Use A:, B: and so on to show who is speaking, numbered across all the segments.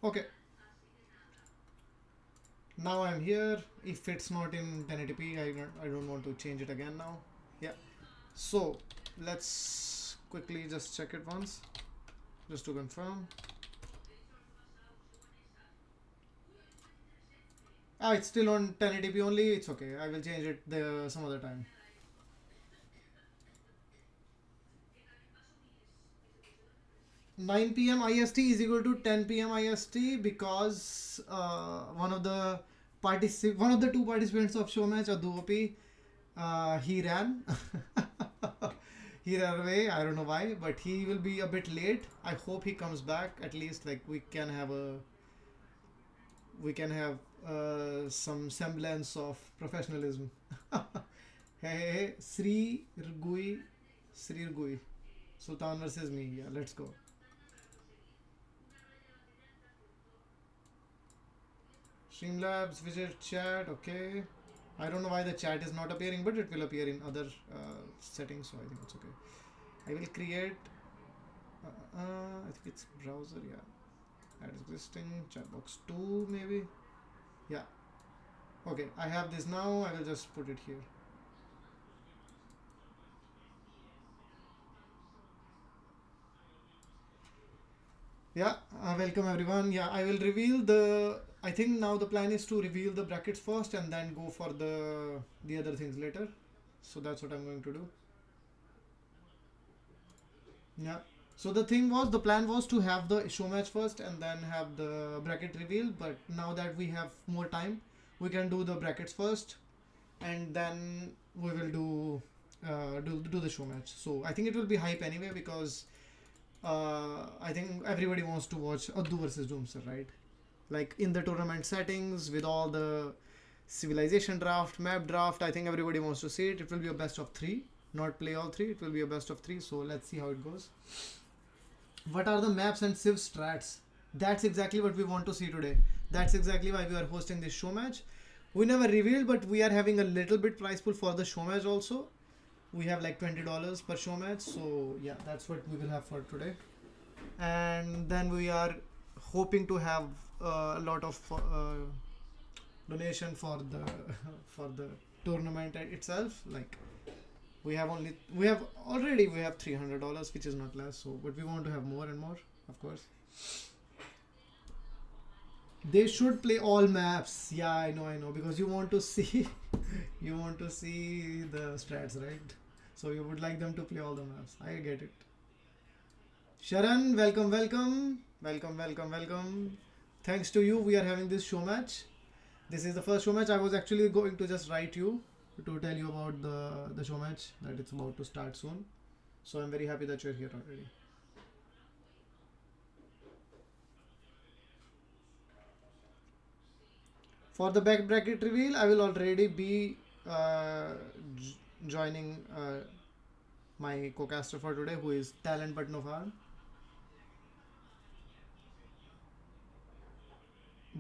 A: Okay, now I'm here. If it's not in 1080p, I don't want to change it again now. Yeah. So let's quickly just check it once, just to confirm. Ah, it's still on 1080p only. It's okay. I will change it the some other time. 9 p.m. IST is equal to 10 p.m. IST because one of the two participants of Showmatch, adduOP, he ran. He ran away. I don't know why, but he will be a bit late. I hope he comes back. At least like we can have some semblance of professionalism. Hey, Sri Rgui, Sultan versus me. Yeah, let's go. Streamlabs, visit chat. Okay. I don't know why the chat is not appearing, but it will appear in other settings, so I think it's okay. I will create. I think it's browser. Yeah. Add existing chat box 2 maybe. Yeah. Okay. I have this now. I will just put it here. Yeah, welcome everyone. Yeah, I will reveal the. I think now the plan is to reveal the brackets first and then go for the other things later. So that's what I'm going to do. Yeah. So the plan was to have the show match first and then have the bracket reveal. But now that we have more time, we can do the brackets first, and then we will do the show match. So I think it will be hype anyway because I think everybody wants to watch Addu versus Doomster, right? Like in the tournament settings with all the civilization draft, map draft. I think everybody wants to see it. It will be a best of three, not play all three. It will be a best of three. So let's see how it goes. What are the maps and civ strats? That's exactly what we want to see today. That's exactly why we are hosting this show match. We never revealed, but we are having a little bit price pool for the show match also. We have like $20 per show match, so yeah, that's what we will have for today. And then we are hoping to have a lot of donation for the for the tournament itself. Like we have $300, which is not less. So, but we want to have more and more, of course. They should play all maps. Yeah, I know, because you want to see, you want to see the strats, right? So you would like them to play all the maps. I get it. Sharan, welcome, welcome, welcome, welcome, welcome. Thanks to you, we are having this show match. This is the first show match. I was actually going to just write you to tell you about the show match that it's about to start soon. So I'm very happy that you're here already. For the back bracket reveal, I will already be joining my co-caster for today, who is Talent but no farm.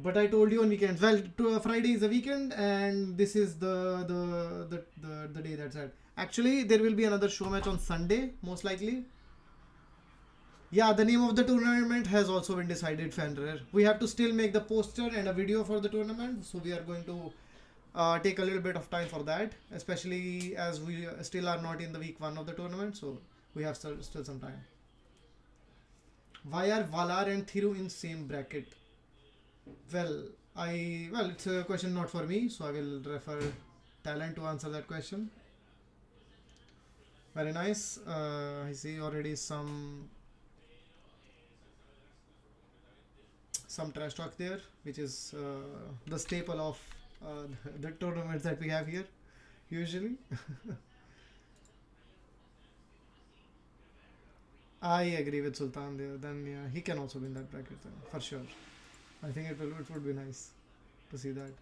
A: But I told you on weekends. Well, Friday is a weekend, and this is the day that's at. Actually, there will be another show match on Sunday, most likely. Yeah, the name of the tournament has also been decided, Fenrir. We have to still make the poster and a video for the tournament, so we are going to take a little bit of time for that, especially as we still are not in the week one of the tournament, so we have still some time. Why are Valar and Thiru in same bracket? Well, it's a question not for me, so I will refer Talent to answer that question. Very nice. I see already some trash talk there, which is the staple of the tournaments that we have here usually. I agree with Sultan there. Then yeah, he can also win that bracket then, for sure. I think it would be nice to see that.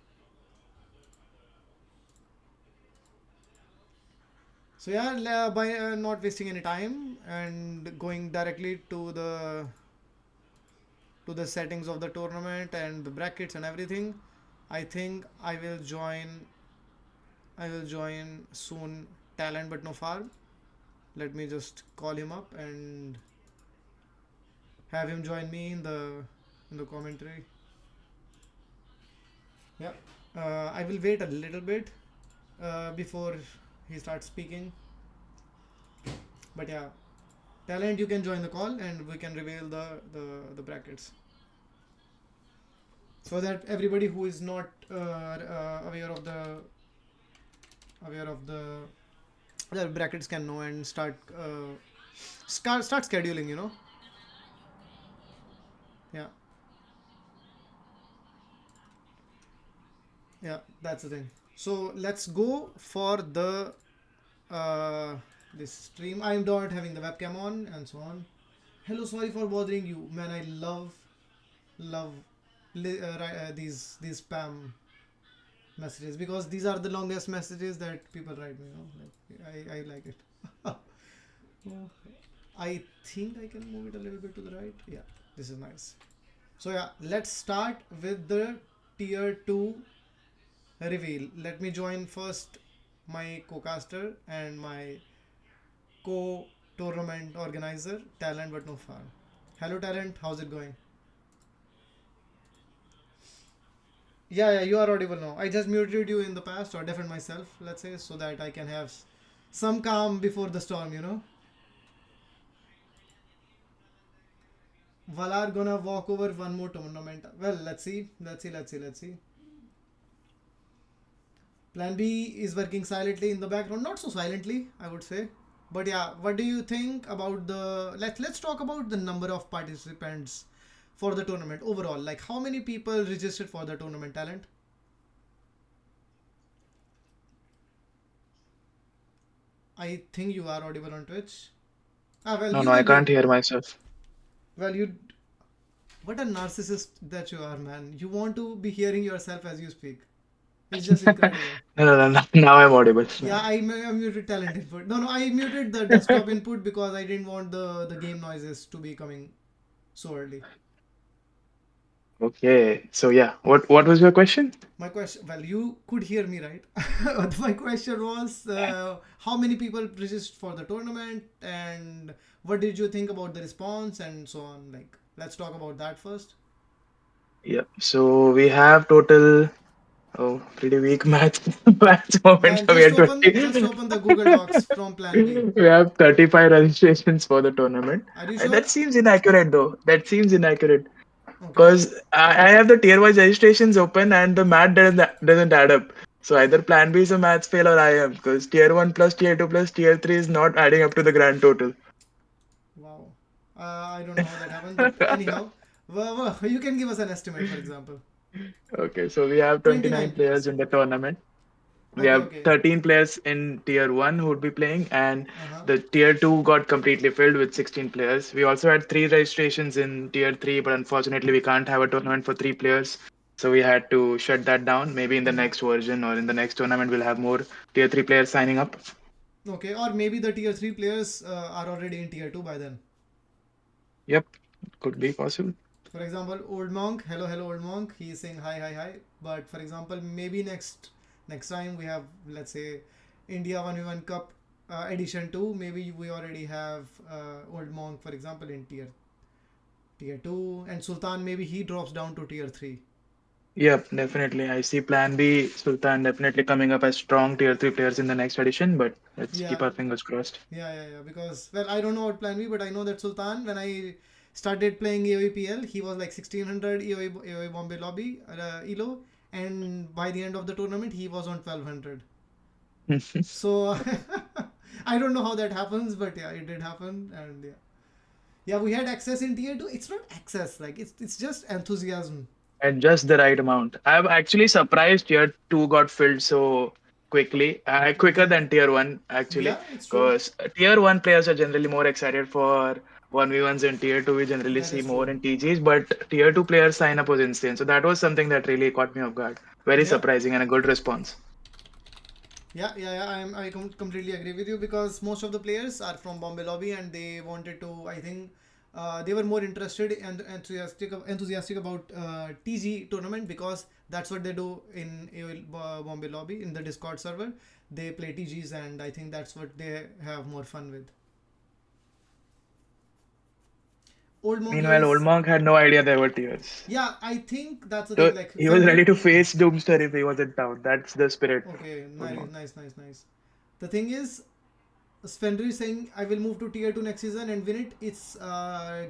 A: So yeah, by not wasting any time and going directly to the settings of the tournament and the brackets and everything, I think I will join soon Talent but no farm. Let me just call him up and have him join me in the in the commentary. Yeah. I will wait a little bit before he starts speaking. But yeah, talent, you can join the call and we can reveal the brackets so that everybody who is not aware of the brackets can know and start scheduling. Yeah, yeah, that's the thing. So let's go for the uh, this stream. I'm not having the webcam on and so on. Hello, sorry for bothering you, man. I love these spam messages because these are the longest messages that people write me. Like I like it. Oh, I think I can move it a little bit to the right. Yeah, this is nice. So yeah, let's start with the tier two reveal. Let me join first my co-caster and my co-tournament organizer, Talent but no fun. Hello, Talent. How's it going? Yeah, yeah, you are audible now. I just muted you in the past or deafened myself, let's say, so that I can have some calm before the storm. Valar gonna walk over one more tournament. Well, let's see. Let's see. Plan B is working silently in the background. Not so silently, I would say. But yeah, what do you think about let's talk about the number of participants for the tournament overall. Like how many people registered for the tournament, Talent? I think you are audible on Twitch. Ah, well,
B: No,
A: you
B: no, I
A: will
B: can't
A: be.
B: hear myself.
A: Well, what a narcissist that you are, man. You want to be hearing yourself as you speak. It's just incredible.
B: No, no, no, no. Now I'm audible.
A: Yeah, I muted talent input. No, I muted the desktop input because I didn't want the game noises to be coming so early.
B: Okay. So yeah, what was your question?
A: My question, well, you could hear me, right? My question was how many people registered for the tournament and what did you think about the response and so on? Like, let's talk about that first.
B: Yeah. So we have total pretty weak math moment.
A: Man,
B: So we
A: just
B: had
A: open
B: 20.
A: just open the Google Docs from Plan B.
B: We have 35 registrations for the tournament.
A: Are you
B: That
A: sure?
B: seems inaccurate though. That seems inaccurate
A: Okay.
B: because I have the tier wise registrations open and the math doesn't add up. So either plan B is a math fail or I am because tier 1 plus tier 2 plus tier 3 is not adding up to the grand total.
A: Wow. I don't know how that happened, but anyhow, you can give us an estimate, for example.
B: Okay, so we have 29
A: 29
B: players
A: players.
B: in the tournament. We
A: Okay,
B: have
A: okay.
B: 13 players in tier 1 who would be playing, and
A: Uh huh.
B: the tier 2 got completely filled with 16 players. We also had 3 registrations in tier 3, but unfortunately, we can't have a tournament for 3 players. So we had to shut that down. Maybe in the
A: Mm-hmm.
B: next version or in the next tournament, we'll have more tier 3 players signing up.
A: Okay, or maybe the tier 3 players are already in tier 2 by then.
B: Yep, could be possible.
A: For example, Old Monk, hello, hello, Old Monk. He is saying hi, hi, hi. But for example, maybe next time we have, let's say, India 1v1 Cup edition 2. Maybe we already have Old Monk, for example, in tier 2, and Sultan maybe he drops down to tier 3.
B: Yep, definitely. I see Plan B, Sultan definitely coming up as strong tier 3 players in the next edition, but let's keep
A: Yeah,
B: our fingers crossed.
A: yeah. Because well, I don't know about Plan B, but I know that Sultan, when I started playing AOEPL, he was like 1600 AOE Bombay lobby elo, and by the end of the tournament, he was on 1200. So I don't know how that happens, but yeah, it did happen, and yeah, yeah, we had access in tier two. It's not access, like it's just enthusiasm.
B: At just the right amount. I'm actually surprised tier 2 got filled so quickly, quicker
A: Mm-hmm.
B: than tier 1 actually,
A: Yeah, it's true.
B: because tier 1 players are generally more excited for 1v1s, and tier 2 we generally
A: That
B: see
A: is
B: more
A: true.
B: in TGs, but tier 2 players sign up was insane. So that was something that really caught me off guard. Very
A: Yeah,
B: surprising and a good response.
A: yeah. I completely agree with you because most of the players are from Bombay lobby and they wanted to. I think they were more interested and enthusiastic about TG tournament because that's what they do in Bombay lobby in the Discord server. They play TGs and I think that's what they have more fun with. Old Monk
B: Meanwhile, Old
A: is,
B: Monk had no idea there were tears.
A: yeah, I think that's the thing.
B: So
A: Like
B: he was
A: Fenrir.
B: ready to face Doomster if he was in town. That's the spirit
A: Okay,
B: of Old
A: nice,
B: Monk.
A: nice, nice, nice. The thing is, Fenrir is saying I will move to tier two next season and win it. It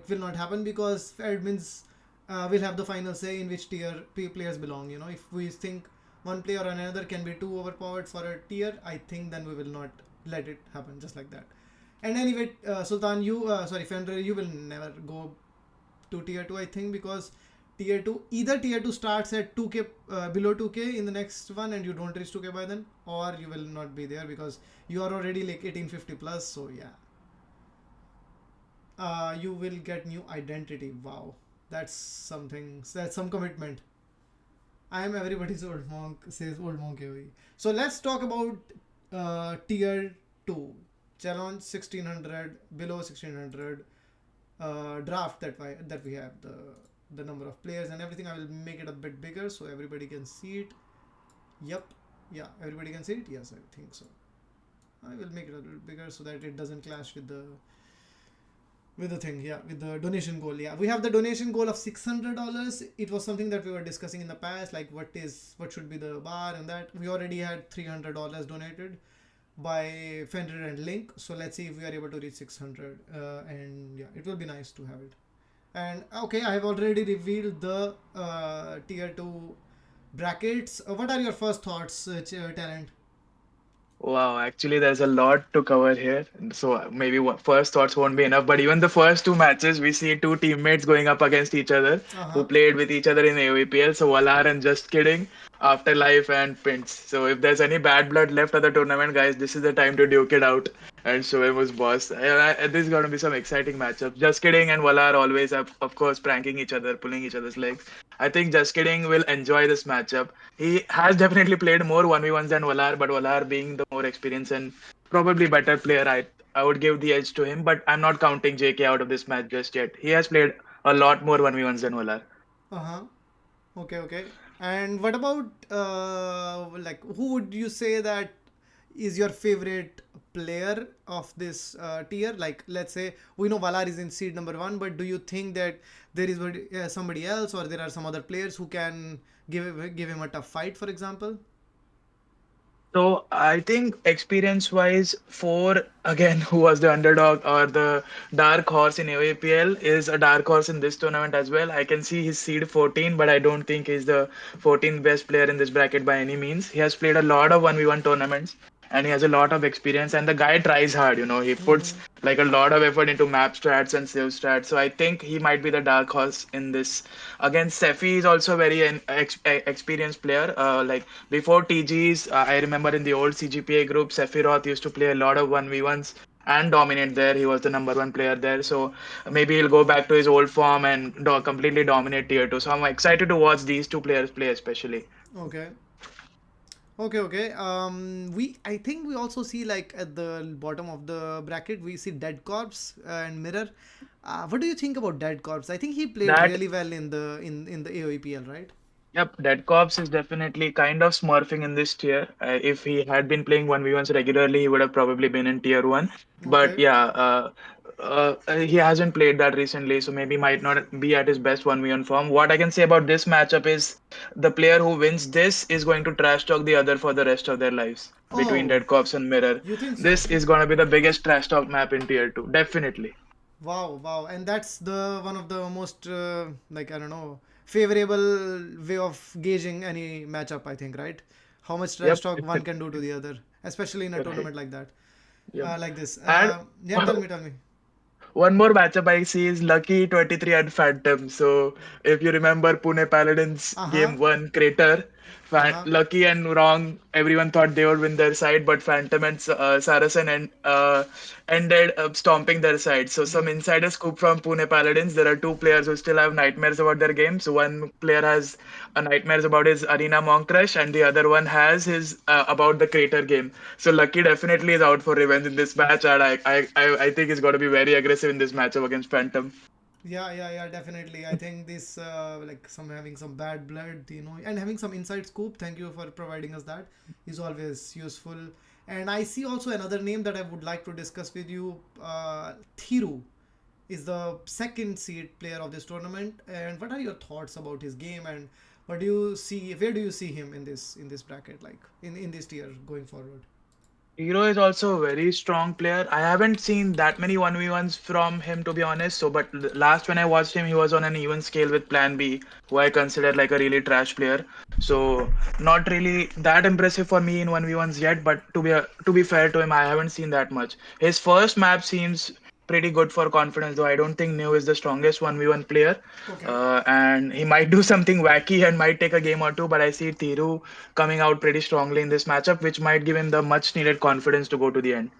A: will not happen because admins will have the final say in which tier players belong. You know, if we think one player or another can be too overpowered for a tier, I think then we will not let it happen just like that. And anyway, Sultan, Fenrir, you will never go to tier 2, I think, because tier 2, either tier 2 starts at 2k, below 2k in the next one, and you don't reach 2k by then, or you will not be there because you are already like 1850 plus. So yeah, you will get new identity. Wow, that's something, that's some commitment. I am everybody's old monk, says old monk AOE. So let's talk about tier 2 challenge 1600, below 1600, draft that we have, the number of players and everything. I will make it a bit bigger so everybody can see it. Yep, yeah, everybody can see it. Yes, I think so. I will make it a little bigger so that it doesn't clash with the thing. Yeah, with the donation goal. Yeah, we have the donation goal of $600. It was something that we were discussing in the past, like what should be the bar, and that we already had $300 donated by Fenrir and Link. So let's see if we are able to reach 600. And yeah, it will be nice to have it. And okay, I have already revealed the tier 2 brackets. What are your first thoughts, Talent?
B: Wow, actually, there's a lot to cover here. So maybe first thoughts won't be enough. But even the first two matches, we see two teammates going up against each other
A: Uh
B: who
A: huh.
B: played with each other in AOPL. So Valar and Just Kidding, Afterlife and Pints. So if there's any bad blood left at the tournament, guys, this is the time to duke it out and show him who's boss. This is going to be some exciting matchups. Just Kidding and Valar always have, of course, pranking each other, pulling each other's legs. I think Just Kidding will enjoy this matchup. He has definitely played more 1v1s than Valar, but Valar being the more experienced and probably better player, I would give the edge to him, but I'm not counting JK out of this match just yet. He has played a lot more 1v1s than Valar.
A: Uh huh. Okay, okay. And what about like who would you say that is your favorite player of this tier? Like, let's say we know Valar is in seed number one, but do you think that there is somebody else, or there are some other players who can give him a tough fight, for example?
B: So I think experience-wise, four again, who was the underdog or the dark horse in AOPL, is a dark horse in this tournament as well. I can see his seed 14, but I don't think he's the 14th best player in this bracket by any means. He has played a lot of 1v1 tournaments and he has a lot of experience. And the guy tries hard, he puts
A: Mm-hmm.
B: like a lot of effort into map strats and save strats. So I think he might be the dark horse in this. Again, Sefi is also very an experienced player. Like before TGs, I remember in the old CGPA group, Sephiroth used to play a lot of 1v1s and dominate there. He was the number one player there. So maybe he'll go back to his old form and completely dominate tier 2. So I'm excited to watch these two players play, especially.
A: Okay. Okay, okay. I think we also see like at the bottom of the bracket we see Dead Corpse and Mirror. What do you think about Dead Corpse? I think he played
B: That
A: really well in the AOEPL, right?
B: Yep, Dead Cops is definitely kind of smurfing in this tier. If he had been playing 1v1s regularly, he would have probably been in tier 1. But
A: Okay.
B: yeah, he hasn't played that recently, so maybe might not be at his best 1v1 form. What I can say about this matchup is the player who wins this is going to trash talk the other for the rest of their lives between
A: Oh,
B: Dead Cops and Mirror.
A: you think so?
B: This is going to be the biggest trash talk map in tier 2, definitely.
A: Wow, wow. And that's the one of the most like I don't know, favorable way of gauging any matchup, I think, right? How much trash
B: Yep,
A: talk one can do to the other, especially in a
B: right.
A: tournament like that.
B: Yep.
A: Like this.
B: And
A: Yeah, tell me, tell me.
B: one more matchup I see is Lucky 23 and Phantom. So if you remember Pune Paladins
A: Uh-huh.
B: game one Crater,
A: Uh-huh.
B: Lucky and Wrong, everyone thought they would win their side, but Phantom and Saracen ended up stomping their side. So some
A: Hmm.
B: insider scoop from Pune Paladins. There are two players who still have nightmares about their game. So one player has nightmares about his Arena Monk Crush, and the other one has his about the Crater game. So Lucky definitely is out for revenge in this match, and I think he's going to be very aggressive in this matchup against Phantom.
A: Yeah, yeah, yeah, definitely. I think this like some having some bad blood, and having some inside scoop. Thank you for providing us that. Is always useful. And I see also another name that I would like to discuss with you, Thiru. is the second seed player of this tournament. And what are your thoughts about his game, and what do you see? Where do you see him in this bracket, like in this tier going forward?
B: Hero is also a very strong player. I haven't seen that many 1v1s from him to be honest. So, but last when I watched him, he was on an even scale with Plan B, who I consider like a really trash player. So, not really that impressive for me in 1v1s yet. But to be fair to him, I haven't seen that much. His first map seems pretty good for confidence, though I don't think Neo is the strongest 1v1 player.
A: Okay.
B: And he might do something wacky and might take a game or two, but I see Thiru coming out pretty strongly in this matchup, which might give him the much needed confidence to go to the end.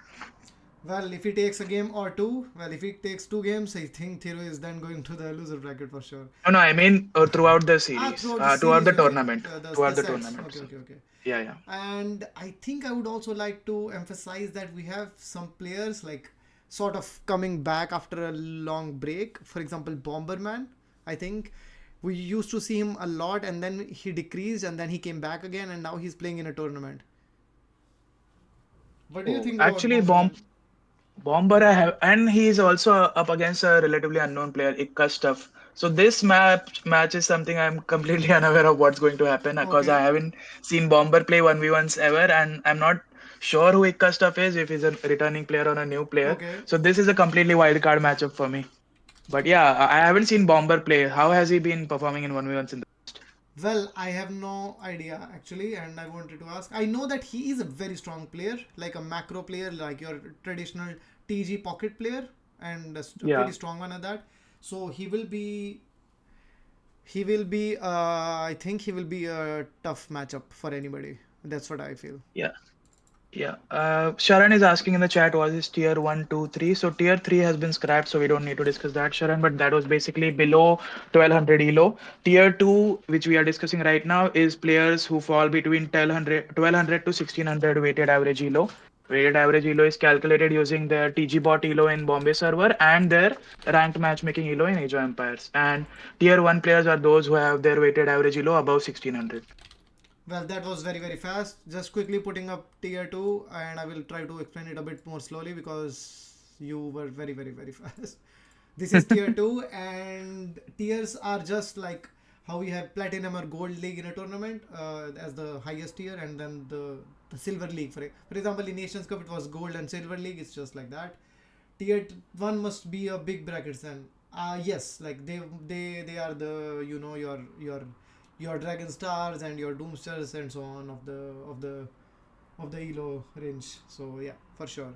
A: Well, if he takes a game or two, well, if he takes two games, I think Thiru is then going to the loser bracket for sure.
B: No, no, I mean throughout the
A: Ah,
B: series,
A: throughout the
B: throughout
A: series,
B: the
A: okay.
B: tournament,
A: The
B: throughout the
A: sets.
B: tournament.
A: Okay,
B: So,
A: okay, okay.
B: yeah, yeah,
A: And I think I would also like to emphasize that we have some players like sort of coming back after a long break. For example, Bomberman. I think we used to see him a lot, and then he decreased, and then he came back again, and now he's playing in a tournament. What do you
B: Oh,
A: think about
B: actually,
A: Bomberman?
B: Bomber I have, and he is also up against a relatively unknown player, Ikka Stuff. So this match is something I'm completely unaware of what's going to happen because
A: Okay,
B: I haven't seen Bomber play 1v1s ever, and I'm not sure who Ikka Stuff is, if he's a returning player or a new player.
A: okay.
B: So this is a completely wild card matchup for me. But yeah, I haven't seen Bomber play. How has he been performing in 1v1s in the past?
A: Well, I have no idea actually, and I wanted to ask. I know that he is a very strong player, like a macro player, like your traditional TG pocket player, and a pretty
B: Yeah,
A: strong one at that. So he will be. I think he will be a tough matchup for anybody. That's what I feel.
B: yeah. Yeah. Sharan is asking in the chat, was this tier one, 2, 3? So tier 3 has been scrapped, so we don't need to discuss that, Sharan. But that was basically below 1200 elo. Tier 2, which we are discussing right now, is players who fall between 1200 to 1600 weighted average elo. Weighted average elo is calculated using their TG bot elo in Bombay server and their ranked matchmaking elo in Age of Empires. And tier 1 players are those who have their weighted average elo above 1600.
A: Well, that was very very fast. Just quickly putting up tier two, and I will try to explain it a bit more slowly because you were very very very fast. This is tier 2, and tiers are just like how we have platinum or gold league in a tournament as the highest tier, and then the silver league. For example, in Nations Cup, it was gold and silver league. It's just like that. Tier 1 must be a big brackets then. Yes, like they are the your Dragon Stars and your Doomsters and so on of the Elo range. So yeah, for sure.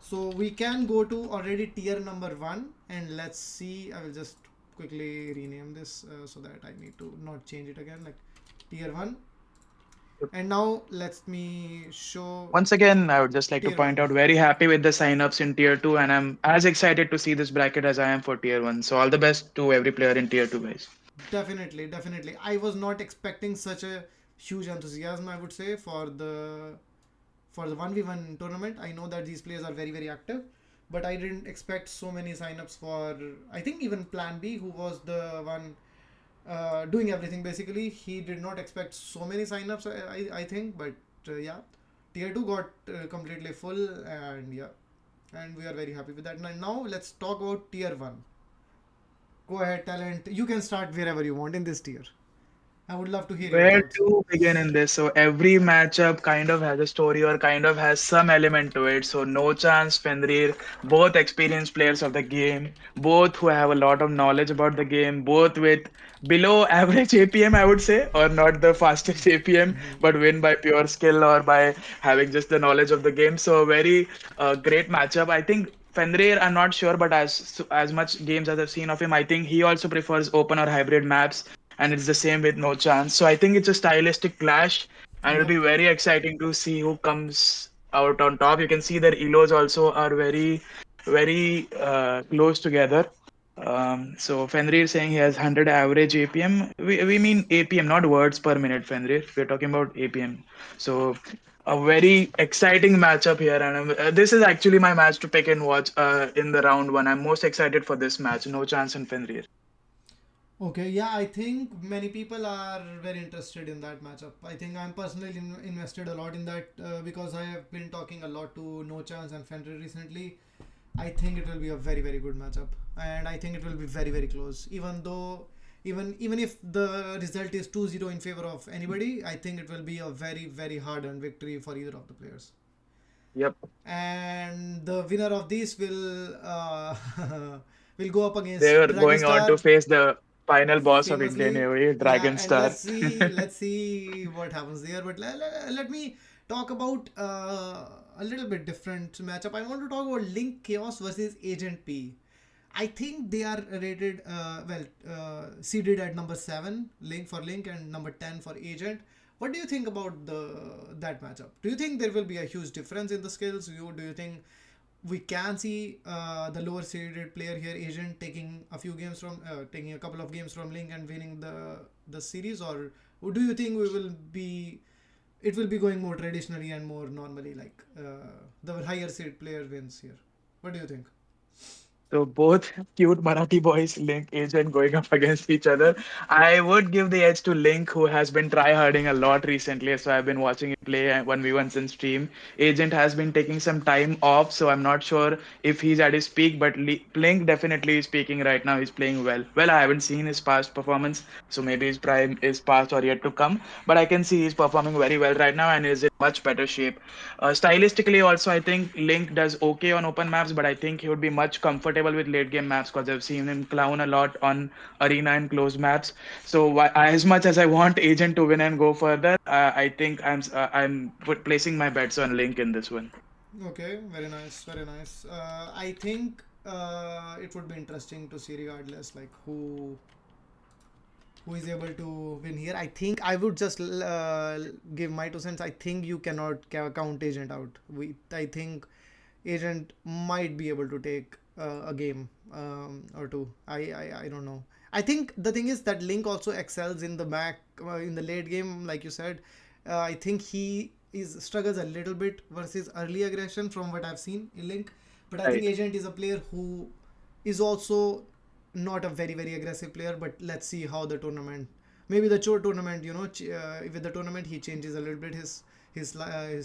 A: So we can go to already tier number 1, and let's see. I will just quickly rename this so that I need to not change it again, like tier 1. And now let me show
B: Once again, I would just like to
A: tier
B: point
A: 1.
B: out very happy with the signups in tier 2, and I'm as excited to see this bracket as I am for tier 1. So, all the best to every player in tier 2, guys.
A: Definitely, definitely. I was not expecting such a huge enthusiasm, I would say, for the 1v1 tournament. I know that these players are very very active, but I didn't expect so many signups for, I think, even Plan B, who was the one doing everything basically. He did not expect so many signups, I think, but yeah, tier 2 got completely full, and yeah, and we are very happy with that. Now let's talk about tier 1. Go ahead, talent. You can start wherever you want in this tier. I would love to hear your
B: Where
A: thoughts.
B: to begin in this? So every matchup kind of has a story or kind of has some element to it. So No Chance, Fenrir, both experienced players of the game, both who have a lot of knowledge about the game, both with below average APM, I would say, or not the fastest APM, but win by pure skill or by having just the knowledge of the game. So a very great matchup. I think Fenrir, I'm not sure, but as much games as I've seen of him, I think he also prefers open or hybrid maps, and it's the same with No Chance. So I think it's a stylistic clash, and it'll
A: Yep.
B: be very exciting to see who comes out on top. You can see their elos also are very close together. So Fenrir is saying he has 100 average APM. We mean APM, not words per minute, Fenrir. We're talking about APM. So a very exciting matchup here, and this is actually my match to pick and watch in the round one. I'm most excited for this match. No Chance and Fenrir.
A: Okay, yeah, I think many people are very interested in that matchup. I think I'm personally invested a lot in that because I have been talking a lot to No Chance and Fenrir recently, I think it will be a very very good matchup, and I think it will be very very close. Even though, even if the result is 2-0 in favor of anybody, I think it will be a very very hard earned victory for either of the players.
B: Yep.
A: And the winner of this will will go up
B: They
A: against
B: were
A: Dragon
B: going on to
A: Star,
B: face the final boss of Indian
A: famously.
B: Navy,
A: Yeah,
B: Dragon
A: and
B: Star.
A: let's see what happens there. But let me talk about a little bit different matchup. I want to talk about Link Chaos versus Agent P. I think they are rated seeded at number 7 Link for Link and number 10 for Agent. What do you think about the that matchup? Do you think there will be a huge difference in the skills? Do you think we can see the lower seeded player here, Agent, taking a few games from taking a couple of games from Link and winning the series, or do you think we will be it will be going more traditionally and more normally, like the higher seed player wins here? What do you think?
B: So both cute Marathi boys, Link, Agent, going up against each other. I would give the edge to Link, who has been try-harding a lot recently. So I've been watching him play 1v1s in stream. Agent has been taking some time off, so I'm not sure if he's at his peak. But Link definitely is peaking right now. He's playing well. Well, I haven't seen his past performance, so maybe his prime is past or yet to come. But I can see he's performing very well right now and is in much better shape. Stylistically, also, I think Link does okay on open maps, but I think he would be much comfortable with late game maps because I've seen him clown a lot on arena and closed maps. So, as much as I want Agent to win and go further, I think placing my bets on Link in this one.
A: Okay, very nice, very nice. I think it would be interesting to see, regardless, like who is able to win here. I think I would just give my 2 cents. I think you cannot count Agent out. I think Agent might be able to take a game or two. I don't know. I think the thing is that Link also excels in the back in the late game, like you said. I think he is struggles a little bit versus early aggression from what I've seen in Link. But I think
B: Right.
A: Agent is a player who is also not a very very aggressive player. But let's see how the tournament, maybe the tournament, with the tournament he changes a little bit his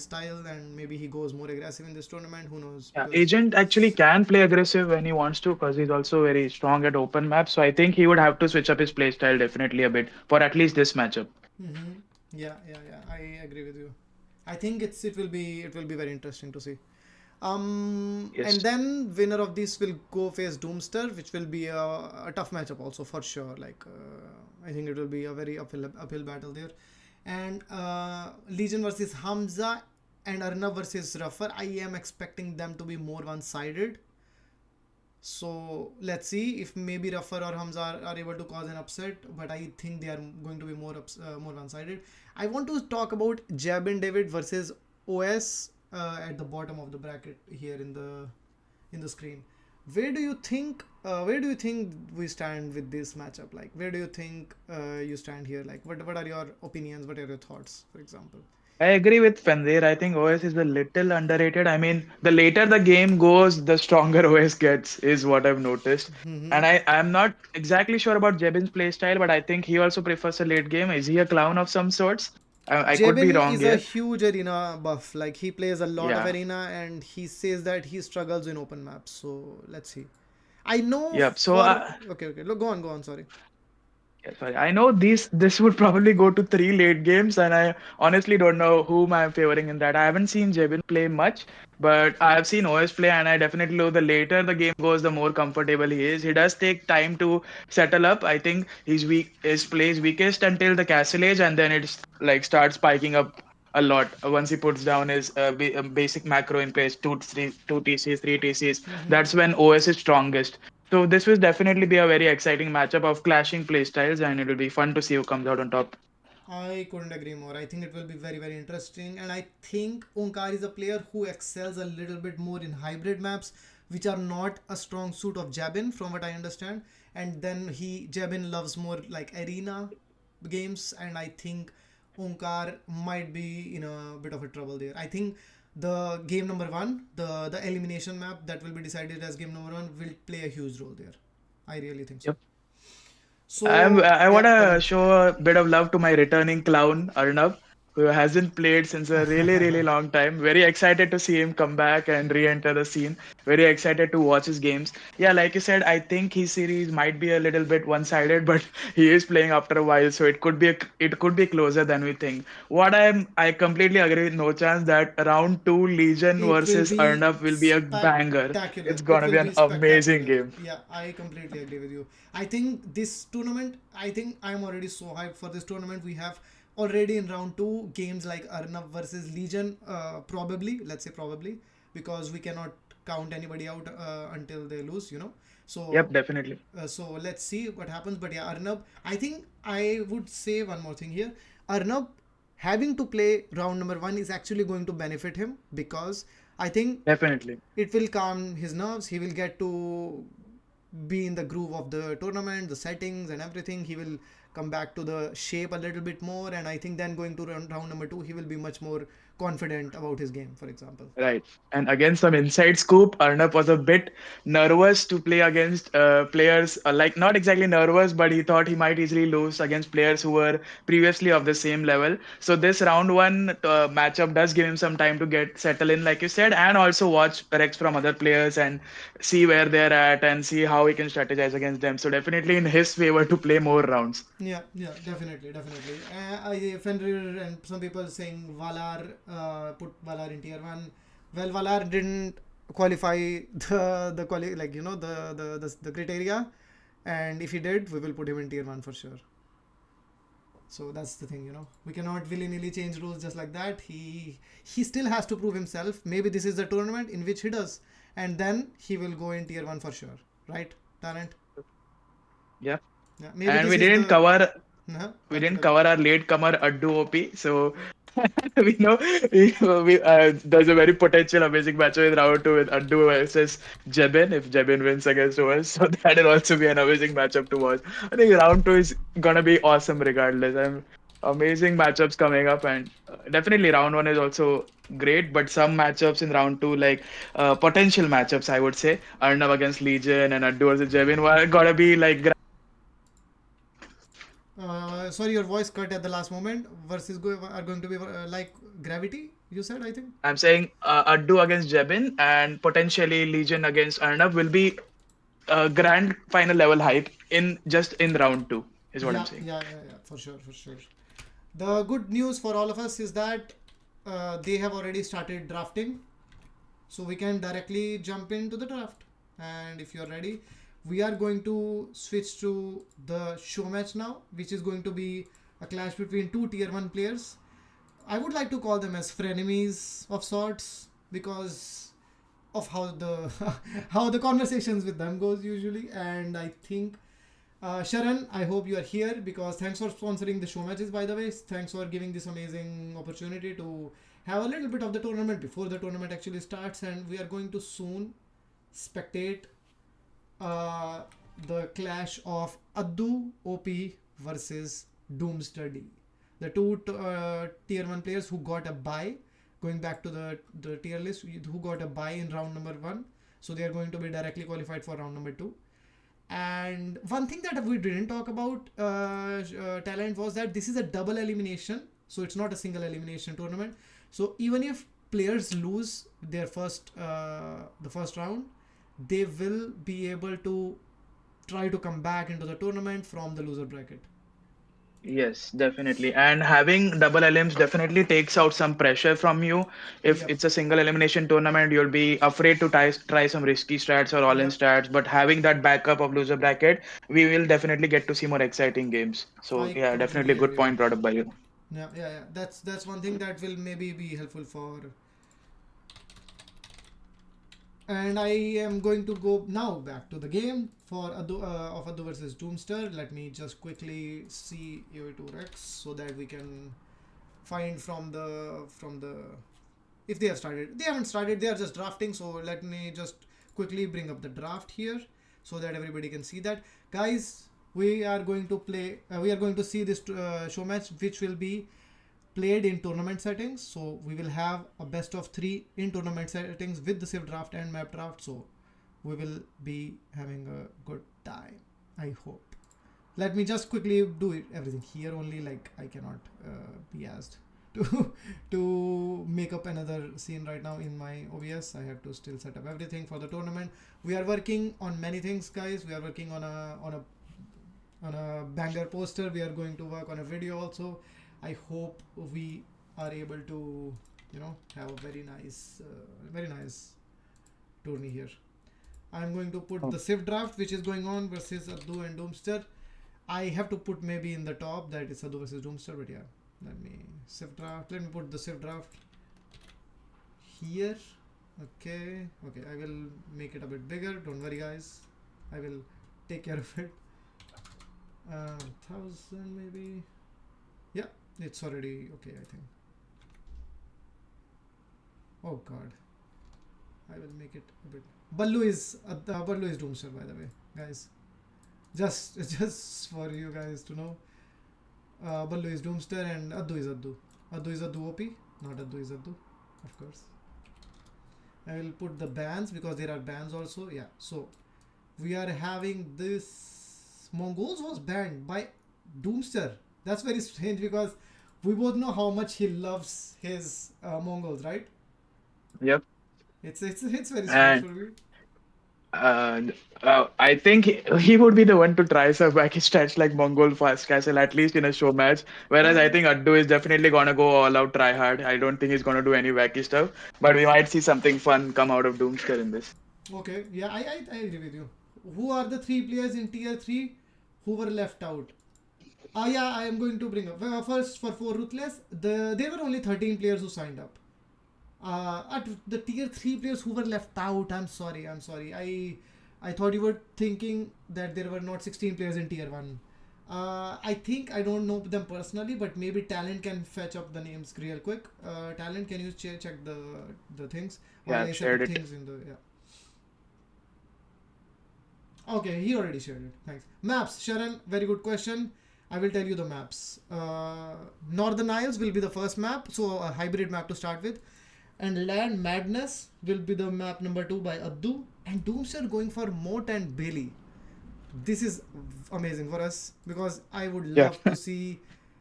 A: style, and maybe he goes more aggressive in this tournament. Who knows?
B: Yeah,
A: Because
B: Agent actually can play aggressive when he wants to because he's also very strong at open maps. So I think he would have to switch up his play style definitely a bit for at least this matchup.
A: mm-hmm. Yeah, yeah, yeah. I agree with you. I think it will be very interesting to see. And
B: Yes.
A: then winner of this will go face Doomster, which will be a tough matchup also for sure. Like I think it will be a very uphill battle there. And Legion versus Hamza and Arnav versus Ruffer. I am expecting them to be more one-sided. So let's see if maybe Ruffer or Hamza are able to cause an upset, but I think they are going to be more one-sided. I want to talk about Jabin David versus OS at the bottom of the bracket here in the screen. Where do you think we stand with this matchup? Like, where do you think you stand here? Like, what are your opinions? What are your thoughts, for example?
B: I agree with Fenrir. I think OS is a little underrated. I mean, the later the game goes, the stronger OS gets, is what I've noticed.
A: Mm-hmm.
B: And I'm not exactly sure about Jebin's playstyle, but I think he also prefers a late game. Is he a clown of some sorts? I could be
A: Jabin
B: wrong
A: is a
B: here.
A: huge arena buff. Like, he plays a lot of
B: Yeah.
A: arena, and he says that he struggles in open maps. So let's see. I know
B: Yep. So
A: for okay, okay. Look, go on. Sorry.
B: yeah, sorry. I know this would probably go to 3 late games, and I honestly don't know whom I'm favoring in that. I haven't seen Jebin play much, but I've seen OS play, and I definitely know the later the game goes, the more comfortable he is. He does take time to settle up. I think his play is weakest until the Castle Age, and then it's like starts spiking up a lot once he puts down his basic macro in place, two TCs, three TCs.
A: Mm-hmm.
B: That's when OS is strongest. So this will definitely be a very exciting matchup of clashing playstyles, and it will be fun to see who comes out on top.
A: I couldn't agree more. I think it will be very, very interesting. And I think Onkar is a player who excels a little bit more in hybrid maps, which are not a strong suit of Jabin, from what I understand. And then Jabin loves more like arena games, and I think Onkar might be in a bit of a trouble there. I think the game number one, the elimination map that will be decided as game number one, will play a huge role there. I really think so.
B: Yep.
A: So
B: I want
A: yeah, tell
B: to
A: me.
B: show a bit of love to my returning clown Arnav. who hasn't played since a really, really long time. Very excited to see him come back and re-enter the scene. Very excited to watch his games. Yeah, like you said, I think his series might be a little bit one-sided, but he is playing after a while, so it could be closer than we think. I completely agree with No Chance that round two Legion
A: It will
B: versus
A: be
B: Arnab will be a banger.
A: spectacular.
B: It's
A: It
B: gonna
A: will
B: be an
A: be
B: amazing
A: spectacular.
B: game.
A: Yeah, I completely agree with you. I think this tournament, I think I'm already so hyped for this tournament. We have already in round two games like Arnav versus Legion, probably, let's say probably, because we cannot count anybody out until they lose, you know. So
B: Yep, definitely.
A: so let's see what happens. But yeah, Arnab, I think I would say one more thing here. Arnab having to play round number one is actually going to benefit him because I think
B: Definitely.
A: it will calm his nerves. He will get to be in the groove of the tournament, the settings and everything. He will come back to the shape a little bit more, and I think then going to round number two, he will be much more confident about his game, for example.
B: Right. And again, some inside scoop. Arnab was a bit nervous to play against players, like not exactly nervous, but he thought he might easily lose against players who were previously of the same level. So this round one matchup does give him some time to get settle in, like you said, and also watch Rex from other players and see where they're at and see how he can strategize against them. So definitely in his favor to play more rounds.
A: Yeah, yeah, definitely, definitely. Fenrir and some people saying Valar, put Valar in tier one. Well, Valar didn't qualify like you know the criteria, and if he did, we will put him in tier one for sure. So that's the thing, you know. We cannot willy nilly change rules just like that. He still has to prove himself. Maybe this is the tournament in which he does, and then he will go in tier one for sure, right, Talent?
B: Yeah.
A: Yeah, maybe
B: And
A: this is the.
B: we
A: Tell me,
B: didn't
A: tell me.
B: cover our latecomer adduOP, so there's a very potential amazing matchup in round two with Addu versus Jebin if Jebin wins against us. So that will also be an amazing matchup to watch. I think round two is gonna be awesome regardless. Amazing matchups coming up, and definitely round one is also great. But some matchups in round two, like potential matchups, I would say Arnav against Legion and Addu versus Jebin, were gonna be like.
A: Sorry, your voice cut at the last moment. Versus are going to be like gravity. You said, I think.
B: I'm saying Addu against Jebin and potentially Legion against Arnav will be grand final level hype in round two is what I'm
A: Yeah,
B: saying.
A: yeah, yeah, yeah, for sure, for sure. The good news for all of us is that they have already started drafting, so we can directly jump into the draft. And if you're ready, we are going to switch to the show match now, which is going to be a clash between two tier 1 players. I would like to call them as frenemies of sorts because of how the how the conversations with them goes usually. And I think Sharan, I hope you are here because thanks for sponsoring the show matches. By the way, thanks for giving this amazing opportunity to have a little bit of the tournament before the tournament actually starts, and we are going to soon spectate uh, the clash of adduOP versus DOOMSTER D. The two tier 1 players who got a bye, going back to the tier list, who got a bye in round number 1. So they are going to be directly qualified for round number 2. And one thing that we didn't talk about, Talent, was that this is a double elimination. So it's not a single elimination tournament. So even if players lose their the first round, they will be able to try to come back into the tournament from the loser bracket.
B: Yes, definitely. And having double elims definitely takes out some pressure from you. If
A: Yep.
B: it's a single elimination tournament, you'll be afraid to try some risky strats or all in
A: Yep.
B: strats. But having that backup of loser bracket, we will definitely get to see more exciting games. So
A: I
B: yeah, definitely
A: completely
B: good
A: agree with
B: point
A: you.
B: brought up by you.
A: Yeah, yeah, yeah. That's one thing that will maybe be helpful for. And I am going to go now back to the game for of Adu versus Doomster. Let me just quickly see AO2 Rex so that we can find from the if they have started. They haven't started. They are just drafting. So let me just quickly bring up the draft here so that everybody can see that. Guys, we are going to play. We are going to see this show match, which will be played in tournament settings. So we will have a best of 3 in tournament settings with the Civ draft and map draft. So we will be having a good time, I hope. Let me just quickly do it everything here only, like I cannot be asked. to to make up another scene right now in my OBS. I have to still set up everything for the tournament. We are working on many things, guys. We are working on a banger poster. We are going to work on a video also. I hope we are able to have a very nice tourney here. I'm going to put the Civ draft which is going on versus Addu and Doomster. I have to put maybe in the top that it's Addu versus Doomster, but yeah, let me Civ draft. Let me put the Civ draft here. Okay, I will make it a bit bigger. Don't worry, guys. I will take care of it. 1000 maybe. Yeah, it's already okay, I think. Oh god, I will make it a bit. Ballu is Doomster, by the way, guys. Just for you guys to know, Ballu is Doomster and Addu is Addu. Addu is adduOP, not Addu is Addu, of course. I will put the bans because there are bans also. Yeah, so we are having this. Mongols was banned by Doomster. That's very strange because we both know how much he loves his Mongols, right?
B: Yep.
A: It's very strange
B: And
A: for me.
B: I think he would be the one to try some wacky stats like Mongol Fast Castle, at least in a show match. Whereas I
A: Uh,
B: think Addu is definitely gonna go all out try hard. I don't think he's gonna do any wacky stuff, but we might see something fun come out of Doomster in this.
A: okay, yeah, I agree with you. Who are the three players in tier 3 who were left out? Yeah, I am going to bring up. First, for Ruthless, there were only 13 players who signed up. At the tier 3 players who were left out, I'm sorry. I thought you were thinking that there were not 16 players in tier 1. I think I don't know them personally, but maybe Talent can fetch up the names real quick. Talent, can you check the things
B: Yeah,
A: while
B: I've
A: I set
B: shared
A: up
B: it.
A: things in the yeah. Okay, he already shared it. Thanks. Maps, Sharon, very good question. I will tell you the maps. Northern Isles will be the first map, so a hybrid map to start with. And Land Madness will be the map number 2 by Addu. And Doomster going for Moat and Bailey. This is amazing for us because I would
B: Yeah.
A: love to see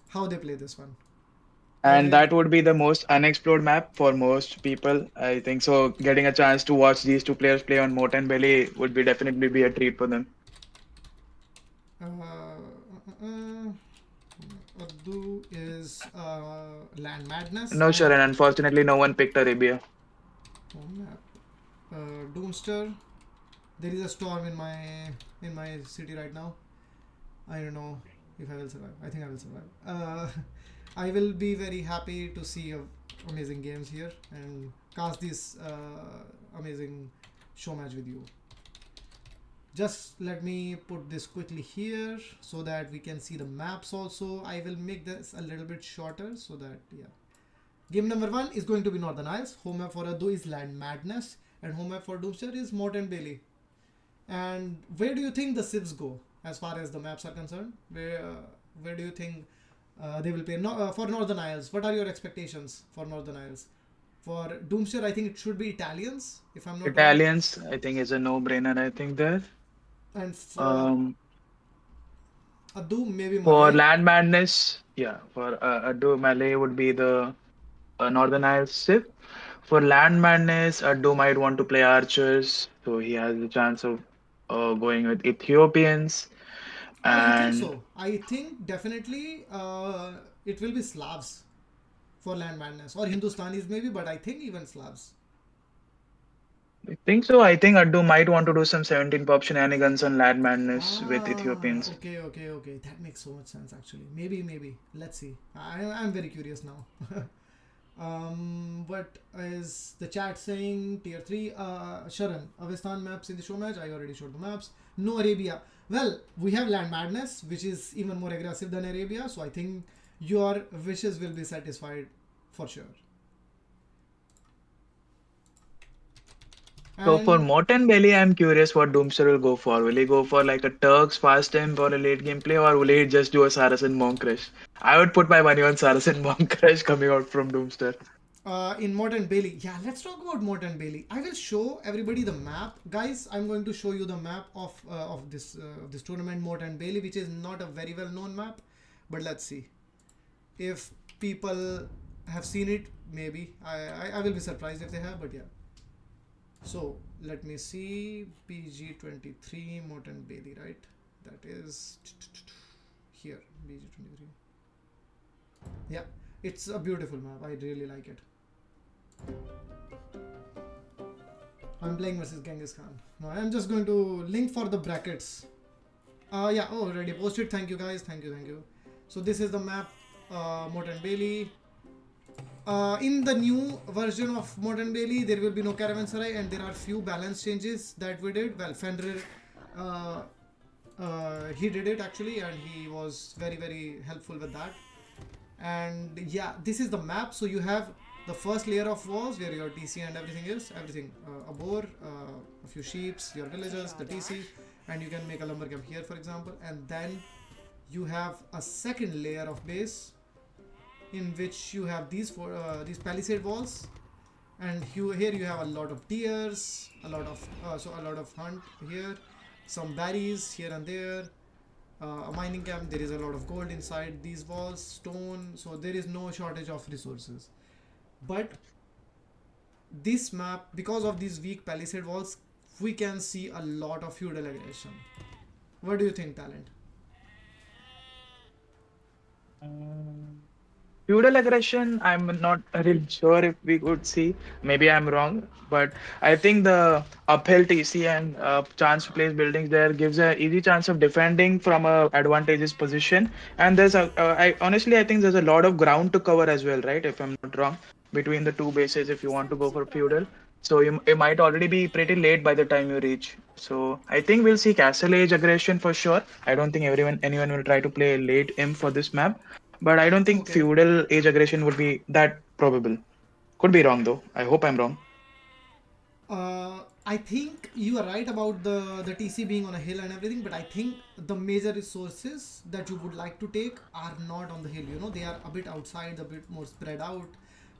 A: how they play this one. I
B: And
A: really.
B: that would be the most unexplored map for most people. I think so. Getting a chance to watch these two players play on Moat and Belly would be definitely be a treat for them.
A: Addu is Land Madness
B: No, sure,
A: and
B: and unfortunately, no one picked Arabia.
A: home map. Doomster. There is a storm in my city right now. I don't know if I will survive. I think I will survive. I will be very happy to see amazing games here and cast this amazing show match with you. Just let me put this quickly here so that we can see the maps also. I will make this a little bit shorter so that, yeah. Game number 1 is going to be Northern Isles. Home map for Adu is Land Madness. And home map for Doomster is Mort and Bailey. And where do you think the civs go as far as the maps are concerned? Where do you think they will play? For Northern Isles, what are your expectations for Northern Isles? For Doomster, I think it should be Italians, if I'm not wrong.
B: Italians, I think, is a no-brainer. I think there.
A: And for
B: Um,
A: Adu, maybe
B: for
A: Malay.
B: Land Madness, yeah, for Addo Malay would be the Northern Isles ship. For Land Madness, Addo might want to play archers, so he has the chance of going with Ethiopians.
A: You think
B: And
A: so? I think definitely it will be Slavs for Land Madness or Hindustanis maybe, but I think even Slavs.
B: I think so. I think Addo might want to do some 17 pop shenanigans on Land Madness with Ethiopians.
A: Okay. That makes so much sense actually. Maybe. Let's see. I'm very curious now. What is the chat saying? Tier 3. Sharan, Avestan maps in the show match. I already showed the maps. No Arabia. Well, we have Land Madness, which is even more aggressive than Arabia. So I think your wishes will be satisfied for sure.
B: So for
A: And
B: Morton Belly, I'm curious what Doomster will go for. Will he go for like a Turks fast temp or a late game play, or will he just do a Saracen Monk Crush? I would put my money on Saracen Monk Crush coming out from Doomster.
A: in Modern Bailey, yeah, let's talk about Modern Bailey. I will show everybody the map, guys. I'm going to show you the map of this tournament, Modern Bailey, which is not a very well known map, but let's see if people have seen it. Maybe I will be surprised if they have, but yeah. So let me see. BG23 Morton Bailey, right? That is here. BG23. Yeah, it's a beautiful map. I really like it. I'm playing versus Genghis Khan. No, I'm just going to link for the brackets. Yeah, oh, already posted. Thank you guys. Thank you. So this is the map, Morton Bailey. In the new version of Modern Bailey, there will be no caravanserai, and there are few balance changes that we did. Well, Fenrir, uh, he did it actually, and he was very helpful with that. And yeah, this is the map. So you have the first layer of walls where your TC and everything is a boar, a few sheeps, your villagers, the TC, and you can make a lumber camp here, for example. And then you have a second layer of base in which you have these palisade walls, and here you have a lot of deers, a lot of hunt here, some berries here and there, a mining camp. There is a lot of gold inside these walls, stone, so there is no shortage of resources. But this map, because of these weak palisade walls, we can see a lot of feudal aggression. What do you think, Talent?
B: Feudal aggression, I'm not really sure if we could see. Maybe I'm wrong, but I think the uphill TC and chance to place buildings there gives a easy chance of defending from a advantageous position. And I honestly I think there's a lot of ground to cover as well, right? If I'm not wrong, between the two bases, if you want to go for feudal, so it might already be pretty late by the time you reach. So I think we'll see castle age aggression for sure. I don't think anyone will try to play late imp for this map. But I don't think
A: Okay.
B: feudal age aggression would be that probable. Could be wrong though. I hope I'm wrong.
A: I think you are right about the TC being on a hill and everything, but I think the major resources that you would like to take are not on the hill. You know, they are a bit outside, a bit more spread out.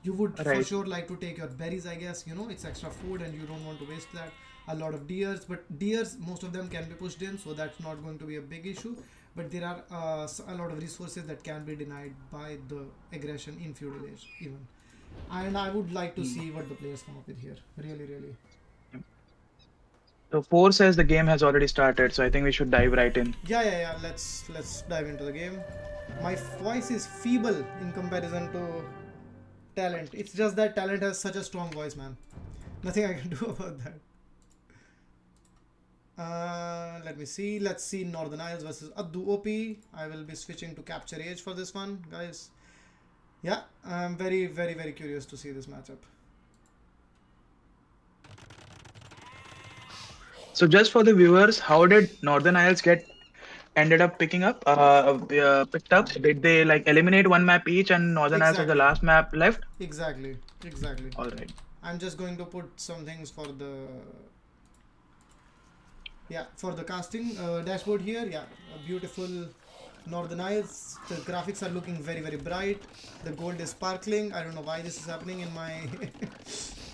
A: You would for
B: Right.
A: sure like to take your berries, I guess. You know, it's extra food and you don't want to waste that. A lot of deers, but deers, most of them can be pushed in, so that's not going to be a big issue. But there are a lot of resources that can be denied by the aggression in feudal age, even. And I would like to
B: Hmm.
A: see what the players come up with here. Really.
B: So 4 says the game has already started, so I think we should dive right in.
A: Yeah. Let's dive into the game. My voice is feeble in comparison to talent. It's just that talent has such a strong voice, man. Nothing I can do about that. Let me see. Let's see Northern Isles versus adduOP. I will be switching to capture age for this one, guys. Yeah, I'm very curious to see this matchup.
B: So just for the viewers, how did Northern Isles get ended up picked up? Did they like eliminate one map each and Northern Isles was the
A: Exactly,
B: last map left?
A: exactly.
B: All right.
A: I'm just going to put some things for the for the casting dashboard here. Yeah, a beautiful Northern Isles. The graphics are looking very bright. The gold is sparkling. I don't know why this is happening in my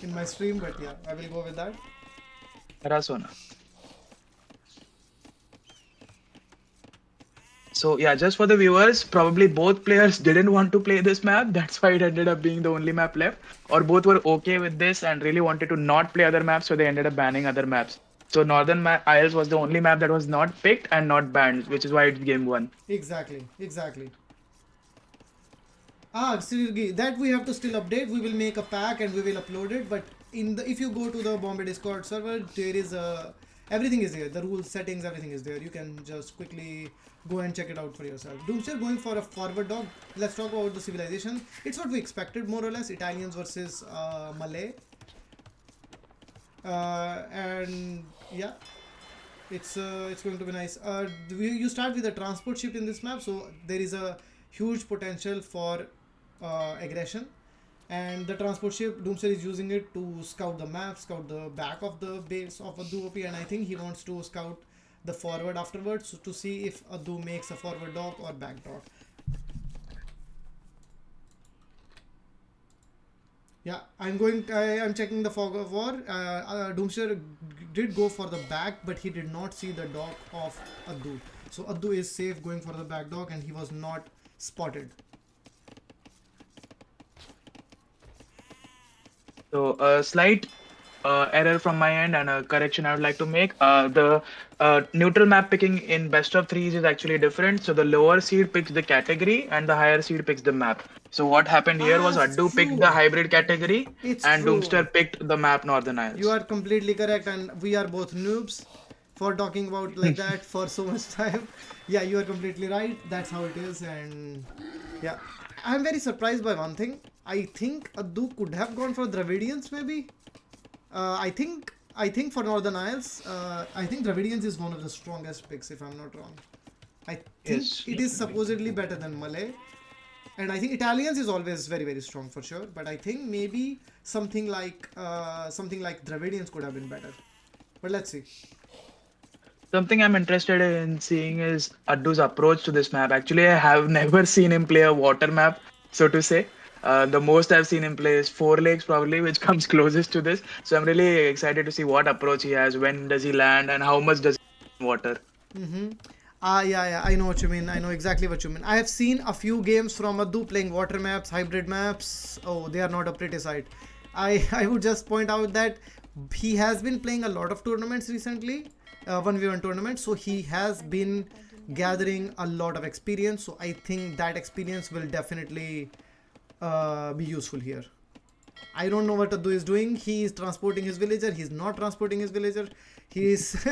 A: in my stream, but yeah, I will go with that.
B: Rasona. So yeah, just for the viewers, probably both players didn't want to play this map. That's why it ended up being the only map left. Or both were okay with this and really wanted to not play other maps, so they ended up banning other maps. So Isles was the only map that was not picked and not banned, which is why it's game one.
A: Exactly. Still that we have to still update. We will make a pack and we will upload it. But if you go to the Bombay Discord server, there is a everything is there. The rules, settings, everything is there. You can just quickly go and check it out for yourself. Doomster going for a forward dog. Let's talk about the civilization. It's what we expected more or less. Italians versus Malay, and yeah, it's going to be nice. You start with a transport ship in this map, so there is a huge potential for aggression. And the transport ship, Doomster is using it to scout the map, scout the back of the base of adduOP, and I think he wants to scout the forward afterwards to see if Addu makes a forward dock or back dock. Yeah, I'm checking the fog of war. Doomster did go for the back, but he did not see the dock of Addu. So Addu is safe going for the back dock, and he was not spotted.
B: So a slight error from my end and a correction I would like to make. The neutral map picking in best of threes is actually different. So the lower seed picks the category and the higher seed picks the map. So what happened here was
A: It's
B: Addu picked the
A: true.
B: hybrid category
A: It's
B: and
A: true.
B: Doomster picked the map Northern
A: You
B: Isles.
A: are completely correct, and we are both noobs for talking about like that for so much time. Yeah, you are completely right. That's how it is, and yeah, I'm very surprised by one thing. I think Addu could have gone for Dravidians, maybe. I think for Northern Isles, I think Dravidians is one of the strongest picks, if I'm not wrong. I think
B: Yes,
A: it is
B: definitely.
A: supposedly better than Malay, and I think Italians is always very very strong for sure. But I think maybe something like Dravidians could have been better. But let's see.
B: Something I'm interested in seeing is Addu's approach to this map. Actually, I have never seen him play a water map, so to say. The most I've seen him play is Four Lakes, probably, which comes closest to this. So I'm really excited to see what approach he has, when does he land, and how much does he water.
A: Mm-hmm. Yeah. I know what you mean. I know exactly what you mean. I have seen a few games from Addu playing water maps, hybrid maps. Oh, they are not a pretty sight. I would just point out that he has been playing a lot of tournaments recently, 1v1 tournaments. So he has been gathering a lot of experience. So I think that experience will definitely be useful here. I don't know what Addu is doing. He is transporting his villager. He's not transporting his villager. He is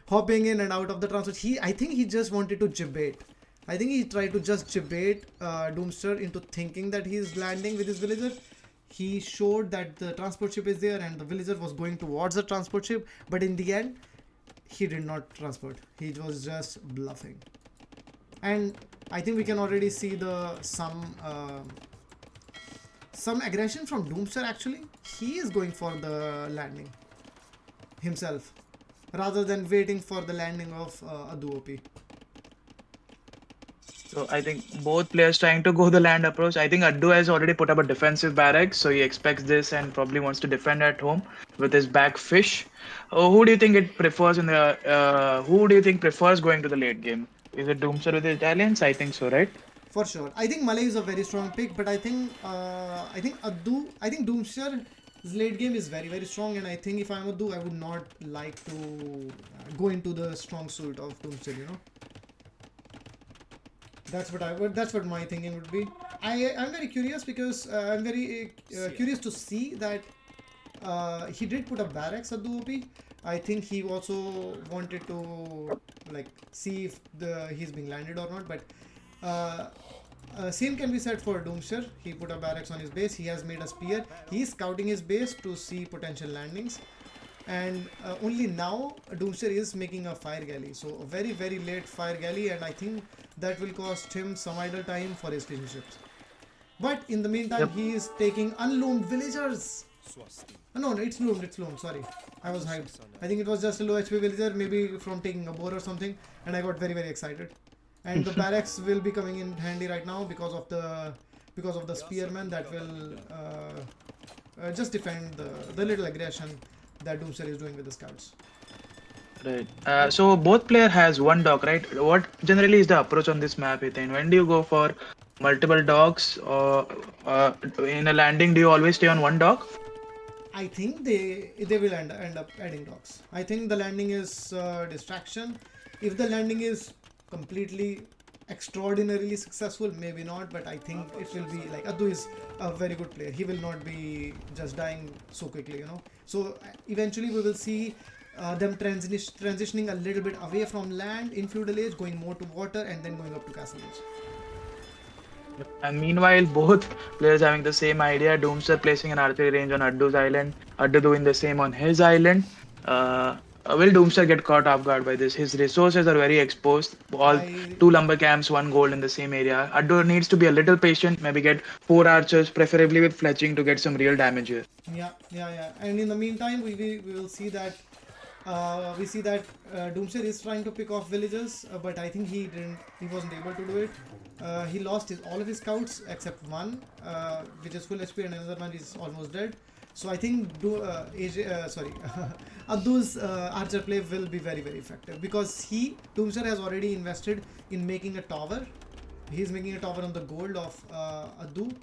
A: hopping in and out of the transport. I think he just wanted to debate. I think he tried to just debate Doomster into thinking that he is landing with his villager. He showed that the transport ship is there and the villager was going towards the transport ship, but in the end, he did not transport. He was just bluffing. And I think we can already see the some aggression from Doomster actually. He is going for the landing himself rather than waiting for the landing of adduOP.
B: So I think both players trying to go the land approach. I think Addu has already put up a defensive barracks, so he expects this and probably wants to defend at home with his back fish. Who do you think it prefers in the? Who do you think prefers going to the late game? Is it Doomster with the Italians? I think so, right?
A: For sure. I think Malay is a very strong pick, but I think Doomster's late game is very very strong, and I think if I'm Addu, I would not like to go into the strong suit of Doomster. That's what I would. That's what my thinking would be. I'm very curious because I'm very curious to see that he did put a barracks at the OP. I think he also wanted to like see if he's being landed or not. But uh, same can be said for Doomster. He put a barracks on his base. He has made a spear. He's scouting his base to see potential landings. And only now Doomster is making a fire galley. So a very very late fire galley, and I think that will cost him some idle time for his finiships. But in the meantime,
B: Yep.
A: he is taking unloomed villagers. No, it's loomed, it's loomed, sorry. I was hyped. I think it was just a low HP villager, maybe from taking a boar or something, and I got very, very excited. And the barracks will be coming in handy right now because of the spearman that will just defend the little aggression that Doomster is doing with the scouts.
B: Right. So both player has one dog, right? What generally is the approach on this map, Ethan? When do you go for multiple dogs, or in a landing, do you always stay on one dog?
A: I think they will end up adding dogs. I think the landing is distraction. If the landing is completely extraordinarily successful, maybe not, but I think it will be like Addu is a very good player. He will not be just dying so quickly. So eventually we will see them transitioning a little bit away from land in feudal age, going more to water, and then going up to castle age.
B: Yep. And meanwhile, both players having the same idea. Doomster placing an archery range on Addu's island, Addu doing the same on his island. Will Doomster get caught off guard by this? His resources are very exposed. All
A: I
B: two lumber camps, one gold in the same area. Addu needs to be a little patient. Maybe get four archers, preferably with fletching, to get some real damage here.
A: Yeah. And in the meantime, we will see that Doomster is trying to pick off villagers, but I think he didn't. He wasn't able to do it. He lost all of his scouts except one, which is full HP, and another one is almost dead. So I think Abdu's archer play will be very very effective because Doomster has already invested in making a tower. He's making a tower on the gold of Addu,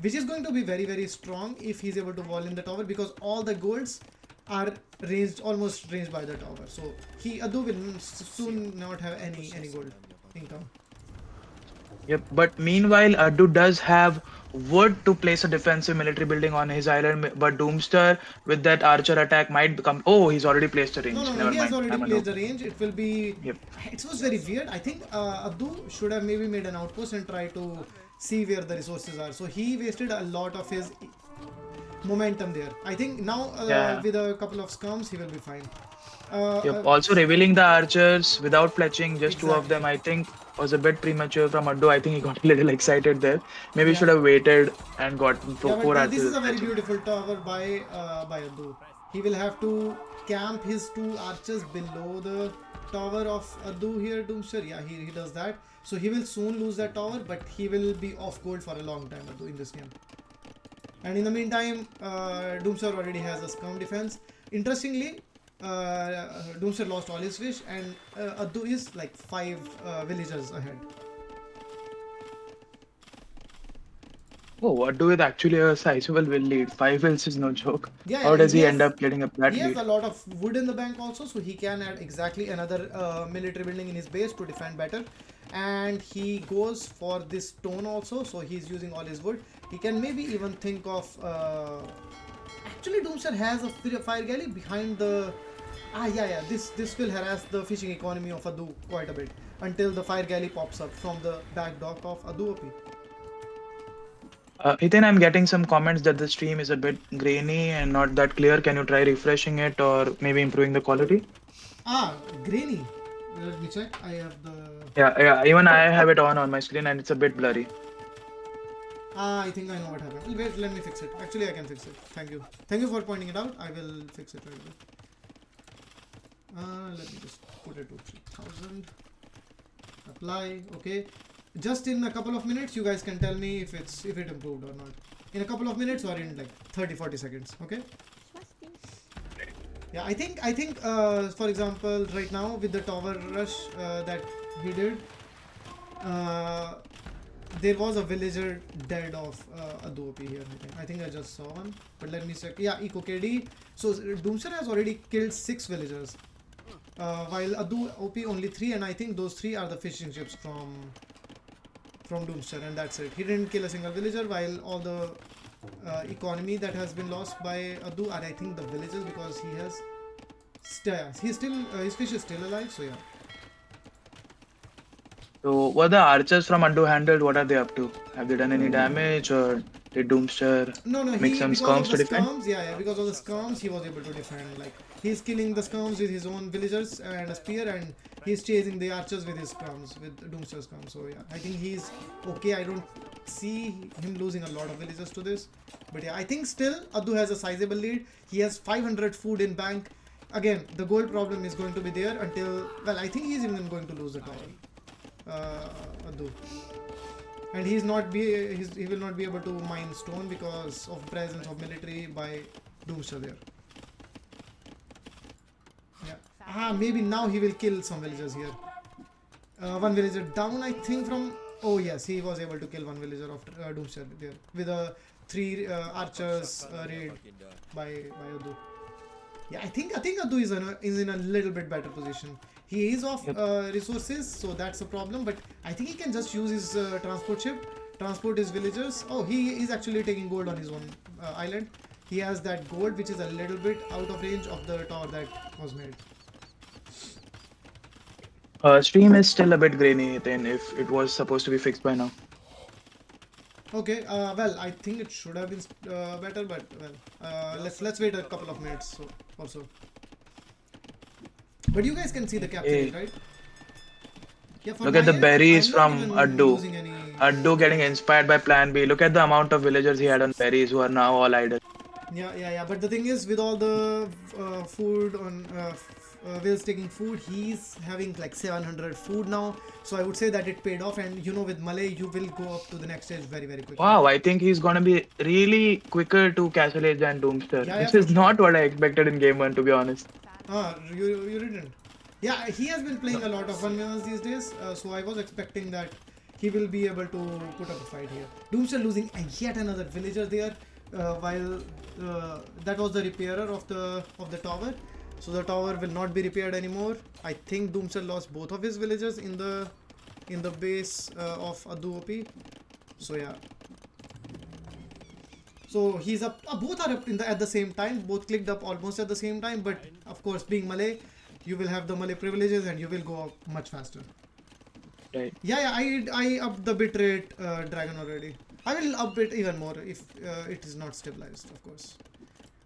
A: which is going to be very very strong if he's able to wall in the tower, because all the golds are ranged, almost ranged by the tower. So he Adu will soon not have any gold income.
B: Yep. But meanwhile, Addu does have wood to place a defensive military building on his island. But Doomster with that archer attack might become. Oh, he's already placed a
A: No,
B: range.
A: no, no.
B: Never
A: He has
B: mind.
A: already
B: I'm a
A: placed
B: noob.
A: the range. It will be.
B: Yep.
A: It was very weird. I think Abdu should have maybe made an outpost and try to see where the resources are. So he wasted a lot of his momentum there. I think now
B: Yeah.
A: with a couple of scums, he will be fine.
B: Yep.
A: Uh,
B: Also revealing the archers without fletching, just two of them,
A: exactly.
B: I think was a bit premature from Addu. I think he got a little excited there. Maybe
A: Yeah.
B: should have waited and got
A: Yeah, but
B: four
A: this
B: archers
A: is
B: with
A: a very
B: fletching.
A: beautiful tower by Adu. He will have to camp his two archers below the tower of Adu here, Doomster. Yeah, he does that. So he will soon lose that tower, but he will be off gold for a long time, Adu, in this game. And in the meantime, Doomster already has a scum defense. Interestingly, Doomster lost all his fish, and Adu is like 5 villagers ahead.
B: Oh, Addu with actually a sizable will lead. 5 wills is no joke.
A: Yeah,
B: How
A: yeah, and
B: does he end up getting up that
A: he has
B: lead?
A: a lot of wood in the bank also, so he can add exactly another military building in his base to defend better. And he goes for this stone also, so he's using all his wood. He can maybe even think of. Actually, Doomster has a fire galley behind the. Yeah. This will harass the fishing economy of Adu quite a bit until the fire galley pops up from the back dock of adduOP.
B: Ethan, I'm getting some comments that the stream is a bit grainy and not that clear. Can you try refreshing it or maybe improving the quality?
A: Grainy. Let me check. I have the.
B: Yeah, yeah. Even I have it on my screen and it's a bit blurry.
A: I think I know what happened. Wait, let me fix it. Actually, I can fix it. Thank you. Thank you for pointing it out. I will fix it right away. Let me just put it to 3000. Apply. Okay. Just in a couple of minutes, you guys can tell me if it improved or not. In a couple of minutes or in like 30-40 seconds. Okay. Yeah, I think for example right now with the tower rush that he did, uh, there was a villager dead of adduOP here. I think I just saw one, but let me check. Yeah, Eco KD. So Doomster has already killed 6 villagers, while adduOP only 3, and I think those 3 are the fishing ships from Doomster, and that's it. He didn't kill a single villager, while all the economy that has been lost by Adu are, I think, the villagers, because he has he's still his fish is still alive. So yeah.
B: So, what the archers from Undo handled, what are they up to? Have they done any damage or did Doomster
A: No,
B: make
A: he,
B: some
A: because of
B: skirms
A: the
B: to defend?
A: scums, because of the scums, he was able to defend. Like, he's killing the scums with his own villagers and a spear, and he's chasing the archers with his scums, with Doomster scums. So yeah, I think he's okay. I don't see him losing a lot of villagers to this, but yeah, I think still Adu has a sizable lead. He has 500 food in bank. Again, the gold problem is going to be there until, well, I think he's even going to lose the tower. Adu. And he will not be able to mine stone because of presence of military by Doomster there. Yeah. Maybe now he will kill some villagers here. One villager down, I think, from. Oh yes, he was able to kill one villager after Doomster there with a 3 archers raid by Adu. Yeah, I think Adu is in a little bit better position. He is off
B: Yep.
A: resources, so that's a problem. But I think he can just use his transport ship, transport his villagers. Oh, he is actually taking gold on his own island. He has that gold, which is a little bit out of range of the tower that was made.
B: Stream is still a bit grainy, Ethan, if it was supposed to be fixed by now.
A: Okay, well, I think it should have been better, but well, let's wait a couple of minutes or so. But you guys can see the capture,
B: Hey,
A: right? Yeah, for
B: look
A: my
B: at the
A: end,
B: berries
A: I'm not
B: from
A: even
B: Addu.
A: losing any.
B: Addu getting inspired by Plan B. Look at the amount of villagers he had on berries who are now all idle.
A: Yeah. But the thing is, with all the food on Will's taking food, he's having like 700 food now. So I would say that it paid off. And with Malay, you will go up to the next stage very, very quickly.
B: Wow, I think he's gonna be really quicker to Castle Age than Doomster.
A: Yeah,
B: This
A: for
B: is
A: sure.
B: not what I expected in Game 1, to be honest.
A: You didn't. Yeah, he has been playing a lot of 1v1s these days. So I was expecting that he will be able to put up a fight here. DOOMSTER losing yet another villager there, while that was the repairer of the tower. So the tower will not be repaired anymore. I think DOOMSTER lost both of his villagers in the base of adduOP. So yeah. So he's up. Both are up at the same time. Both clicked up almost at the same time. But of course, being Malay, you will have the Malay privileges and you will go up much faster.
B: Right.
A: Yeah. I upped the bitrate dragon already. I will up it even more if it is not stabilized. Of course,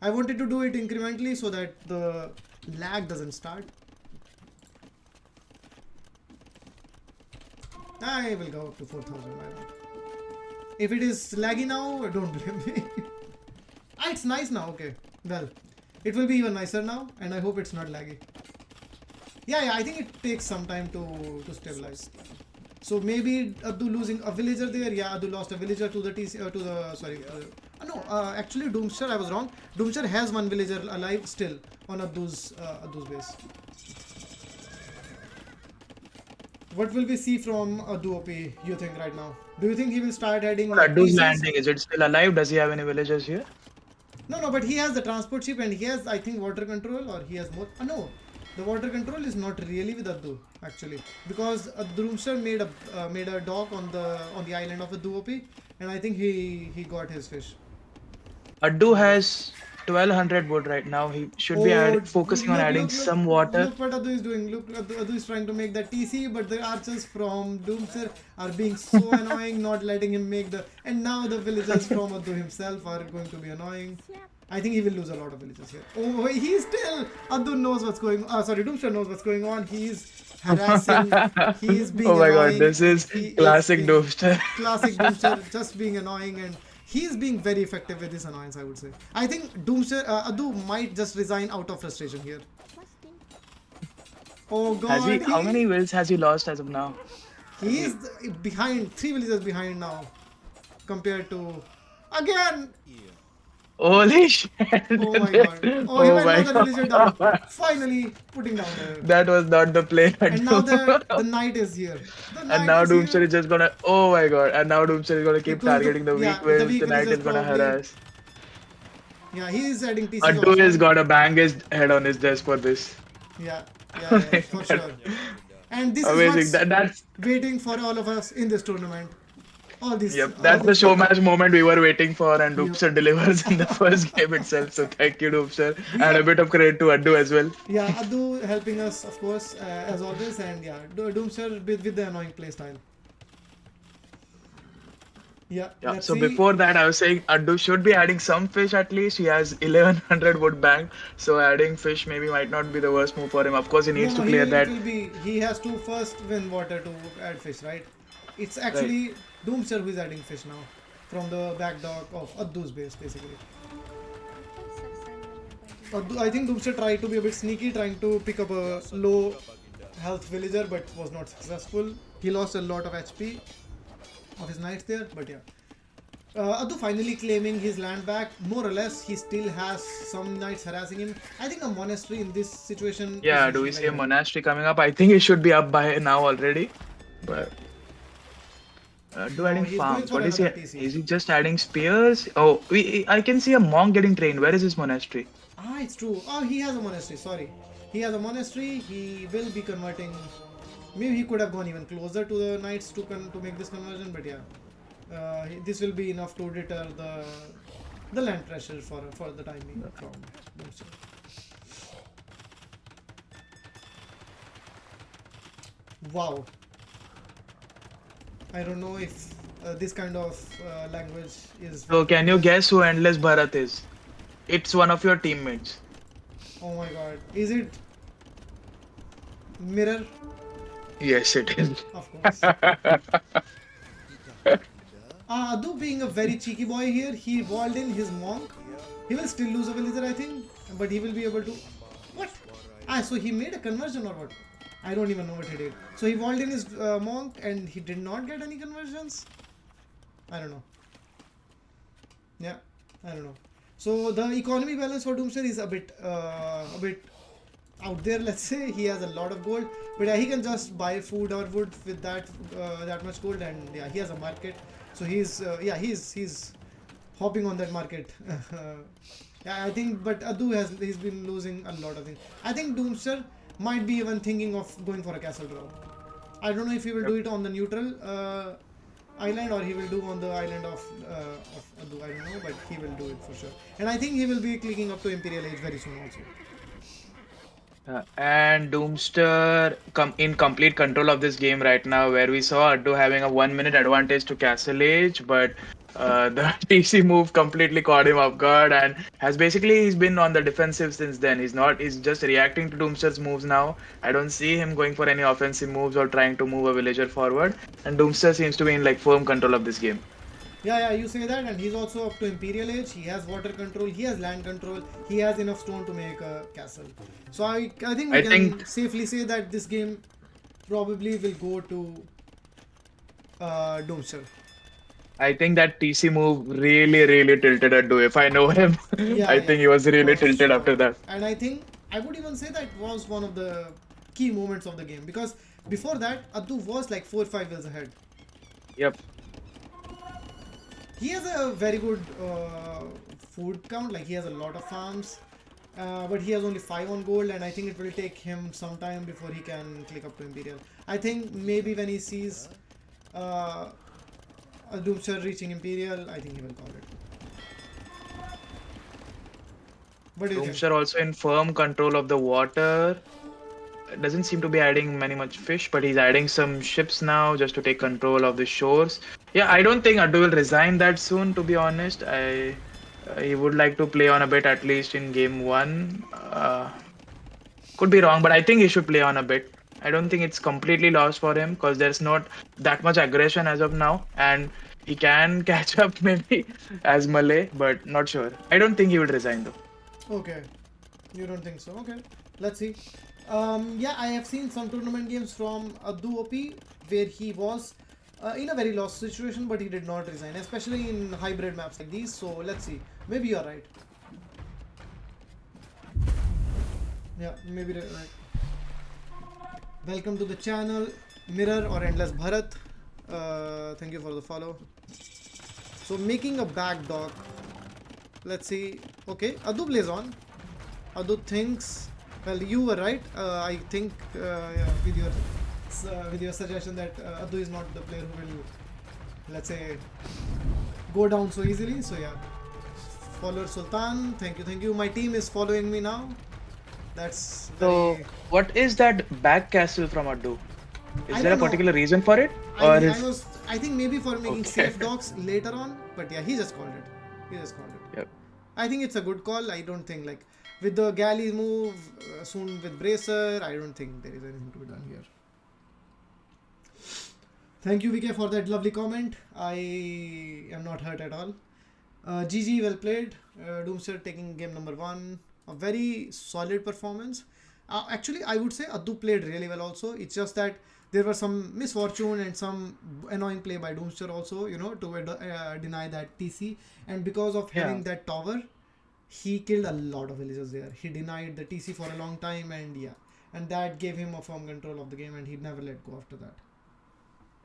A: I wanted to do it incrementally so that the lag doesn't start. I will go up to 4,000. Why not? If it is laggy now, don't blame me. It's nice now. Okay. Well, it will be even nicer now, and I hope it's not laggy. Yeah. I think it takes some time to stabilize. So maybe Addu losing a villager there. Yeah, Addu lost a villager to the TC. Actually, DOOMSTER. I was wrong. DOOMSTER has one villager alive still on Addu's base. What will we see from adduOP, you think, right now? Do you think he will start adding
B: Addu's
A: TCs?
B: landing, is it still alive? Does he have any villagers here?
A: No, but he has the transport ship and he has, I think, water control, or he has more. No, the water control is not really with Addu actually, because DOOMSTER made a dock on the island of adduOP, and I think he got his fish.
B: Addu has 1200 wood right now. He should be focusing on adding some water.
A: Look what Addu is doing. Look, Addu is trying to make that TC, but the archers from DOOMSTER are being so annoying, not letting him make the. And now the villagers from Addu himself are going to be annoying. I think he will lose a lot of villagers here. Oh, he's still. Addu knows what's going on. Sorry, DOOMSTER knows what's going on. He's harassing. He is being
B: Oh my
A: annoying.
B: god, this is classic DOOMSTER.
A: Classic DOOMSTER, just being annoying, and he's being very effective with his annoyance, I would say. I think DOOMSTER, Addu might just resign out of frustration here. Oh god.
B: How many wills has he lost as of now?
A: He is behind, 3 villagers behind now. Compared to. Again!
B: Holy shit!
A: Oh my god. Oh, he went another villager down. Finally putting down the.
B: That was not the play.
A: And now the knight is here.
B: And now DOOMSTER is just gonna. Oh my god! And now DOOMSTER is gonna keep targeting the weak wills. The knight is gonna harass.
A: Yeah, he is adding TC.
B: Addu has got to bang his head on his desk for this.
A: Yeah, for sure. And this
B: amazing.
A: is what's waiting for all of us in this tournament. All these.
B: Yep, that's the showmatch moment we were waiting for, and DOOMSTER delivers in the first game itself. So thank you, DOOMSTER, and a bit of credit to Addu as well.
A: Yeah, Addu helping us, of course, as always, and yeah, DOOMSTER with the annoying playstyle. Yeah.
B: So before that, I was saying Addu should be adding some fish at least. He has 1100 wood bank, so adding fish maybe might not be the worst move for him. Of course, he needs to clear that.
A: He has to first win water to add fish, right? It's actually DOOMSTER who is adding fish now from the back dock of Addu's base, basically. I think DOOMSTER tried to be a bit sneaky, trying to pick up a low health villager, but was not successful. He lost a lot of HP of his knights there, but yeah. Addu finally claiming his land back, more or less. He still has some knights harassing him. I think a monastery in this situation.
B: Yeah, do we see a monastery coming up? I think it should be up by now already, but. Adding farms. What is he? Is he just adding spears? Oh, I can see a monk getting trained. Where is his monastery?
A: It's true. Oh, he has a monastery. Sorry, he has a monastery. He will be converting. Maybe he could have gone even closer to the knights to make this conversion, but yeah, this will be enough to deter the land pressure for the time being from DOOMSTER. Wow. I don't know if this kind of language is.
B: So can you guess who Endless Bharat is? It's one of your teammates.
A: Oh my god. Is it Mirror?
B: Yes, it is.
A: Of course. Addu being a very cheeky boy here, he walled in his monk. He will still lose a villager, I think, but he will be able to. What? So he made a conversion or what? I don't even know what he did. So he walled in his monk and he did not get any conversions? I don't know. Yeah, I don't know. So the economy balance for DOOMSTER is a bit out there. Let's say he has a lot of gold, but yeah, he can just buy food or wood with that much gold, and yeah, he has a market. So he's hopping on that market. Yeah, I think, but Adu he's been losing a lot of things. I think Doomster might be even thinking of going for a castle draw. I don't know if he will do
B: Yep.
A: it on the neutral island or he will do on the island of Adu. I don't know, but he will do it for sure. And I think he will be clicking up to Imperial Age very soon also.
B: And Doomster in complete control of this game right now, where we saw Addo having a 1 minute advantage to Castle Age, but the TC move completely caught him off guard, and he's been on the defensive since then. He's just reacting to Doomster's moves now. I don't see him going for any offensive moves or trying to move a villager forward, and Doomster seems to be in like firm control of this game.
A: Yeah, you say that, and he's also up to Imperial Age. He has water control, he has land control, he has enough stone to make a castle. So I think we
B: I
A: can
B: think
A: safely say that this game probably will go to Doomster.
B: I think that TC move really tilted Addo. If I know him, I think he was really
A: For
B: tilted
A: sure.
B: after that.
A: And I think I would even say that was one of the key moments of the game because before that, Addu was like 4 or 5 years ahead.
B: Yep.
A: He has a very good food count, like he has a lot of farms, but he has only 5 on gold, and I think it will take him some time before he can click up to Imperial. I think maybe when he sees uh, a Doomster reaching Imperial, I think he will call it. What do you think?
B: Doomster also in firm control of the water. Doesn't seem to be adding many much fish, but he's adding some ships now just to take control of the shores. Yeah, I don't think Addu will resign that soon. To be honest, I he would like to play on a bit at least in game one. Could be wrong, but I think he should play on a bit. I don't think it's completely lost for him because there's not that much aggression as of now, and he can catch up maybe as Malay, but not sure. I don't think he would resign though.
A: Okay, you don't think so? Okay, let's see. Yeah, I have seen some tournament games from adduOP where he was in a very lost situation, but he did not resign, especially in hybrid maps like these. So let's see. Maybe you're right. Yeah, maybe right. Welcome to the channel, Mirror or Endless Bharat. Thank you for the follow. So making a back dock. Let's see. Okay, Adu plays on. Adu thinks. Well, you were right. I think yeah, with your suggestion that Adu is not the player who will, let's say, go down so easily. So yeah, follower Sultan. Thank you. My team is following me now. That's
B: So,
A: very.
B: what is that back castle from Addu? Is
A: I
B: there a
A: don't know.
B: particular reason for it, or is
A: I think maybe for making
B: okay?
A: safe docks later on, but yeah, he just called it. He just called it.
B: Yep.
A: I think it's a good call. I don't think like with the galley move soon with Bracer, I don't think there is anything to be done here. Thank you, VK, for that lovely comment. I am not hurt at all. GG, well played. Doomster taking game number 1. A very solid performance. Actually, I would say Addu played really well also. It's just that there were some misfortune and some annoying play by Doomster also, to deny that TC. And because of
B: Yeah.
A: having that tower, he killed a lot of villagers there. He denied the TC for a long time, and yeah. And that gave him a firm control of the game, and he never let go after that.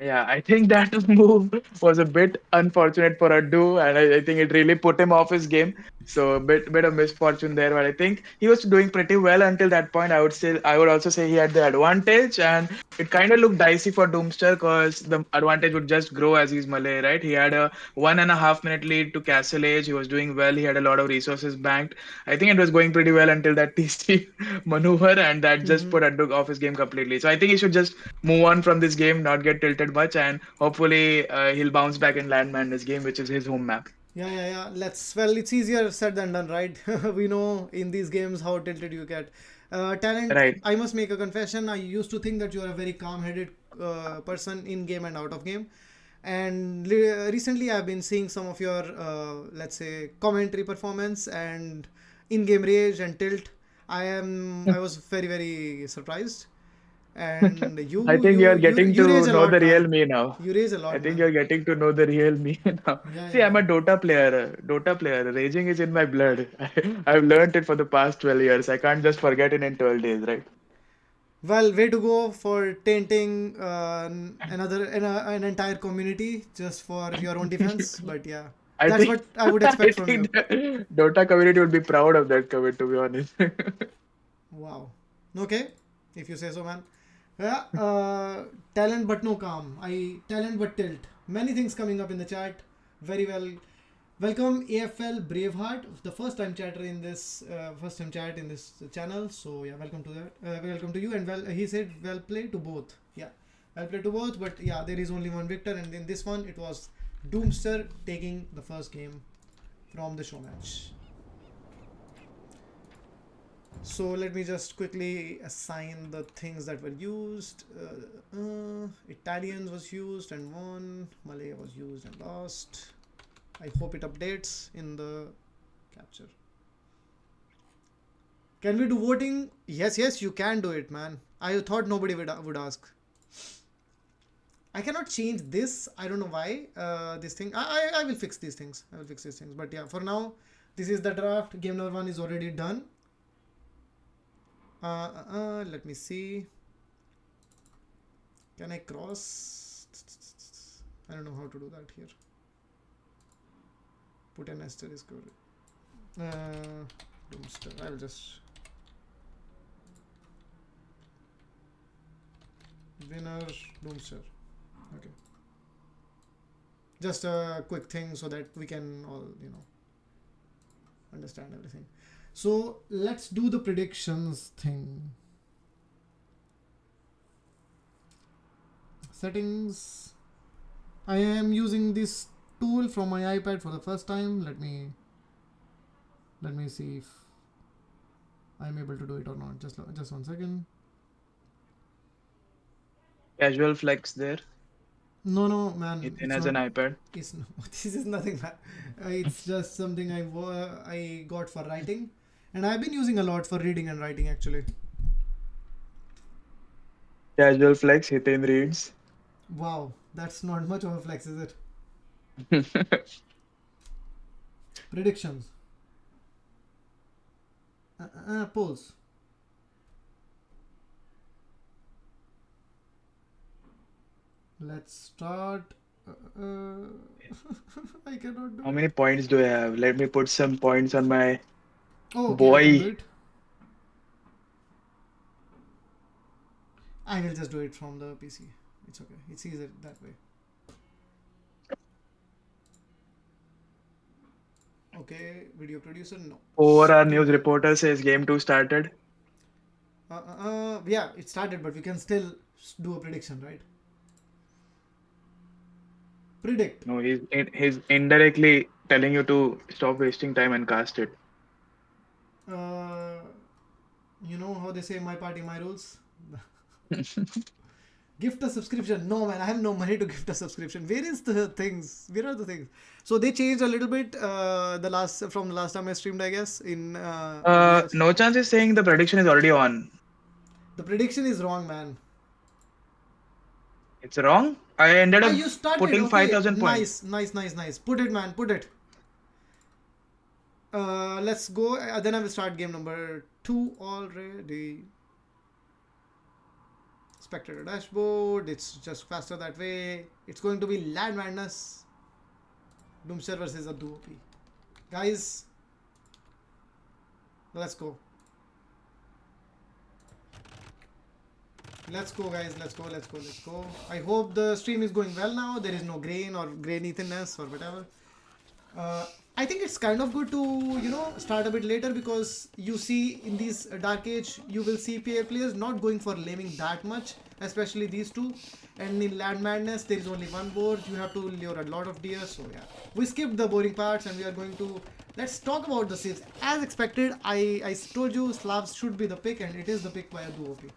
B: Yeah, I think that move was a bit unfortunate for Addu, and I think it really put him off his game. So a bit of misfortune there, but I think he was doing pretty well until that point. I would also say he had the advantage, and it kind of looked dicey for Doomster because the advantage would just grow as he's Malay, right? He had a 1.5 minute lead to Castle Age. He was doing well. He had a lot of resources banked. I think it was going pretty well until that TC maneuver, and that just
A: Mm-hmm.
B: put Addu off his game completely. So I think he should just move on from this game, not get tilted much, and hopefully he'll bounce back in Land Madness game, which is his home map.
A: Yeah. Well, it's easier said than done, right? We know in these games how tilted you get. Talent,
B: Right.
A: I must make a confession. I used to think that you are a very calm headed person in game and out of game. And recently, I've been seeing some of your, let's say, commentary performance and in game rage and tilt. I was very, very surprised. And
B: I
A: you
B: think
A: you
B: you're
A: you
B: getting
A: you
B: to
A: rage a
B: know
A: lot,
B: the real
A: man.
B: me now.
A: You rage a
B: I
A: lot,
B: think
A: man.
B: you're getting to know the real me now.
A: Yeah,
B: See,
A: yeah,
B: I'm a
A: yeah.
B: Dota player. Dota player. Raging is in my blood. I've learned it for the past 12 years. I can't just forget it in 12 days, right?
A: Well, way to go for tainting an entire community just for your own defense. But yeah,
B: I
A: that's
B: think
A: what I would
B: I
A: expect from you.
B: think the Dota community would be proud of that commit, to be honest.
A: Wow. Okay, if you say so, man. Yeah. Talent but no calm. I talent but tilt. Many things coming up in the chat. Very well. Welcome AFL Braveheart, the first time chatter in this first time chat in this channel. So yeah, welcome to that. Welcome to you. And well, he said well play to both. Yeah, well play to both. But yeah, there is only one victor, and in this one, it was Doomster taking the first game from the show match. So let me just quickly assign the things that were used. Italian was used and won. Malay was used and lost. I hope it updates in the capture. Can we do voting? Yes, yes, you can do it, man. I thought nobody would ask. I cannot change this. I don't know why. This thing. I will fix these things. I will fix these things. But yeah, for now, this is the draft. Game number one is already done. Let me see. Can I cross? I don't know how to do that here. Put an asterisk. Doomster. I will just winner Doomster. Okay. Just a quick thing so that we can all understand everything. So let's do the predictions thing. Settings. I am using this tool from my iPad for the first time. Let me see if I'm able to do it or not. Just 1 second.
B: Casual flex there.
A: No, man.
B: Ethan
A: It's
B: has
A: not.
B: an iPad.
A: It's no, this is nothing, man. It's just something I got for writing, and I've been using a lot for reading and writing actually.
B: Casual flex, Ethan reads.
A: Wow, that's not much of a flex, is it? Predictions. Polls. Let's start. I cannot do
B: How
A: it.
B: many points do I have? Let me put some points on my
A: Oh, okay, I can do
B: boy.
A: it. I will just do it from the PC. It's okay. It's easier that way. Okay, video producer, no.
B: Over our news
A: Stupid.
B: reporter says game 2 started.
A: Yeah, it started, but we can still do a prediction, right? Predict.
B: No, he's indirectly telling you to stop wasting time and cast it.
A: Uh, you know how they say my party, my rules? Gift a subscription. No, man, I have no money to gift a subscription. Where is the things? Where are the things? So they changed a little bit from the last time I streamed, I guess, in OBS.
B: No chance is saying the prediction is already on.
A: The prediction is wrong, man.
B: It's wrong. I ended
A: Ah,
B: up
A: you started.
B: putting
A: Okay,
B: 5,000 points.
A: nice. Put it, man. Put it. Let's go. Then I will start game number 2 already. Spectator dashboard. It's just faster that way. It's going to be Land Madness. Doomster versus adduOP. Guys, let's go. Let's go, guys. Let's go. I hope the stream is going well now. There is no grain or grainithiness or whatever. I think it's kind of good to start a bit later, because you see in these Dark Age you will see players not going for laming that much, especially these two. And in Land Madness there is only one board. You have to lure a lot of deer. So yeah, we skipped the boring parts and we are going to let's talk about the saves. As expected, I told you Slavs should be the pick, and it is the pick by adduOP.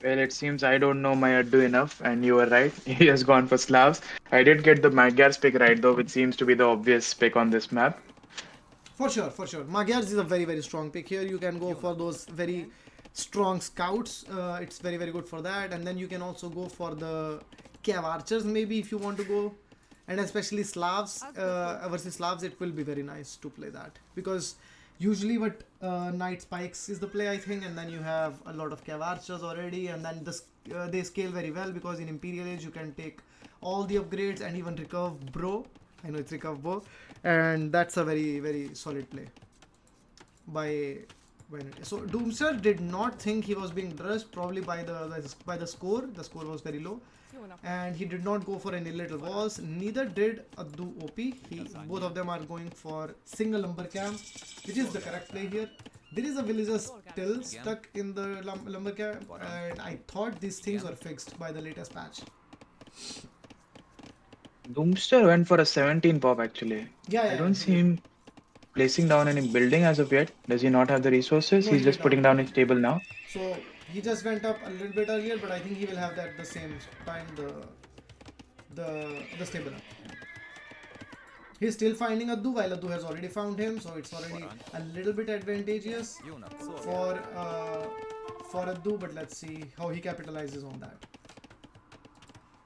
B: Well, it seems I don't know my Addu enough, and you were right. He has gone for Slavs. I did get the Magyar's pick right, though, which seems to be the obvious pick on this map.
A: For sure. Magyars is a very, very strong pick here. You can go for those very strong scouts. It's very very good for that. And then you can also go for the cav archers maybe if you want to go, and especially Slavs versus Slavs, it will be very nice to play that, because usually what knight spikes is the play, I think, and then you have a lot of cav archers already, and then they scale very well because in Imperial Age you can take all the upgrades and even recurve bro. I know it's recurve bow, and that's a very very solid play by so Doomster did not think he was being dressed, probably by the score. The score was very low, and he did not go for any little walls. Neither did adduOP. Both of them are going for single lumber camp, which is the correct play here. There is a villager still stuck in the lumber camp, and I thought these things were fixed by the latest patch.
B: Doomster went for a 17 pop actually.
A: Yeah,
B: I
A: yeah,
B: don't see him placing down any building as of yet. Does he not have the resources?
A: no,
B: He's
A: he did
B: just
A: not.
B: putting down his table now.
A: So he just went up a little bit earlier, but I think he will have that the same time the stable up. He's still finding Addu while Addu has already found him, so it's already a little bit advantageous for Addu, but let's see how he capitalizes on that.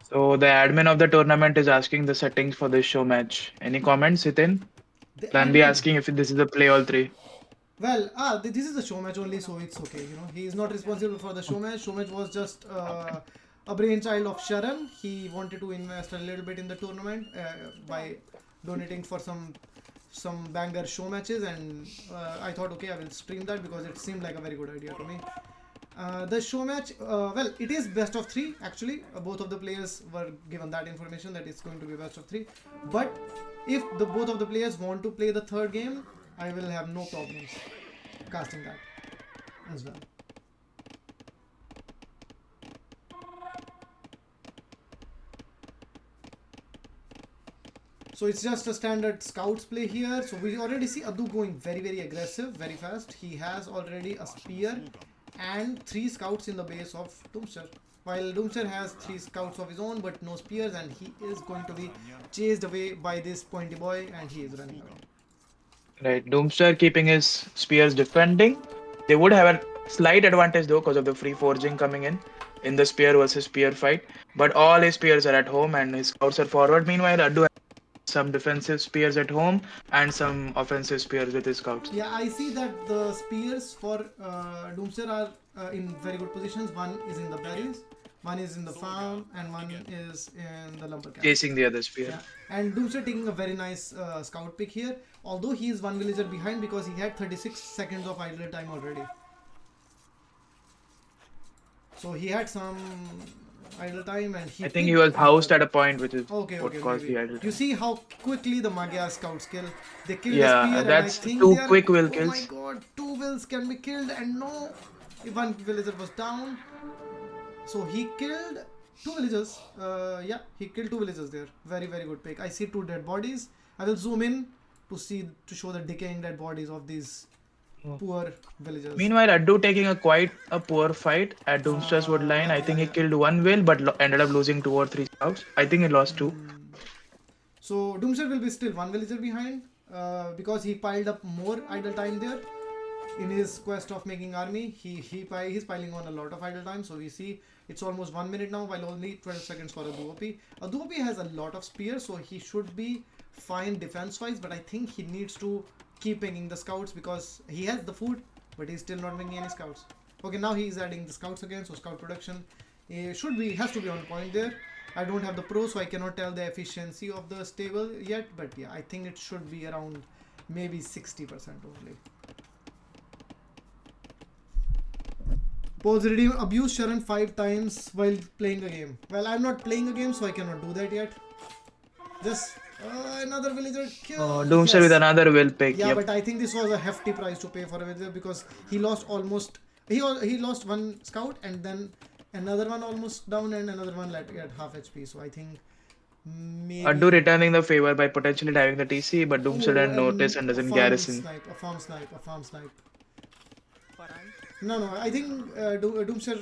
B: So the admin of the tournament is asking the settings for this show match. Any comments, Hitin?
A: The
B: Plan B
A: admin.
B: asking if this is a play all three.
A: Well, this is a show match only, so it's okay. You know, he is not responsible for the show match. Show match was just a brainchild of Sharan. He wanted to invest a little bit in the tournament by donating for some banger show matches, and I thought, okay, I will stream that because it seemed like a very good idea to me. The show match, well, it is best of 3 actually. Both of the players were given that information that it's going to be best of 3. But if both of the players want to play the third game, I will have no problems casting that as well. So it's just a standard scouts play here. So we already see Addu going very very aggressive, very fast. He has already a spear and 3 scouts in the base of Doomster. While Doomster has 3 scouts of his own but no spears, and he is going to be chased away by this pointy boy, and he is running away.
B: Right, Doomster keeping his spears defending. They would have a slight advantage though because of the free forging coming in the spear versus spear fight. But all his spears are at home and his scouts are forward. Meanwhile, Addu has some defensive spears at home and some offensive spears with his scouts.
A: Yeah, I see that the spears for Doomster are in very good positions. One is in the berries, one is in the farm, and one is in the lumber camp.
B: Chasing the other spear.
A: Yeah. And Doomster taking a very nice scout pick here, although he is 1 villager behind because he had 36 seconds of idle time already. So he had some idle time, and
B: I think he was housed at a point, which is
A: okay,
B: what caused
A: maybe.
B: the idle time.
A: You see how quickly the Magyar scouts kill. They kill the
B: Yeah,
A: spear,
B: that's
A: and I think
B: 2
A: they are,
B: quick will
A: oh
B: kills.
A: my god, 2 wills can be killed, and no, if 1 villager was down. So he killed 2 villagers. Yeah, he killed 2 villagers there. Very very good pick. I see 2 dead bodies. I will zoom in to show the decaying dead bodies of these poor villagers.
B: Meanwhile, Addu taking quite a poor fight at Doomster's woodline. I think he killed 1 will but ended up losing 2 or 3 scouts. I think he lost 2.
A: So Doomster will be still 1 villager behind because he piled up more idle time there. In his quest of making army, he's piling on a lot of idle time. So we see it's almost 1 minute now, while only 12 seconds for adduOP. adduOP has a lot of spears, so he should be fine defense wise, but I think he needs to keep making the scouts because he has the food, but he's still not making any scouts. Okay, now he's adding the scouts again, so scout production has to be on point there. I don't have the pro, so I cannot tell the efficiency of the stable yet, but yeah, I think it should be around maybe 60% only. Pause redeem abuse Sharan 5 times while playing a game. Well, I'm not playing a game, so I cannot do that yet. Just another villager kill.
B: Doomster with another will pick.
A: Yeah,
B: Yep.
A: but I think this was a hefty price to pay for a villager because he lost almost. He lost 1 scout, and then another one almost down, and another one at half HP. So I think maybe
B: Addu returning the favor by potentially diving the TC, but Doomster didn't notice and doesn't garrison.
A: A farm snipe. No, I think Doomster.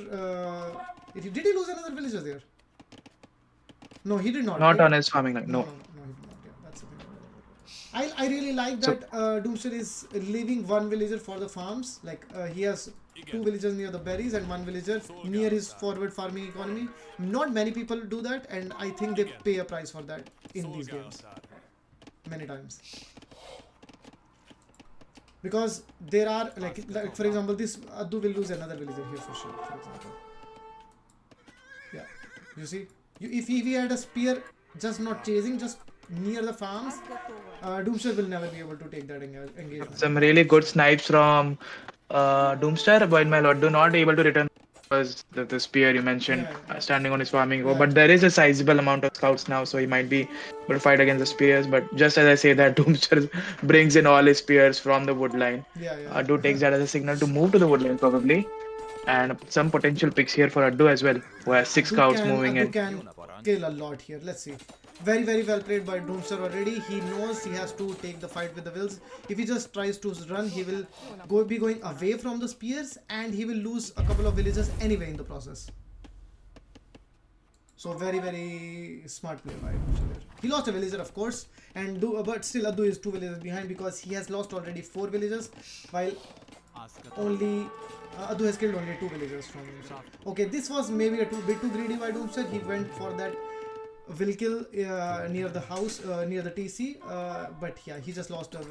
A: Did he lose another villager there? No, he did not.
B: Not on his farming line. No.
A: No, he did not. Yeah, that's the thing. I really like that Doomster is leaving 1 villager for the farms. Like he has 2 villagers near the berries and 1 villager near his forward farming economy. Not many people do that, and I think they pay a price for that in these games many times. Because there are like for example, this Addu will lose another villager here for sure. For example, yeah, you see, if he had a spear, just not chasing, just near the farms, DOOMSTER will never be able to take that engagement.
B: Some really good snipes from DOOMSTER, but my lord, do not able to return because the spear you mentioned
A: Yeah,
B: standing on his farming.
A: yeah,
B: But there is a sizable amount of scouts now, so he might be able to fight against the spears. But just as I say that, DOOMSTER brings in all his spears from the woodline.
A: yeah, yeah,
B: Addu
A: yeah.
B: takes that as a signal to move to the woodline probably, and some potential picks here for Addu as well, who has 6 scouts moving
A: Addu
B: in.
A: can kill a lot here. Let's see. Very, very well played by DOOMSTER already. He knows he has to take the fight with the wills. If he just tries to run, he will be going away from the spears, and he will lose a couple of villagers anyway in the process. So very, very smart play by DOOMSTER. He lost a villager, of course, and but still Addu is 2 villagers behind because he has lost already 4 villagers, while only Addu has killed only 2 villagers from himself. Okay, this was maybe a bit too greedy by DOOMSTER. He went for that will kill near the house, near the TC, but yeah, he just lost a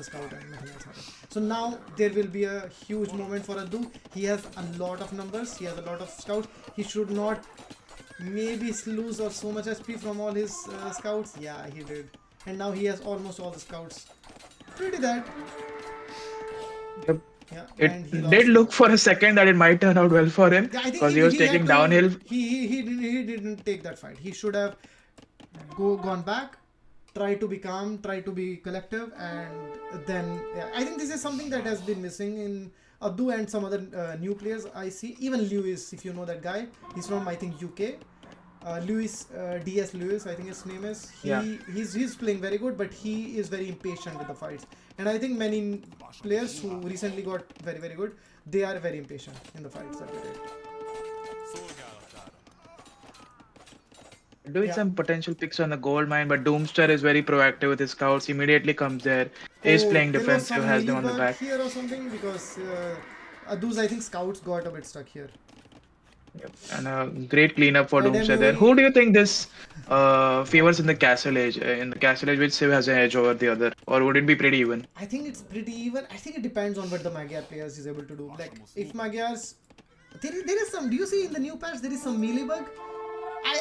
A: scout and nothing else happened. So now there will be a huge moment for Addu. He has a lot of numbers, he has a lot of scouts. He should not maybe lose or so much SP from all his scouts. Yeah, he did, and now he has almost all the scouts. Pretty that.
B: Yep.
A: Yeah,
B: It
A: and he
B: did
A: lost.
B: look for a second that it might turn out well for him
A: Yeah, I think
B: because he was
A: he had
B: taking
A: to.
B: downhill.
A: He didn't take that fight. He should have gone back, try to be calm, try to be collective, and then yeah, I think this is something that has been missing in Addu and some other new players I see. Even Lewis, if you know that guy, he's from I think UK. Lewis, DS Lewis, I think his name is.
B: Yeah.
A: He's playing very good, but he is very impatient with the fights. And I think many players who recently got very, very good, they are very impatient in the fights that they did.
B: Doing
A: Yeah.
B: some potential picks on the gold mine, but DOOMSTER is very proactive with his scouts. Immediately comes there, is
A: Oh,
B: playing
A: there was
B: defensive,
A: some
B: has
A: melee
B: them on the
A: bug
B: back.
A: here or something because Addu's I think scouts got a bit stuck here.
B: Yep. And a great cleanup for DOOMSTER there. Who
A: Ademui,
B: do you think this favors in the Castle Age? In the Castle Age, which Civ has an edge over the other, or would it be pretty even?
A: I think it's pretty even. I think it depends on what the Magyar players is able to do. Like if Magyars, there is some. Do you see in the new patch there is some melee bug?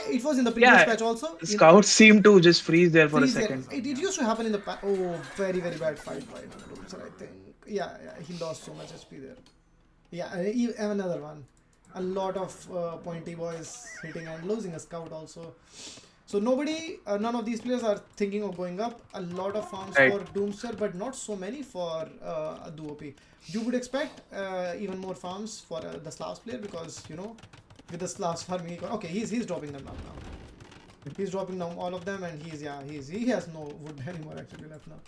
A: It was in the previous
B: Yeah,
A: patch also.
B: the scouts seem to just freeze there for a
A: Freeze there.
B: second.
A: It used to happen in the patch. Oh, very very bad fight by Doomster, I think. Yeah, he lost so much SP there. Yeah, another one. A lot of pointy boys hitting and losing a scout also. So none of these players are thinking of going up. A lot of farms
B: Right.
A: for Doomster, but not so many for DOOP. You would expect even more farms for the Slavs player because with the Slavs farming. Okay, he's dropping them now. He's dropping down all of them, and he has no wood anymore actually left now.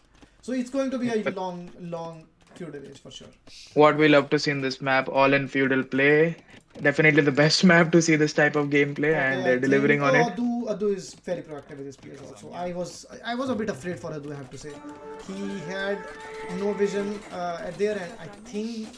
A: So it's going to be a long feudal age for sure.
B: What we love to see in this map, all in feudal play. Definitely the best map to see this type of gameplay, and
A: Okay, I
B: they're delivering
A: think
B: on it.
A: Addu is very proactive with his players also. I was a bit afraid for Addu, I have to say. He had no vision at there, and I think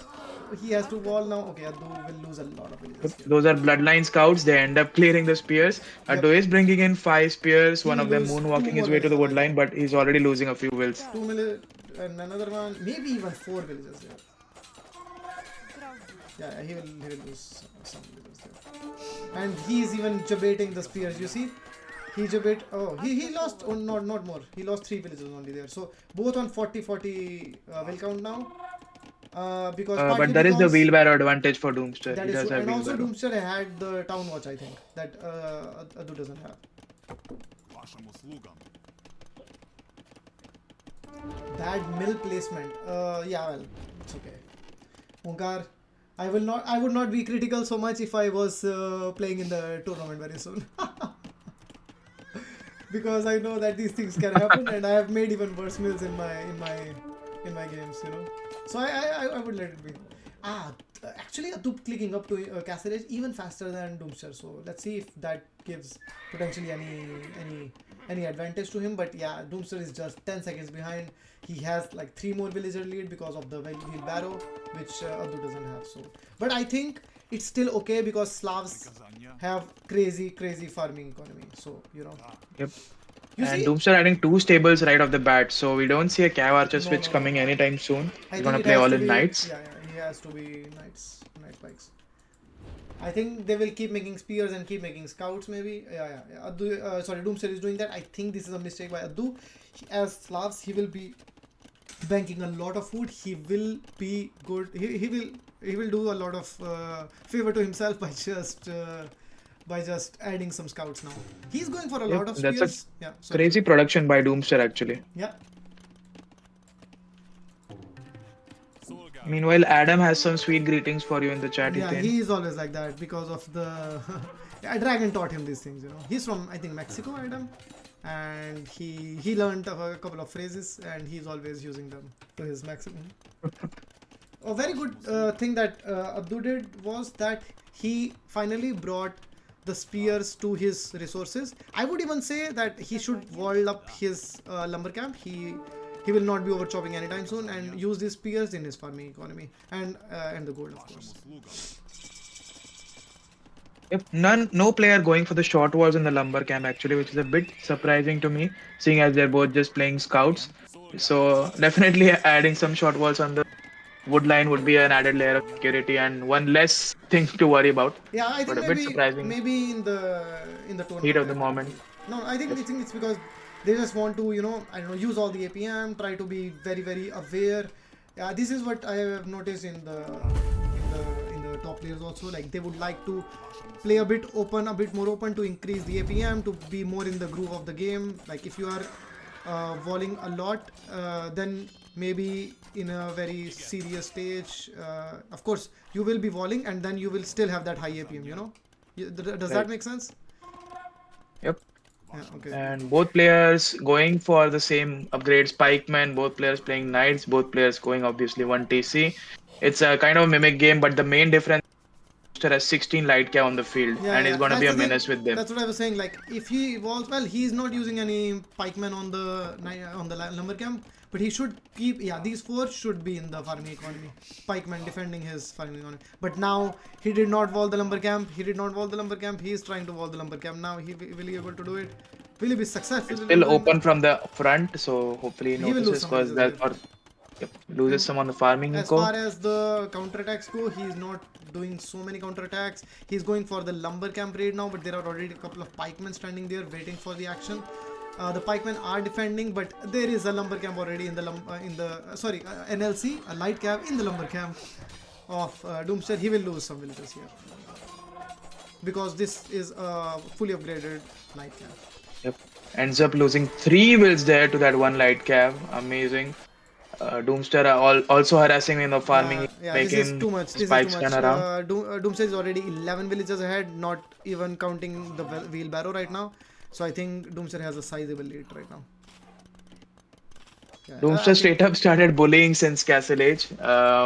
A: he has to wall now. Okay, Addu will lose a lot of villages here.
B: Those are bloodline scouts. They end up clearing the spears.
A: Yep.
B: Addo is bringing in 5 spears.
A: He
B: One
A: will
B: of them
A: lose 2
B: moonwalking his
A: more
B: way to the
A: villages, I
B: woodline,
A: think.
B: but he's already losing a few wills.
A: 2 million and another one, maybe even 4 villages there. Yeah, he will lose some villages there. And he's even debating the spears. You see, he debate. Oh, he lost. Oh, not more. He lost 3 villages only there. So both on 40-40 will count now.
B: But there is the wheelbarrow advantage for Doomster.
A: That
B: He
A: is
B: does
A: true.
B: have
A: And also
B: wheelbarrow.
A: Doomster had the town watch, I think, that Addu doesn't have. Bad mill placement. Yeah, well, it's okay. Onkar, I would not be critical so much if I was playing in the tournament very soon. Because I know that these things can happen, and I have made even worse mills in my games, So I would let it be. Actually, Addu clicking up to Castle Edge even faster than Doomster. So let's see if that gives potentially any advantage to him. But yeah, Doomster is just 10 seconds behind. He has like 3 more villager lead because of the wheelbarrow, which Addu doesn't have. So, but I think it's still okay because Slavs have crazy farming economy. So
B: Yep.
A: you
B: And
A: see,
B: Doomster adding 2 stables right off the bat, so we don't see a Cav Archer switch
A: no.
B: coming anytime soon.
A: I
B: He's
A: think
B: gonna
A: it
B: play
A: has
B: all
A: to
B: his
A: be,
B: knights.
A: yeah, he has to be knight bikes. I think they will keep making spears and keep making scouts maybe. Yeah. Doomster is doing that. I think this is a mistake by Addu. As Slavs, he will be banking a lot of food. He will be good. He will do a lot of favor to himself by just adding some scouts now. He's going for a
B: Yep,
A: lot of
B: that's a
A: spears. Yeah, sorry.
B: crazy production by Doomster actually.
A: Yeah.
B: Meanwhile, Adam has some sweet greetings for you in the chat,
A: Yeah,
B: Ethan.
A: he is always like that because of the yeah, Dragon taught him these things. He's from I think Mexico, Adam, and he learned a couple of phrases and he's always using them to his maximum. A very good thing that Abdu did was that he finally brought the spears to his resources. I would even say that he should wall up his lumber camp. He will not be over chopping anytime soon and use these spears in his farming economy and the gold of course.
B: Yep, no player going for the short walls in the lumber camp actually, which is a bit surprising to me, seeing as they're both just playing scouts. So definitely adding some short walls on the wood line would be an added layer of security and one less thing to worry about.
A: Yeah, I
B: But
A: think
B: a bit
A: maybe
B: surprising
A: maybe in the
B: heat
A: tournament
B: of the
A: that would
B: moment.
A: be. No, I think
B: Yep.
A: it's because they just want to I don't know use all the APM, try to be very aware. Yeah, this is what I have noticed in the top players also. Like they would like to play a bit more open to increase the APM to be more in the groove of the game. Like if you are walling a lot, then maybe in a very serious stage, of course you will be walling and then you will still have that high APM. Does that
B: Right.
A: make sense?
B: Yep.
A: Yeah. Okay.
B: And both players going for the same upgrades, pikemen, both players playing knights, both players going obviously 1 TC. It's a kind of mimic game, but the main difference is that has 16 light cap on the field and is
A: Yeah.
B: going to be
A: That's
B: a
A: the thing.
B: menace with them.
A: That's what I was saying. Like, if he evolves, well, he's not using any pikemen on the lumber camp, but he should keep. Yeah, these 4 should be in the farming economy. Pikemen defending his farming economy. But now he did not wall the lumber camp. He did not wall the lumber camp. He is trying to wall the lumber camp now. Will he able to do it? Will he be successful
B: It's
A: in
B: still
A: doing that?
B: open from the front, so hopefully he
A: He will lose
B: notices
A: some
B: because
A: villages
B: that
A: here.
B: or yep, loses
A: And
B: some on the farming
A: as
B: eco.
A: far as the counterattacks go, he's not doing so many counterattacks. He's going for the lumber camp raid now, but there are already a couple of pikemen standing there waiting for the action. The pikemen are defending, but there is a lumber camp already in the NLC, a light camp in the lumber camp of Doomster. He will lose some villagers here because this is a fully upgraded light camp.
B: Yep. Ends up losing 3 wills there to that one light cab. Amazing. Doomster are also harassing in the farming,
A: Yeah, this is
B: making
A: too much. This is too
B: spikes turn
A: much.
B: around.
A: Doomsday is already 11 villages ahead, not even counting the wheelbarrow right now. So I think Doomsday has a sizable lead right now. Yeah, I
B: Doomster
A: think.
B: straight up started bullying since Castle Age,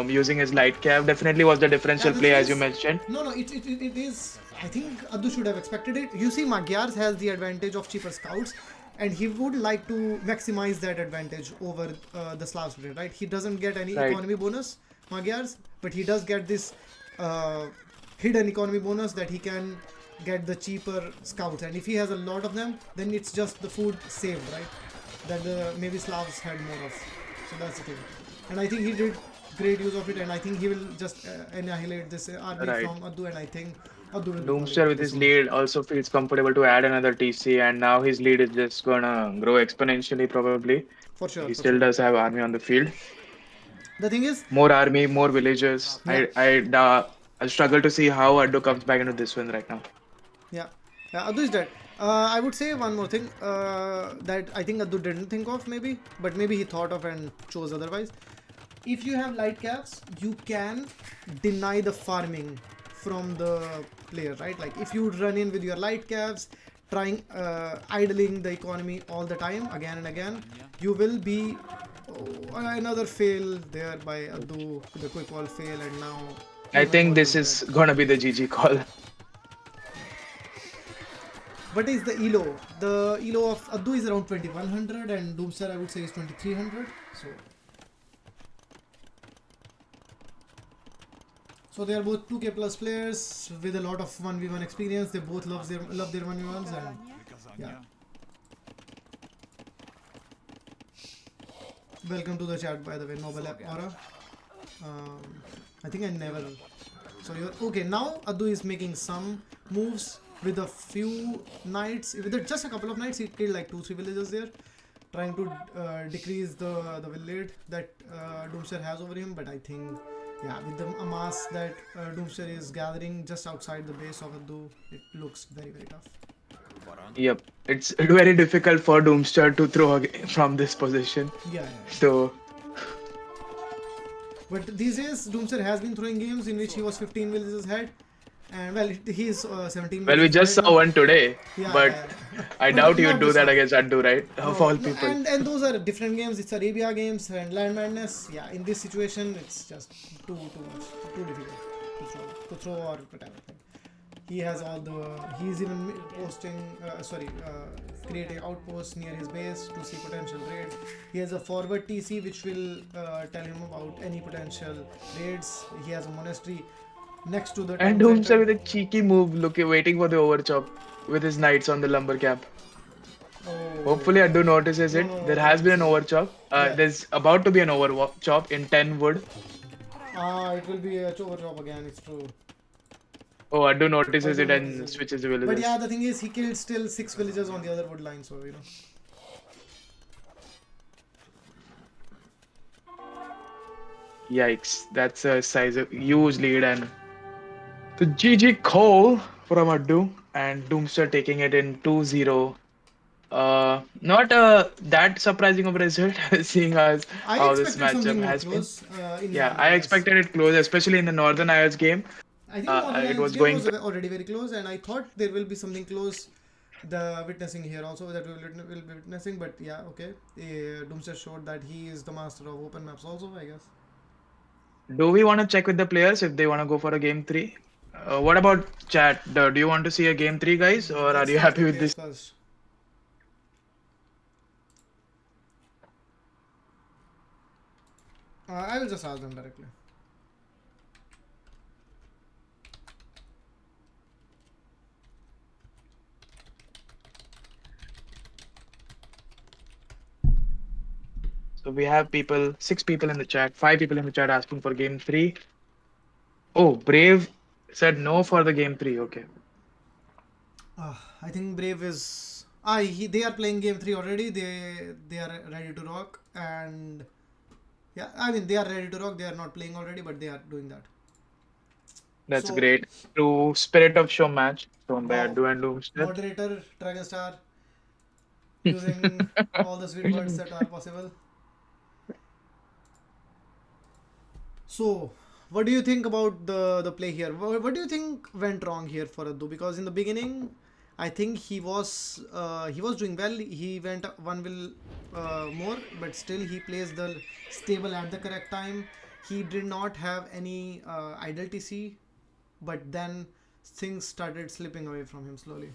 B: using his light cab. Definitely was the
A: Yeah,
B: differential
A: the
B: play
A: thing
B: as you
A: is,
B: mentioned.
A: no, it is. I think Addu should have expected it. You see, Magyars has the advantage of cheaper scouts, and he would like to maximize that advantage over the Slavs player, right? He doesn't get any
B: Right.
A: economy bonus, Magyars, but he does get this uh, hidden economy bonus that he can get the cheaper scouts, and if he has a lot of them, then it's just the food saved, right? That the maybe Slavs had more of. So that's the thing, and I think he did great use of it, and I think he will just annihilate this army
B: Right.
A: from Addu, and I think Addu will be calling
B: Doomster with
A: victory
B: his
A: soon.
B: lead also feels comfortable to add another TC, and now his lead is just gonna grow exponentially probably.
A: For sure,
B: He
A: for
B: still
A: sure.
B: does have army on the field.
A: The thing is,
B: More army, more villagers.
A: yeah,
B: I struggle to see how Addo comes back into this one right now.
A: yeah, yeah. Addu is dead. I would say one more thing that I think Addu didn't think of, maybe, but maybe he thought of and chose otherwise. If you have light caps, you can deny the farming from the player, right? Like if you run in with your light caps, trying idling the economy all the time, again and again, you will be another fail there by Addu, the quick wall fail, and now
B: I
A: Even
B: think
A: Oddu
B: this
A: is dead.
B: is gonna be the GG call.
A: What is the elo? The elo of Addu is around 2100 and Doomster I would say is 2300. So they are both 2K plus players with a lot of 1v1 experience. They both love their 1v1s and yeah. Welcome to the chat by the way, Noble App Aura. Um, I think I never. So you're okay now. Addu is making some moves with a few knights. With just a couple of knights, he killed like 2-3 villagers there, trying to decrease the village that Doomster has over him. But I think, yeah, with the mass that Doomster is gathering just outside the base of Addu, it looks very tough.
B: Yep, it's very difficult for Doomstar to throw from this position.
A: Yeah.
B: So,
A: But these days, Doomster has been throwing games in which he was 15 villages ahead. And well, he's 17
B: well, we
A: villages
B: just
A: ahead
B: saw
A: now.
B: one today,
A: Yeah.
B: but I
A: But
B: doubt you'd
A: not
B: do
A: this
B: that
A: one.
B: against Addu, right? Of
A: No,
B: all
A: no,
B: people.
A: and those are different games. It's Arabia games and Land Madness. Yeah, in this situation, it's just too much, too difficult to throw or whatever. He has all the. He's even posting. Creating outposts near his base to see potential raids. He has a forward TC which will tell him about any potential raids. He has a monastery next to the
B: And
A: town
B: Doomstar
A: center.
B: with a cheeky move, waiting for the overchop with his knights on the lumber camp.
A: Oh,
B: Hopefully, Addu notices
A: no,
B: it.
A: no,
B: There
A: no,
B: has
A: don't
B: been an
A: say.
B: overchop.
A: Yeah.
B: There's about to be an overchop in 10 wood.
A: It will be a overchop again. It's true.
B: Oh, Addu
A: I
B: notices
A: do
B: it
A: notice
B: and
A: it.
B: switches the
A: But yeah,
B: villagers.
A: the thing is, he killed still 6 villagers on the other wood line, so
B: Yikes, that's a huge lead. And the GG call from Addu and Doomster taking it in 2-0. Not that surprising of a result, seeing as
A: I
B: how this
A: expected
B: matchup
A: something more
B: has been.
A: close in
B: Yeah,
A: Land
B: I
A: Madness.
B: expected it close, especially in the Northern Isles game.
A: I think Northern
B: It
A: Lions
B: was
A: game
B: going
A: was already very close, and I thought there will be something close. The witnessing here also that will be witnessing, but yeah, okay. Doomster showed that he is the master of open maps also, I guess.
B: Do we want to check with the players if they want to go for a game three? What about chat? Do you want to see a game three, guys, or are
A: Let's
B: you
A: ask
B: happy
A: the
B: with
A: players
B: this?
A: first. I will just ask them directly.
B: So we have 6 people in the chat, 5 people in the chat asking for game three. Oh, Brave said no for the game three. Okay.
A: I think Brave is. They are playing game three already. They are ready to rock, and yeah, I mean they are ready to rock. They are not playing already, but they are doing that.
B: That's
A: So
B: great. To Spirit of Show match shown by
A: wow,
B: Addu and Doomster.
A: moderator Dragon Star using all the sweet words that are possible. So, what do you think about the play here? What do you think went wrong here for Addu? Because in the beginning, I think he was doing well. He went one will more, but still he plays the stable at the correct time. He did not have any idle TC, but then things started slipping away from him slowly.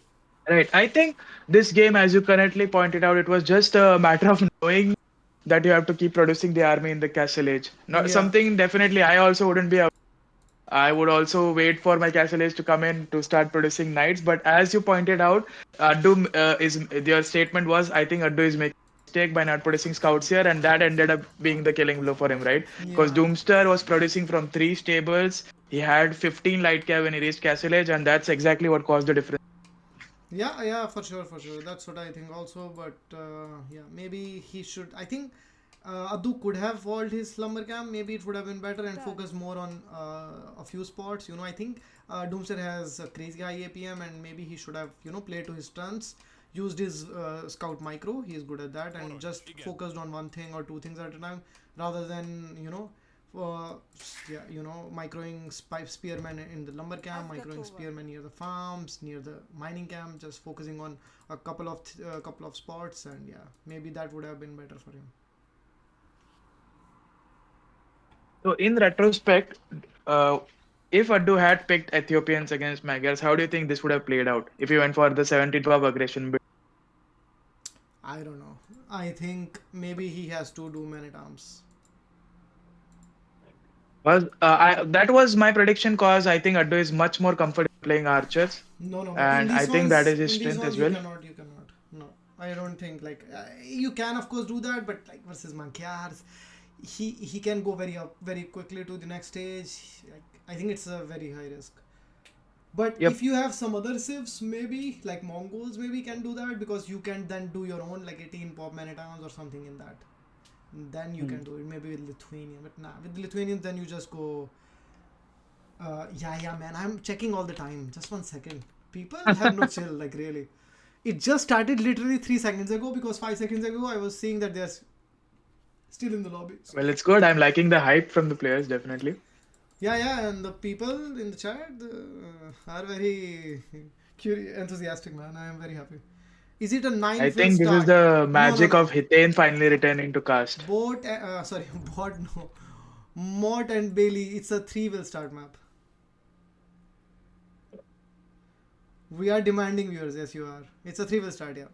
B: Right. I think this game, as you correctly pointed out, it was just a matter of knowing that you have to keep producing the army in the castle age. Not
A: Yeah,
B: something definitely I also wouldn't be. I would also wait for my castle age to come in to start producing knights. But as you pointed out, Addu is your statement was I think Addu is making a mistake by not producing scouts here, and that ended up being the killing blow for him, right? Because
A: yeah.
B: Doomster was producing from 3 stables. He had 15 light cav when he reached castle age, and that's exactly what caused the difference.
A: Yeah, for sure, for sure. That's what I think also. But yeah, maybe he should. I think Adu could have walled his lumber camp. Maybe it would have been better and focus more on a few spots. I think Doomster has a crazy high APM, and maybe he should have played to his strengths. Used his scout micro. He is good at that, and just focused on one thing or two things at a time, rather than uh, yeah, microing spearmen in the lumber camp, microing spearmen near the farms, near the mining camp, just focusing on a couple of spots, and yeah, maybe that would have been better for him.
B: So in retrospect, uh, if Addu had picked Ethiopians against Magyars, how do you think this would have played out? If he went for the 17 pop aggression build?
A: I don't know. I think maybe he has to do man at arms.
B: That was my prediction cause I think Addu is much more comfortable playing archers,
A: No, no, but
B: and I think that is his
A: in these
B: strength
A: ones,
B: as well.
A: you cannot. No, I don't think like you can of course do that, but like versus Mankyars, he can go very up very quickly to the next stage. Like, I think it's a very high risk. But
B: Yep.
A: if you have some other civs, maybe like Mongols, maybe can do that because you can then do your own like 18 pop manitons or something in that. Then you
B: Hmm.
A: can do it maybe with Lithuanian, but nah, with Lithuanians then you just go. Yeah, man. I'm checking all the time. Just 1 second. People have no chill, like really. It just started literally 3 seconds ago because 5 seconds ago I was seeing that they're still in the lobby. So
B: Well, it's good. I'm liking the hype from the players definitely.
A: yeah, and the people in the chat are very enthusiastic, man. I am very happy. Is it a
B: I
A: 9 will
B: think this is
A: start?
B: the
A: No, no,
B: magic
A: no.
B: of Hiten finally returning to cast.
A: Bot, sorry, bot, no. Mott and Bailey, it's a 3 will start map. We are demanding viewers, yes, you are. It's a 3 will start, yeah.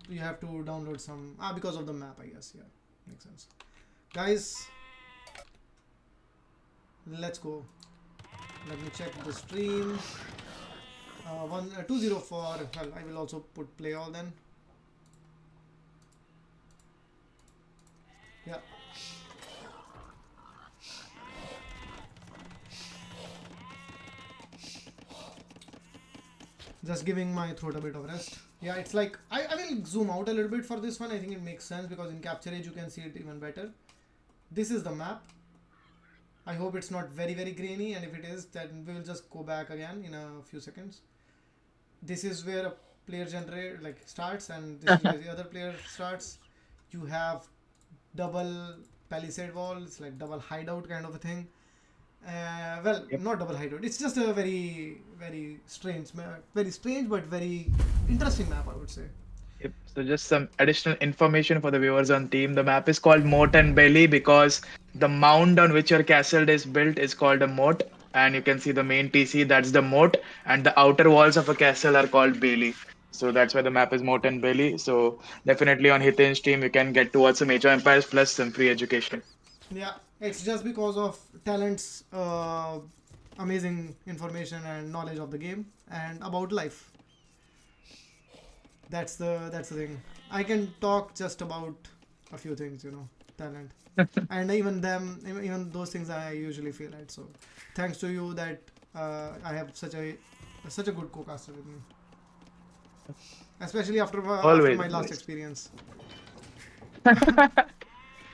A: You have to download some because of the map, I guess. Yeah, makes sense. Guys, let's go. Let me check the stream. 204. Well, I will also put play all then. Yeah, just giving my throat a bit of rest. Yeah, it's like I will zoom out a little bit for this one. I think it makes sense because in Capture Age you can see it even better. This is the map. I hope it's not very grainy, and if it is, then we will just go back again in a few seconds. This is where a player generate like starts, and this is where the other player starts. You have double palisade walls, like double hideout kind of a thing. Well,
B: Yep.
A: not double hideout. It's just a very strange map, very strange but very interesting map, I would say.
B: Yep. So just some additional information for the viewers on team. The map is called Moat and Belly because the mound on which your castle is built is called a moat, and you can see the main TC, that's the moat, and the outer walls of a castle are called Bailey. So that's why the map is Moat and Belly. So definitely on Hitin's team, you can get towards some major empires plus some free education.
A: Yeah, it's just because of talent's amazing information and knowledge of the game and about life. That's the thing. I can talk just about a few things, talent, and even even those things I usually feel right. So, thanks to you that I have such a good co-caster with me, especially after
B: Always,
A: my last
B: always.
A: experience.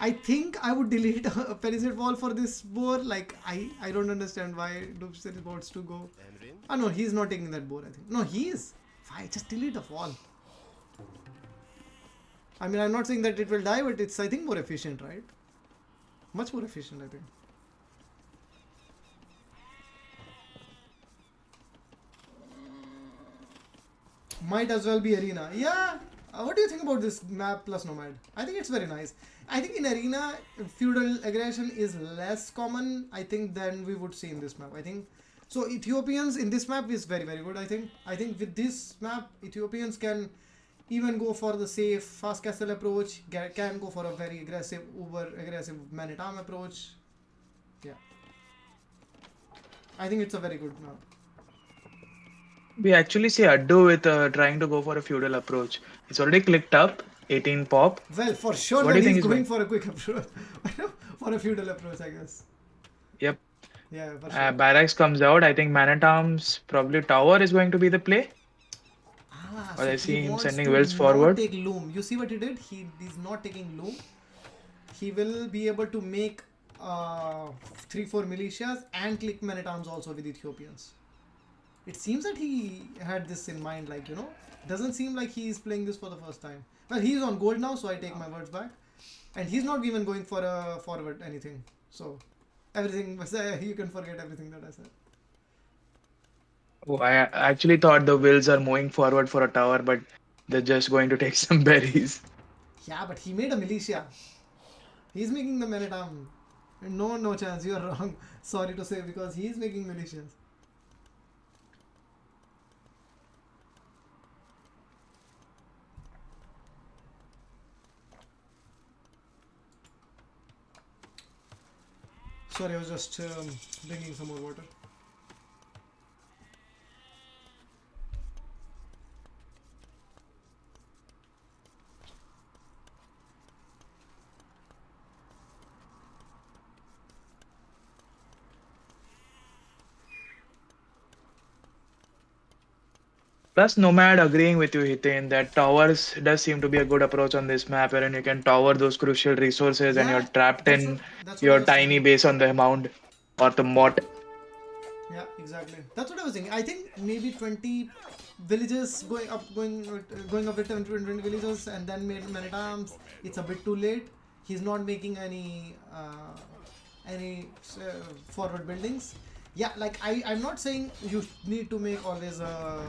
A: I think I would delete a Palisade wall for this boar. Like I don't understand why Doomsday wants to go. Ah no, he's not taking that boar. I think no, he is. Why just delete the wall? I mean, I'm not saying that it will die, but it's I think more efficient, right? Much more efficient, I think. Might as well be arena. Yeah. What do you think about this map plus nomad? I think it's very nice. I think in arena, feudal aggression is less common. I think than we would see in this map. I think so. Ethiopians in this map is very good. I think. I think with this map, Ethiopians can even go for the safe fast castle approach. Can go for a very aggressive, uber aggressive man at arm approach. Yeah. I think it's a very good map.
B: We actually see Addu with trying to go for a feudal approach. It's already clicked up, 18 pop.
A: Well, for sure,
B: What do
A: then
B: you think
A: he's
B: is
A: going
B: going?
A: for a quick approach, for a feudal approach, I guess.
B: Yep.
A: Yeah, for sure.
B: Barracks comes out. I think Man at Arms, probably Tower is going to be the play. Or
A: So
B: I
A: he
B: see him
A: wants
B: sending
A: to
B: Wills
A: not
B: forward.
A: take loom. You see what he did? He is not taking loom. He will be able to make 3-4 militias and click men at arms also with Ethiopians. It seems that he had this in mind, like doesn't seem like he is playing this for the first time. Well, he's on gold now, so I take my words back. And he's not even going for a forward anything. So everything you can forget everything that I said.
B: Oh, I actually thought the Wills are moving forward for a tower, but they're just going to take some berries.
A: Yeah, but he made a militia. He's making the men-at-arm. No, no chance. You're wrong. Sorry to say, because he's making militias. Sorry, I was just drinking some more water.
B: Plus, Nomad agreeing with you, Hitin, that towers does seem to be a good approach on this map, wherein you can tower those crucial resources and you're
A: Yeah,
B: trapped in
A: that's what I
B: your
A: was
B: tiny
A: thinking.
B: base on the mound or the moat.
A: Yeah, exactly. That's what I was thinking. I think maybe 20 villages going up with 20 villages and then made man at arms. It's a bit too late. He's not making any forward buildings. Yeah, like I'm not saying you need to make always a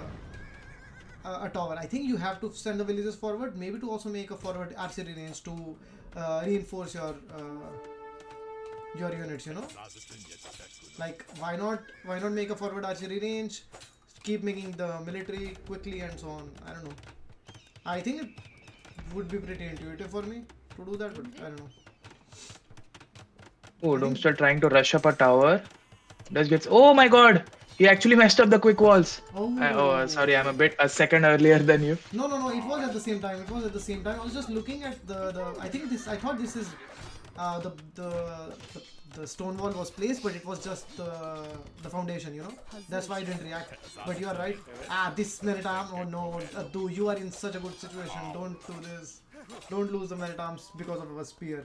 A: tower. I think you have to send the villagers forward, maybe to also make a forward archery range to reinforce your units. You know, like why not make a forward archery range, keep making the military quickly and so on. I don't know. I think it would be pretty intuitive for me to do that, but I don't know.
B: Oh,
A: I think
B: Doomster trying to rush up a tower. Does gets. Oh my god! He actually messed up the quick walls.
A: oh
B: Sorry, I'm a second earlier than you.
A: no, it was at the same time. It was at the same time. I was just looking at the I think this I thought this is uh, the, the the the stone wall was placed, but it was just the foundation. You know, that's why I didn't react. But you are right. This Meritam. Oh no, Addu, you are in such a good situation. Don't do this. Don't lose the Meritams because of a spear.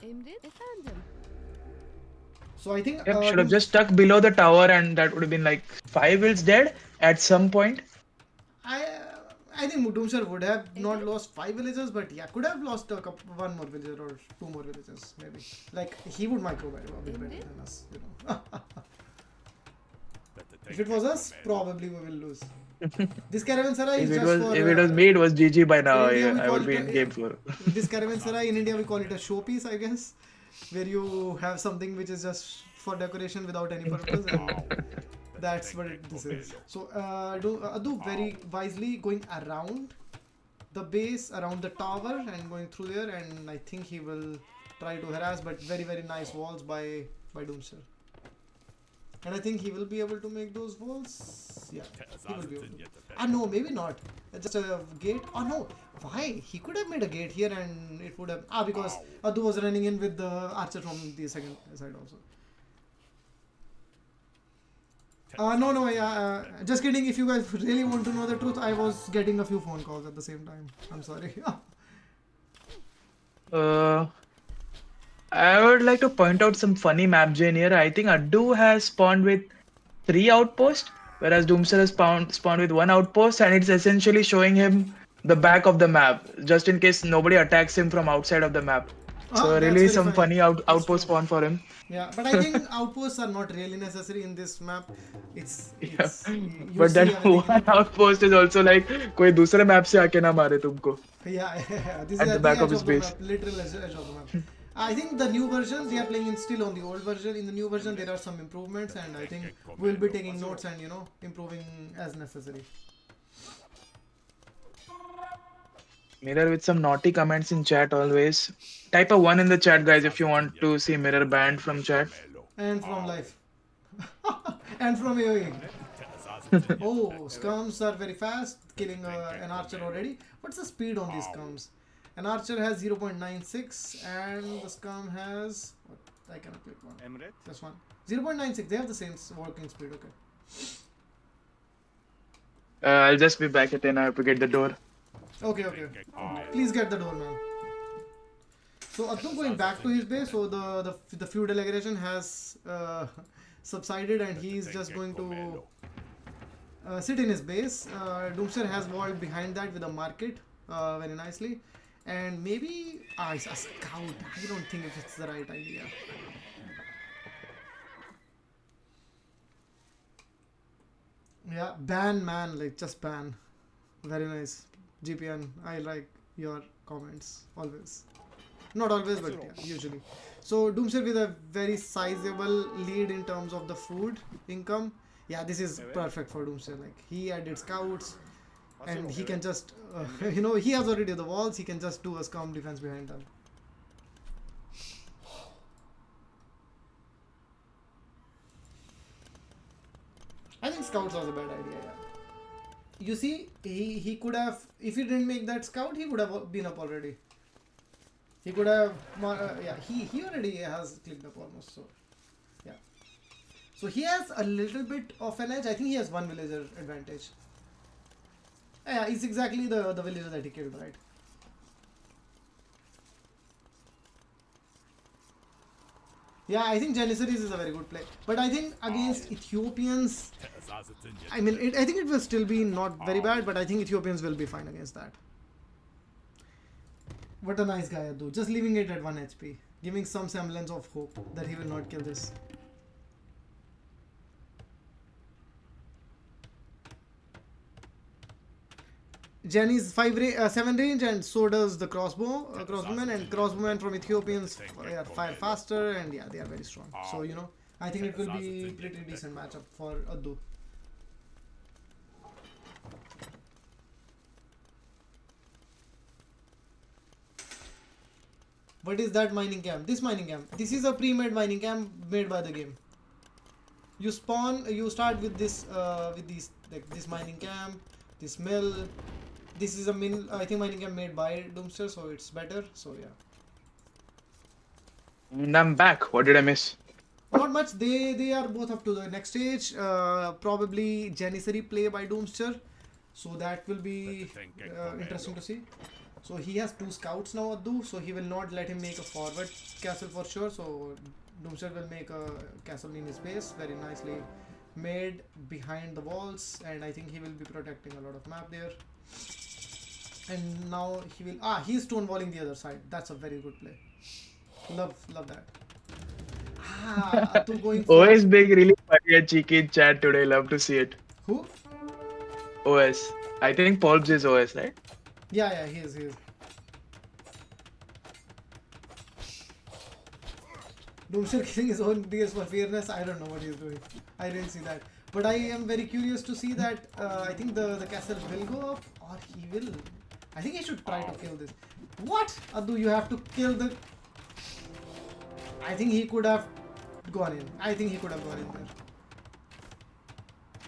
A: So I think
B: Yep, should have just stuck below the tower and that would have been like 5 wills dead at some point.
A: I I think Doomsday would have not lost 5 villages, but yeah, could have lost one more villager or two more villages maybe. Like he would micro a bit better than us, you know. If it was us, probably we will lose. This caravanserai
B: If
A: is
B: it
A: just
B: was
A: for
B: if it was me, it was GG by
A: in
B: now.
A: India we
B: I
A: call
B: would
A: it
B: be in game 4.
A: this caravanserai in India we call it a showpiece, I guess, where you have something which is just for decoration without any purpose, and that's what this is. So do very wisely going around the base, around the tower, and going through there, and I think he will try to harass, but very nice walls by Doomster. And I think he will be able to make those walls. Yeah, he will be able to. No, maybe not. Just a gate. Oh no, why? He could have made a gate here and it would have. Because Adu was running in with the archer from the second side also. No, yeah, just kidding. If you guys really want to know the truth, I was getting a few phone calls at the same time. I'm sorry.
B: uh, I would like to point out some funny map gen here. I think Addu has spawned with 3 outposts, whereas Doomster has spawned with 1 outpost, and it's essentially showing him the back of the map, just in case nobody attacks him from outside of the map. So
A: That's
B: really
A: very
B: some
A: funny.
B: funny
A: It's
B: outpost
A: true.
B: spawn for him.
A: Yeah, but I think outposts are not really necessary in this map.
B: Yeah.
A: It's you
B: But
A: see
B: that
A: everything, you
B: one
A: know.
B: outpost is also like कोई दूसरे map से आके ना मारे तुमको
A: Yeah, this is
B: at the
A: at the
B: back of
A: edge
B: his
A: of the
B: base.
A: map, literal edge of the map. I think the new version they are playing in still on the old version. In the new version there are some improvements, and I think we'll be taking notes and improving as necessary.
B: Mirror with some naughty comments in chat always. Type a 1 in the chat, guys, if you want to see Mirror banned from chat.
A: And from life, and from AOE. Oh, scums are very fast, killing an archer already. What's the speed on these scums? An archer has 0.96 and the scum has... What? I cannot click one. Just one. 0.96. They have the same working speed. Okay.
B: I'll just be back at 10. I have to get the door.
A: Okay. Please get the door, man. So Abdu going back to his base. So the feudal aggression has subsided, and he's just going to sit in his base. Doomster has walled behind that with a market very nicely. And maybe it's a scout. I don't think if it's the right idea. Yeah, ban man, like just ban. Very nice. GPN, I like your comments always. Not always, but yeah, usually. So Doomster with a very sizable lead in terms of the food income. Yeah, this is perfect for Doomster. Like he added scouts, and he can just, he has already the walls. He can just do a scum defense behind them. I think scouts was a bad idea. Yeah. You see, he could have, if he didn't make that scout, he would have been up already. He could have, yeah, he already has clicked up almost. So yeah. So he has a little bit of an edge. I think he has one villager advantage. Yeah, it's exactly the villager that he killed, right? Yeah, I think Janissaries is a very good play. But I think against Ethiopians, I mean, I think it will still be not very bad, but I think Ethiopians will be fine against that. What a nice guy, Addu. Just leaving it at 1 HP. Giving some semblance of hope that he will not kill this. Jenny's 7 range, and so does the crossbowman, and crossbowman from Ethiopians fire faster, and yeah, they are very strong. So I think it will be pretty decent matchup for Addu. What is that mining camp? This mining camp. This is a pre-made mining camp made by the game. You start with this, like this mining camp, this mill. This is a I think mining camp made by DOOMSTER, so it's better. So yeah.
B: And I'm back. What did I miss?
A: Not much. They are both up to the next stage. Probably Janissary play by DOOMSTER, so that will be interesting to see. So he has 2 scouts now, Addu, so he will not let him make a forward castle for sure. So DOOMSTER will make a castle in his base, very nicely made behind the walls, and I think he will be protecting a lot of map there. And now he will he's stonewalling the other side. That's a very good play. Love that. Addu going for
B: OS being really funny and cheeky in chat today. Love to see it.
A: who?
B: OS. I think Polbs is OS, right?
A: Yeah, he is. DOOMSTER killing his own DS for fairness. I don't know what he's doing. I didn't see that. But I am very curious to see that. I think the castle will go up, or he will. I think he should try to kill this. What? Addu, you have to kill the... I think he could have gone in. There.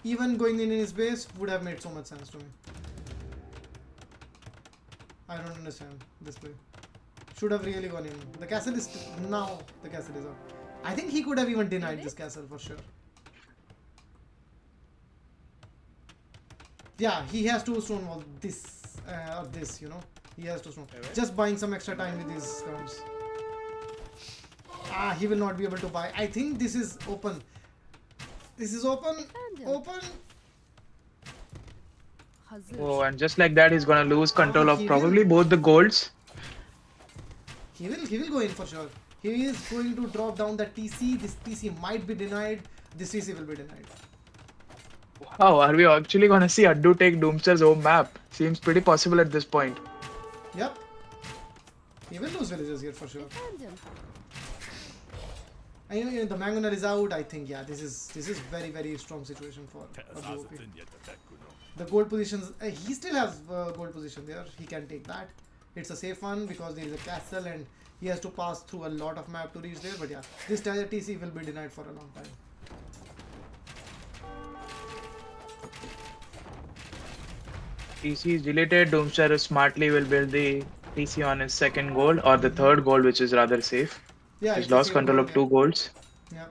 A: Even going in his base would have made so much sense to me. I don't understand this play. Should have really gone in. The castle is... Now the castle is up. I think he could have even denied this castle for sure. Yeah, he has to stonewall this or this, He has to stonewall. Just buying some extra time with these scrums. He will not be able to buy. I think this is open. This is open.
B: Oh, and just like that, he's gonna lose control of probably both the golds.
A: He will go in for sure. He is going to drop down the TC. This TC might be denied. This TC will be denied.
B: Wow, are we actually gonna see Addu take DOOMSTER's home map? Seems pretty possible at this point.
A: Yep. He will lose villagers here for sure. And the Mangonel is out. I think this is very, very strong situation for adduOP. The gold positions, he still has gold position there. He can take that. It's a safe one because there is a castle and he has to pass through a lot of map to reach there. But yeah, this TC will be denied for a long time.
B: TC is deleted. DOOMSTER smartly will build the TC on his second gold or the third gold, which is rather safe.
A: Yeah,
B: he's lost control of 2 golds.
A: Yeah.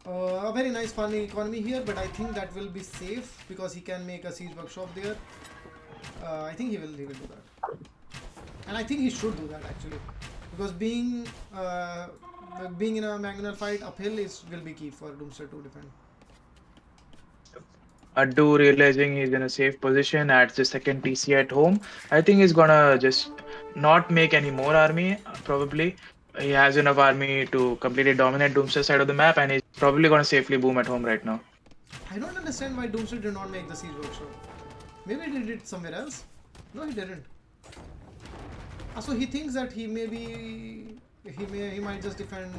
A: A very nice farming economy here, but I think that will be safe because he can make a siege workshop there. I think he will do that, and I think he should do that actually, because being in a Mangonel fight uphill will be key for DOOMSTER to defend.
B: Addu realizing he's in a safe position at the second TC at home. I think he's gonna just not make any more army. Probably he has enough army to completely dominate DOOMSTER side of the map, and he's probably gonna safely boom at home right now.
A: I don't understand why DOOMSTER did not make the siege workshop. Maybe he did it somewhere else. No, he didn't. So he thinks that he might just defend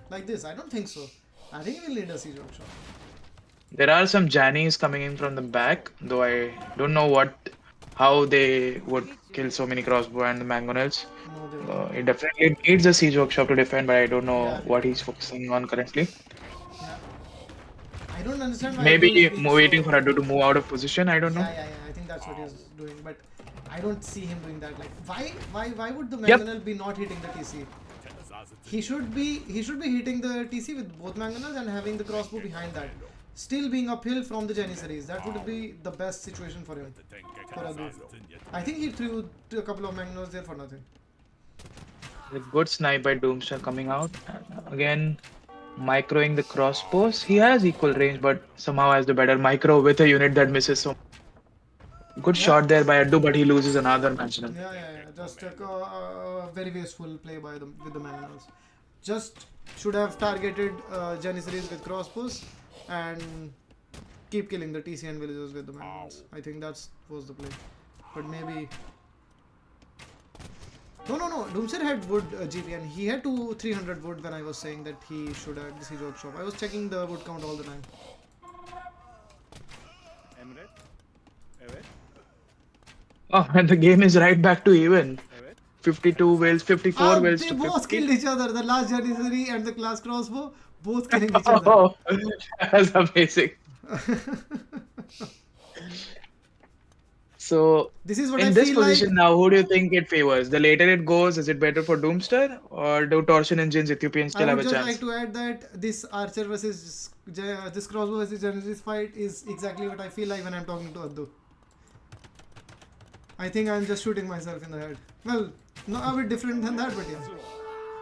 A: like this. I don't think so. I think he will need a siege workshop.
B: There are some Jannies coming in from the back, though I don't know how they would kill so many crossbow and the mangonels.
A: No, they won't.
B: It definitely needs a siege workshop to defend, but I don't know
A: Yeah,
B: what he's focusing on currently.
A: yeah. I don't understand why Addu is
B: Maybe
A: being
B: waiting
A: so.
B: for Addu to move out of position. I don't know.
A: Yeah. I think that's what he's doing, but I don't see him doing that. Like, why would the
B: Yep.
A: mangonel be not hitting the TC? He should be hitting the TC with both mangonels and having the crossbow behind that. Still being uphill from the Janissaries. That would be the best situation for him. For Addu. I think he threw a couple of mangonels there for nothing.
B: A good snipe by DOOMSTER coming out. And again, microing the crossbows. He has equal range, but somehow has the better micro with a unit that misses so. Good
A: Yeah.
B: shot there by Addu, but he loses another mangonel.
A: Yeah. Just a very wasteful play by the with the mangonels. Just should have targeted Janissaries with crossbows and keep killing the TC and villagers with the mangonels. I think that was the play. But maybe. No. Doomster had wood GP and he had 300 wood when I was saying that he should have the siege workshop. I was checking the wood count all the time.
B: Oh, and the game is right back to even. 52 whales, 54 whales
A: They
B: to
A: both
B: 50.
A: killed each other. The last Janissary and the class crossbow both killing each other.
B: Oh, that's amazing. So,
A: This is what I
B: in this
A: feel like.
B: position now, who do you think it favors? The later it goes, is it better for Doomster or do Torsion Engines Ethiopian
A: I
B: still have
A: would
B: a
A: just like
B: chance?
A: to add that this archer versus this crossbow versus Janissaries fight is exactly what I feel like when I'm talking to Addu. I think I'm just shooting myself in the head. Well, not a bit different than that, but yeah.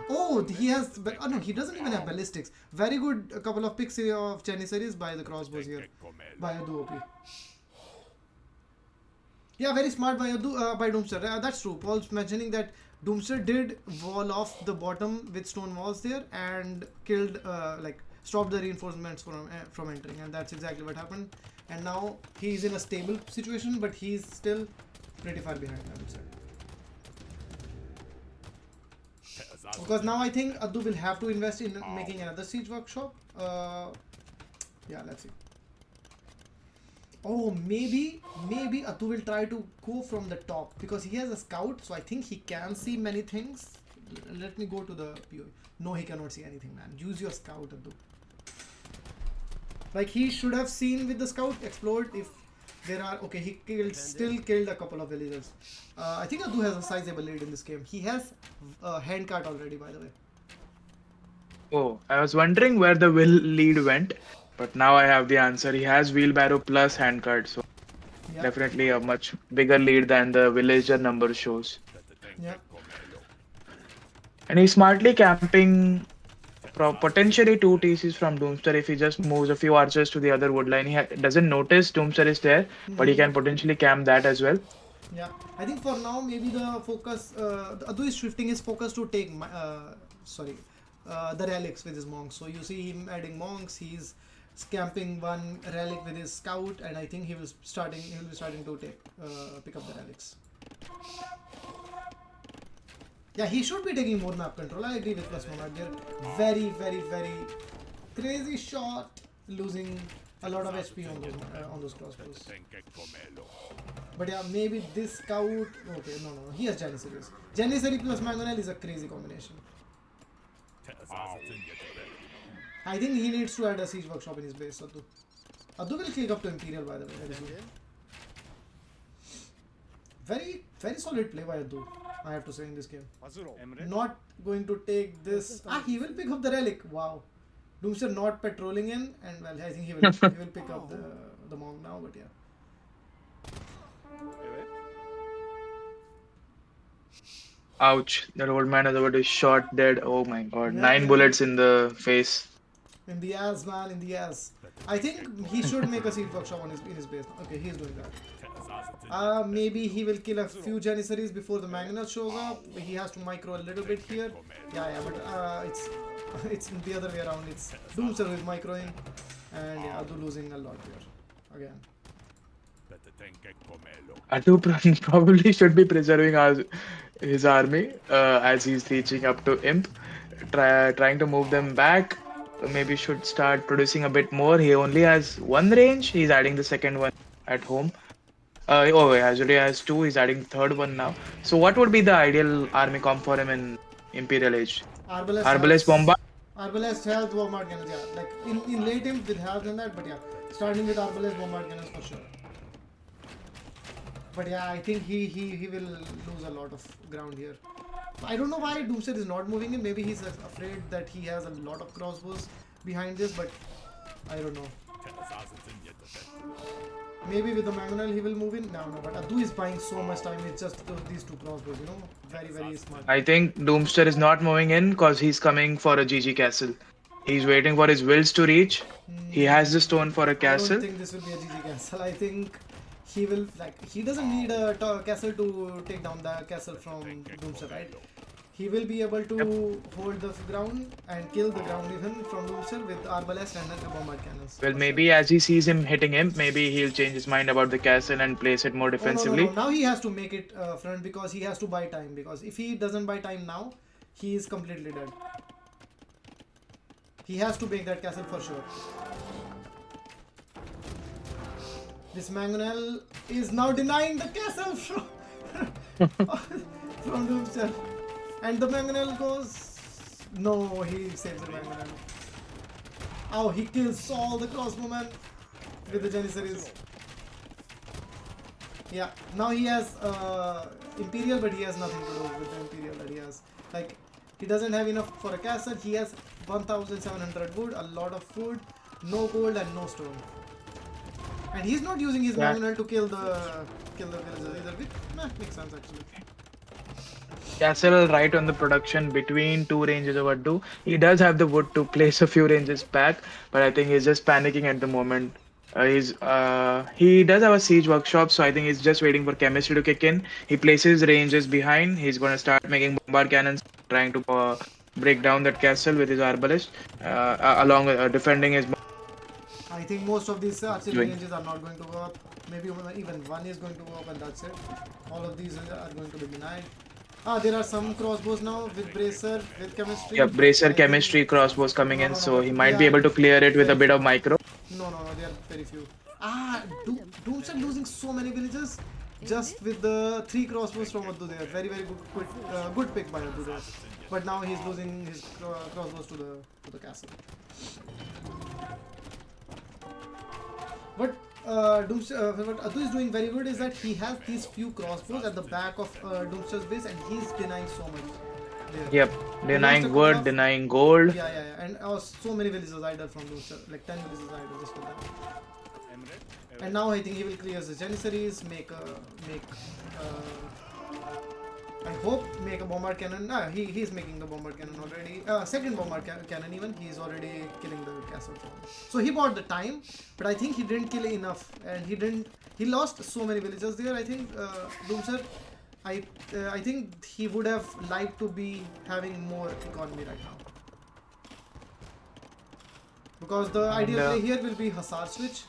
A: Oh, he has. Oh no, he doesn't even have ballistics. Very good. A couple of picks here of Janissaries by the crossbows here, by adduOP. Yeah, very smart by Doomster. That's true. Paul's mentioning that Doomster did wall off the bottom with stone walls there and killed, stopped the reinforcements from entering, and that's exactly what happened. And now he's in a stable situation, but he's still pretty far behind, I would say. Because now I think Addu will have to invest in making another siege workshop. Yeah, let's see. Oh, maybe Addu will try to go from the top because he has a scout, so I think he can see many things. Let me go to the POV. No, he cannot see anything, man. Use your scout, Addu. Like he should have seen with the scout explored if there are. Okay, he still killed a couple of villagers. I think Addu has a sizable lead in this game. He has a handcart already, by the way.
B: Oh, I was wondering where the will lead went, but now I have the answer. He has wheelbarrow plus handcart, so
A: Yeah,
B: definitely a much bigger lead than the villager number shows.
A: yeah.
B: And he's smartly camping potentially two TCs from Doomster if he just moves a few archers to the other wood line. He doesn't notice Doomster is there, but he can potentially camp that as well.
A: Yeah, I think for now maybe the focus, Addu is shifting his focus to take, the relics with his monks. So you see him adding monks. He's camping one relic with his scout, and I think he will be starting to pick up the relics. Yeah, he should be taking more map control. I agree with +1 there. Very crazy shot, losing a lot of HP on those crossbows. But yeah, maybe this scout. Okay, no. He has Janissary. Janissary plus Mangonel is a crazy combination. I think he needs to add a siege workshop in his base. Addu will click up to Imperial, by the way. Very solid play by Addu, I have to say, in this game. Not going to take this. He will pick up the relic. Wow. Doomster not patrolling in, and well, I think he will pick up the monk now, but yeah.
B: Ouch, that old man is about to shot dead. Oh my god,
A: Yeah,
B: 9 bullets in the face.
A: in the ass, man, in the ass. I think he should make a siege workshop in his base. Okay, he's doing that. Maybe he will kill a few Janissaries before the Mangonel shows up. He has to micro a little bit here. Yeah, but it's the other way around. It's Doomster with microing, and yeah, Addu losing a lot here again.
B: Addu probably should be preserving his army as he's reaching up to Imp, trying to move them back. Maybe should start producing a bit more. He only has one range. He's adding the second one at home. Oh, he already has two. He's adding the third one now. So, what would be the ideal army comp for him in Imperial Age?
A: Arbalest
B: Arbalest
A: health.
B: Bombard.
A: Arbalest health, bombard cannons, yeah. Like in late game with health and that, but yeah. Starting with Arbalest bombard cannons for sure. But yeah, I think he will lose a lot of ground here. I don't know why Doomster is not moving in. Maybe he's afraid that he has a lot of crossbows behind this, but I don't know. Maybe with the Mangonel he will move in. No, but Addu is buying so much time. It's just these two crossbows, you know. Very smart.
B: I think Doomster is not moving in because he's coming for a GG castle. He's waiting for his wills to reach. He has the stone for a
A: I don't
B: castle.
A: think this will be a GG castle. I think he will he doesn't need a castle to take down the castle from Doomster, right? He will be able to hold the ground and kill the ground even from Doomster with Arbalest and bombard cannons.
B: Well,
A: For
B: maybe
A: sure.
B: as he sees him hitting him, maybe he'll change his mind about the castle and place it more
A: Oh no!
B: defensively.
A: Now he has to make it front because he has to buy time. Because if he doesn't buy time now, he is completely dead. He has to make that castle for sure. This Mangonel is now denying the castle from Doomster. And the Mangonel goes... No, he saves the Mangonel. Oh, he kills all the crossbowmen with the Janissaries. Yeah, now he has Imperial, but he has nothing to do with the Imperial that he has. Like, he doesn't have enough for a castle. He has 1,700 wood, a lot of food, no gold and no stone. And he's not using his
B: Yeah.
A: Mangonel to kill the villagers either, which makes sense actually.
B: Castle right on the production between two ranges of Addu. He does have the wood to place a few ranges back, but I think he's just panicking at the moment. He does have a siege workshop, so I think he's just waiting for chemistry to kick in. He places ranges behind. He's gonna start making bombard cannons, trying to break down that castle with his arbalist, along with defending his.
A: I think most of these archery
B: Doing.
A: ranges are not going to go up. Maybe even one is going to go up and that's it. All of these are going to be denied. There are some crossbows now with bracer, with chemistry.
B: Yeah, bracer
A: I think
B: chemistry crossbows coming in,
A: no,
B: so he
A: but they
B: might be
A: are
B: able to clear it with a
A: very
B: bit of
A: few.
B: micro.
A: No, they are very few. Doom's are losing so many villages just with the 3 crossbows from Addu there. Very good pick by Addu there. But now he's losing his crossbows to the castle. What what Addu is doing very good is that he has these few crossbows at the back of Doomster's base and he's denying so much there.
B: Yep,
A: He lost a
B: denying
A: couple
B: wood,
A: of
B: denying gold.
A: yeah, and so many villages idle from Doomster, like 10 villages idle just for that. And now I think he will clear the Janissaries, I hope make a bombard cannon. He's making the bombard cannon already. Second bombard cannon even. He's already killing the castle from. So he bought the time, but I think he didn't kill enough, and he lost so many villagers there. I think Doomster. I think he would have liked to be having more economy right now. Because the ideal play here will be Hussar switch.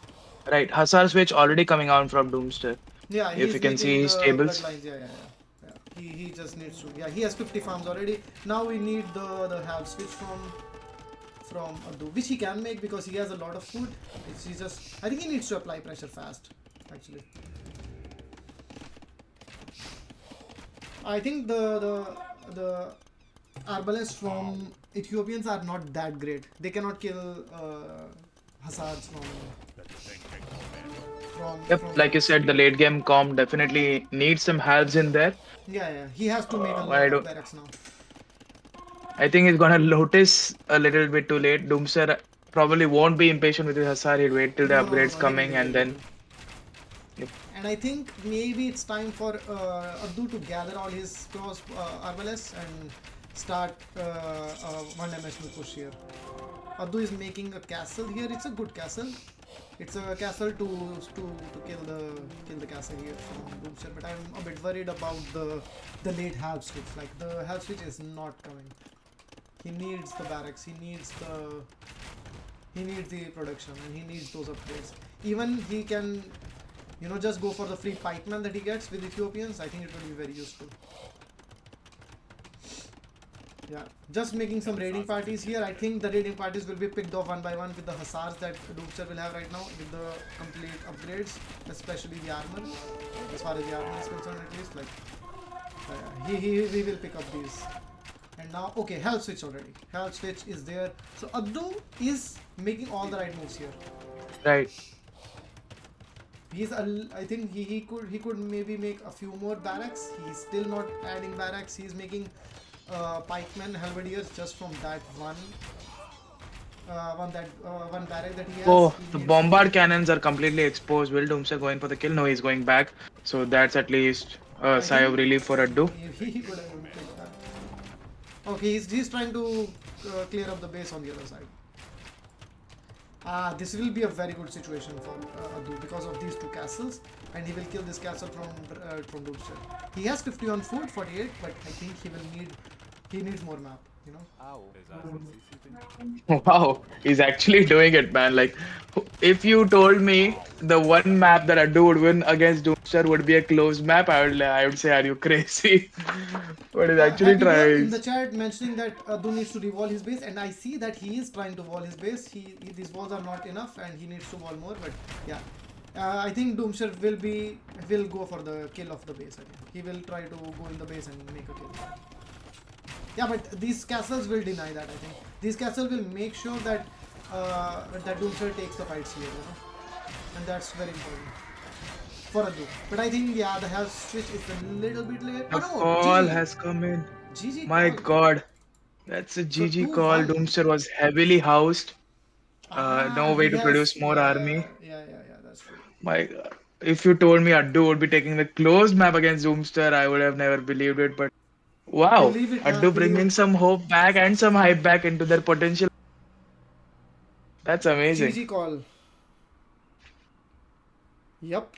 B: Right, Hussar switch already coming out from Doomster.
A: Yeah,
B: If
A: he's
B: you can
A: making
B: see his
A: the
B: tables.
A: bloodlines. Yeah. He just needs to. Yeah, he has 50 farms already. Now we need the half switch from Addu, which he can make because he has a lot of food. He just. I think he needs to apply pressure fast. Actually, I think the arbalists from Ethiopians are not that great. They cannot kill Hassards
B: Yep,
A: from
B: like you said, the late game comp definitely needs some halves in there.
A: yeah. He has to make a
B: I
A: lot of
B: don't.
A: barracks now.
B: I think he's gonna Lotus a little bit too late. Doomster probably won't be impatient with his Hussar. He'll wait till the upgrades coming and then. Yep.
A: And I think maybe it's time for Addu to gather all his cross arbalists and start one-dimensional push here. Addu is making a castle here. It's a good castle. It's a castle to kill the castle here from Doomster. But I'm a bit worried about the late half switch. Like the half switch is not coming. He needs the barracks. He needs the production and he needs those upgrades. Even he can just go for the free pikeman that he gets with Ethiopians. I think it will be very useful. Yeah, just making some raiding parties here. I think the raiding parties will be picked off one by one with the hussars that Doomster will have right now with the complete upgrades, especially the armor. As far as the armor is concerned, at least, like he will pick up these. And now, okay, health switch already. Health switch is there. So Addu is making all the right moves here.
B: Right.
A: I think he could maybe make a few more barracks. He's still not adding barracks. He's making pikemen halberdiers just from that one barrack that he has.
B: Oh,
A: He
B: the
A: needs to.
B: bombard cannons are completely exposed. Will Doomster going for the kill? No, he's going back. So that's at least a
A: I
B: sigh of
A: think
B: relief for Addu.
A: he could have taken that. Okay, he's trying to clear up the base on the other side. This will be a very good situation for Addu because of these two castles, and he will kill this castle from Doomster. He has 50 on food, 48, but I think he needs more map.
B: Wow, he's actually doing it, man. Like, if you told me the one map that Addu would win against Doomster would be a closed map, I would say, are you crazy? But he's actually
A: Happy Bear in the
B: trying.
A: chat mentioning that Addu needs to re-wall his base, and I see that he is trying to wall his base. These walls are not enough, and he needs to wall more. But yeah, I think Doomster will go for the kill of the base again. He will try to go in the base and make a kill. Yeah, but these castles will deny that. I think these castles will make sure that Doomster takes the fights here, and that's very important for Addu. But I think yeah, the health switch is a little bit late. Oh
B: The
A: no,
B: call
A: GG,
B: has come in.
A: GG
B: My
A: call.
B: God, that's a
A: So
B: GG call.
A: 2-1.
B: Doomster was heavily housed. No way
A: He
B: to produce
A: has.
B: more army.
A: Yeah. That's true.
B: My God. If you told me Addu would be taking the closed map against Doomster, I would have never believed it. But wow,
A: Believe it, man.
B: Addu
A: Believe
B: bringing
A: it.
B: some hope back and some hype back into their potential. That's amazing.
A: GG call. Yep.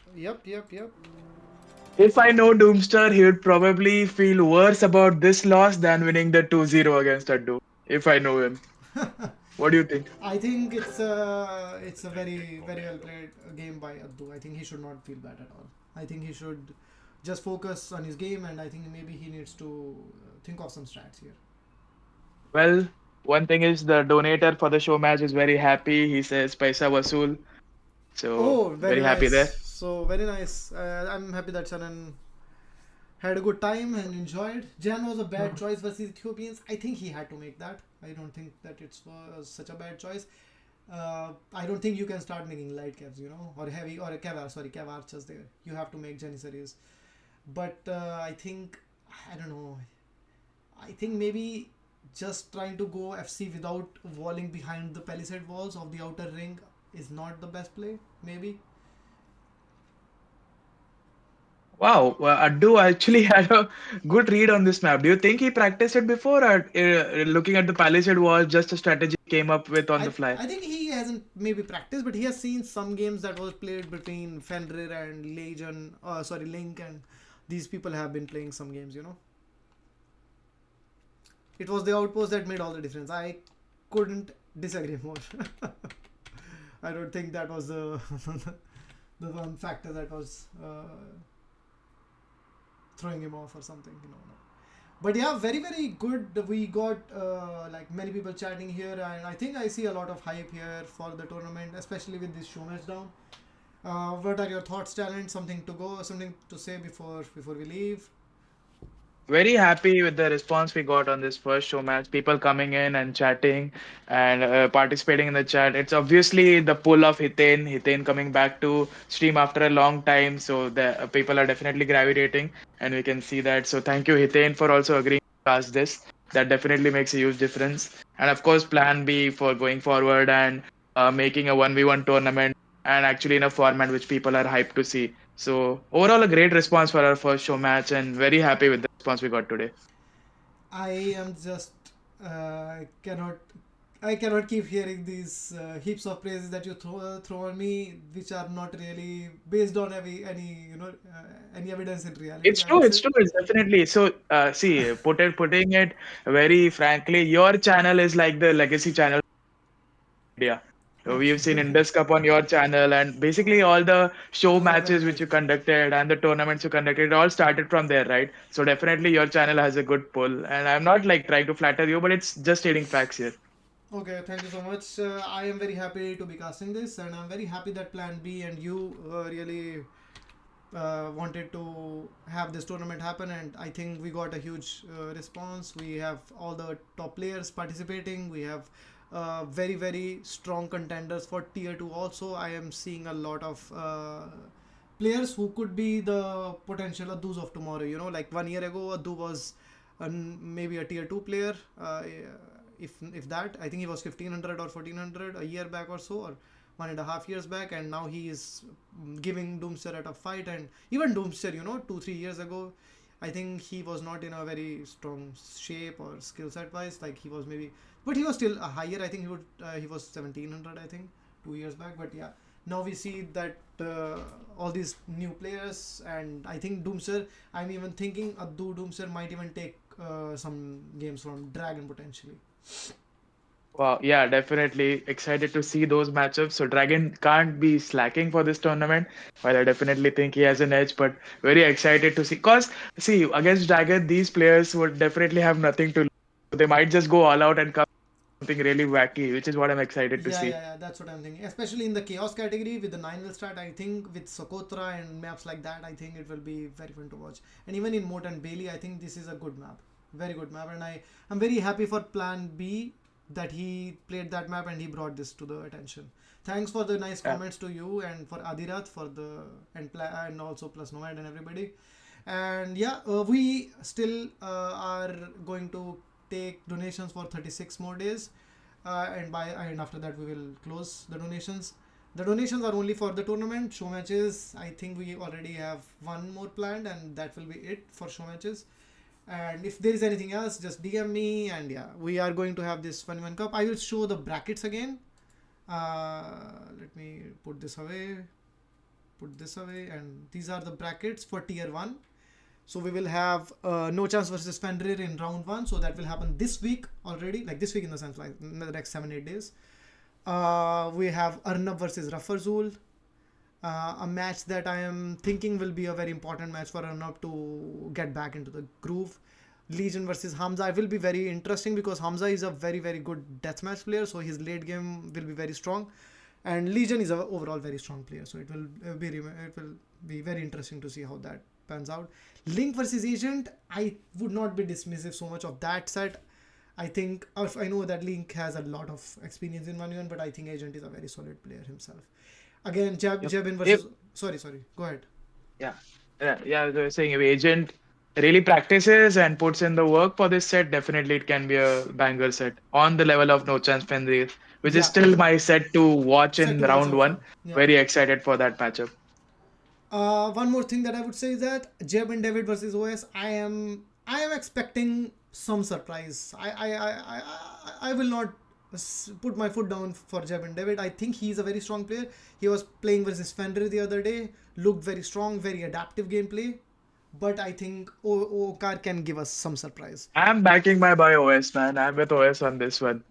B: If I know Doomster, he would probably feel worse about this loss than winning the 2-0 against Addu. If I know him. What do you think?
A: I think it's a very well played game by Addu. I think he should not feel bad at all. I think he should just focus on his game, and I think maybe he needs to think of some strats here.
B: Well, one thing is the donator for the show match is very happy. He says Paisa Vasool. So
A: Oh, very
B: very happy
A: nice.
B: there.
A: So very nice. I'm happy that Sanan had a good time and enjoyed. Jan was a bad choice versus Ethiopians. I think he had to make that. I don't think that it was such a bad choice. I don't think you can start making light cavs, or heavy or a cav. Sorry, cav archers there. You have to make janissaries. But I think I don't know. I think maybe just trying to go FC without walling behind the palisade walls of the outer ring is not the best play. Maybe.
B: Wow, well, Addu actually had a good read on this map. Do you think he practiced it before, or looking at the palisade was just a strategy he came up with on the fly?
A: I think he hasn't maybe practiced, but he has seen some games that was played between Fenrir and Legion. Sorry, Link, and these people have been playing some games. It was the outpost that made all the difference. I couldn't disagree more. I don't think that was the the one factor that was throwing him off or something. No. But yeah, very good. We got like many people chatting here, and I think I see a lot of hype here for the tournament, especially with this show match down. What are your thoughts, talent? Something to say before we leave?
B: Very happy with the response we got on this first show match. People coming in and chatting and participating in the chat. It's obviously the pull of Hiten. Hiten coming back to stream after a long time. So the people are definitely gravitating, and we can see that. So thank you, Hiten, for also agreeing to cast this. That definitely makes a huge difference. And of course, Plan B for going forward and making a 1v1 tournament and actually in a format which people are hyped to see. So overall, a great response for our first show match, and very happy with the response we got today.
A: I am just cannot. I cannot keep hearing these heaps of praises that you throw on me, which are not really based on any evidence in reality.
B: It's
A: I
B: true.
A: would
B: It's
A: say.
B: true. It's definitely so. See, putting it very frankly, your channel is like the legacy channel in India. So we've
A: Okay.
B: seen Indus Cup on your channel, and basically all the show
A: Oh, very
B: matches which
A: nice.
B: you conducted and the tournaments you conducted, it all started from there, right? So definitely your channel has a good pull. And I'm not like trying to flatter you, but it's just stating facts here.
A: Okay, thank you so much. I am very happy to be casting this, and I'm very happy that Plan B and you really wanted to have this tournament happen. And I think we got a huge response. We have all the top players participating. We have very very strong contenders for tier 2 also. I am seeing a lot of players who could be the potential Adus of tomorrow. You know, like 1 year ago, Adu was maybe a tier 2 player. If that, I think he was 1500 or 1400 a year back or so, or 1.5 years back, and now he is giving Doomster at a fight. And even Doomster, 2-3 years ago, I think he was not in a very strong shape or skill set wise. Like he was maybe, but he was still a higher. I think he was 1700. I think 2 years back. But yeah, now we see that all these new players, and I think Doomster. I'm even thinking Addu Doomster might even take some games from Dragon potentially.
B: Wow, yeah, definitely excited to see those matchups. So Dragon can't be slacking for this tournament. While I definitely think he has an edge, but very excited to see. Cause see, against Dragon, these players would definitely have nothing to lose. They might just go all out and come something really wacky, which is what I'm excited to
A: Yeah,
B: see.
A: yeah, yeah. That's what I'm thinking. Especially in the chaos category with the 9 will start. I think with Sokotra and maps like that, I think it will be very fun to watch. And even in Moat and Bailey, I think this is a good map, very good map. And I'm very happy for Plan B that he played that map and he brought this to the attention. Thanks for the nice
B: Yeah.
A: comments to you and for Adirath for the and also plus Nomad and everybody. And yeah, we still are going to take donations for 36 more days, and after that we will close the donations. The donations are only for the tournament show matches. I think we already have one more planned, and that will be it for show matches. And if there is anything else, just DM me. And yeah, we are going to have this 21 cup. I will show the brackets again. Let me put this away, and these are the brackets for tier 1. So we will have No Chance versus Fenrir in round 1. So that will happen this week already, like this week in the sense like in the next 7-8 days. We have Arnab versus Rafarzul, a match that I am thinking will be a very important match for Arnab to get back into the groove. Legion versus Hamza. It will be very interesting because Hamza is a very very good deathmatch player, so his late game will be very strong, and Legion is a overall very strong player. So it will be very interesting to see how that pans out. Link versus Agent. I would not be dismissive so much of that set. I think I know that Link has a lot of experience in 1v1, but I think Agent is a very solid player himself. Again,
B: Yep.
A: Jebin
B: If
A: versus. Sorry. Go ahead.
B: Yeah, yeah. I was saying if agent really practices and puts in the work for this set, definitely it can be a banger set on the level of No Chance Fenrir, which is
A: Yeah,
B: still my set to watch
A: set
B: in
A: to watch
B: round
A: also.
B: one.
A: Yeah.
B: Very excited for that matchup.
A: One more thing that I would say is that Jeb and David versus OS. I am expecting some surprise. I will not put my foot down for Jeb and David. I think he's a very strong player. He was playing versus Fenrir the other day. Looked very strong, very adaptive gameplay. But I think Okar can give us some surprise.
B: I'm backing my boy OS, man. I'm with OS on this one.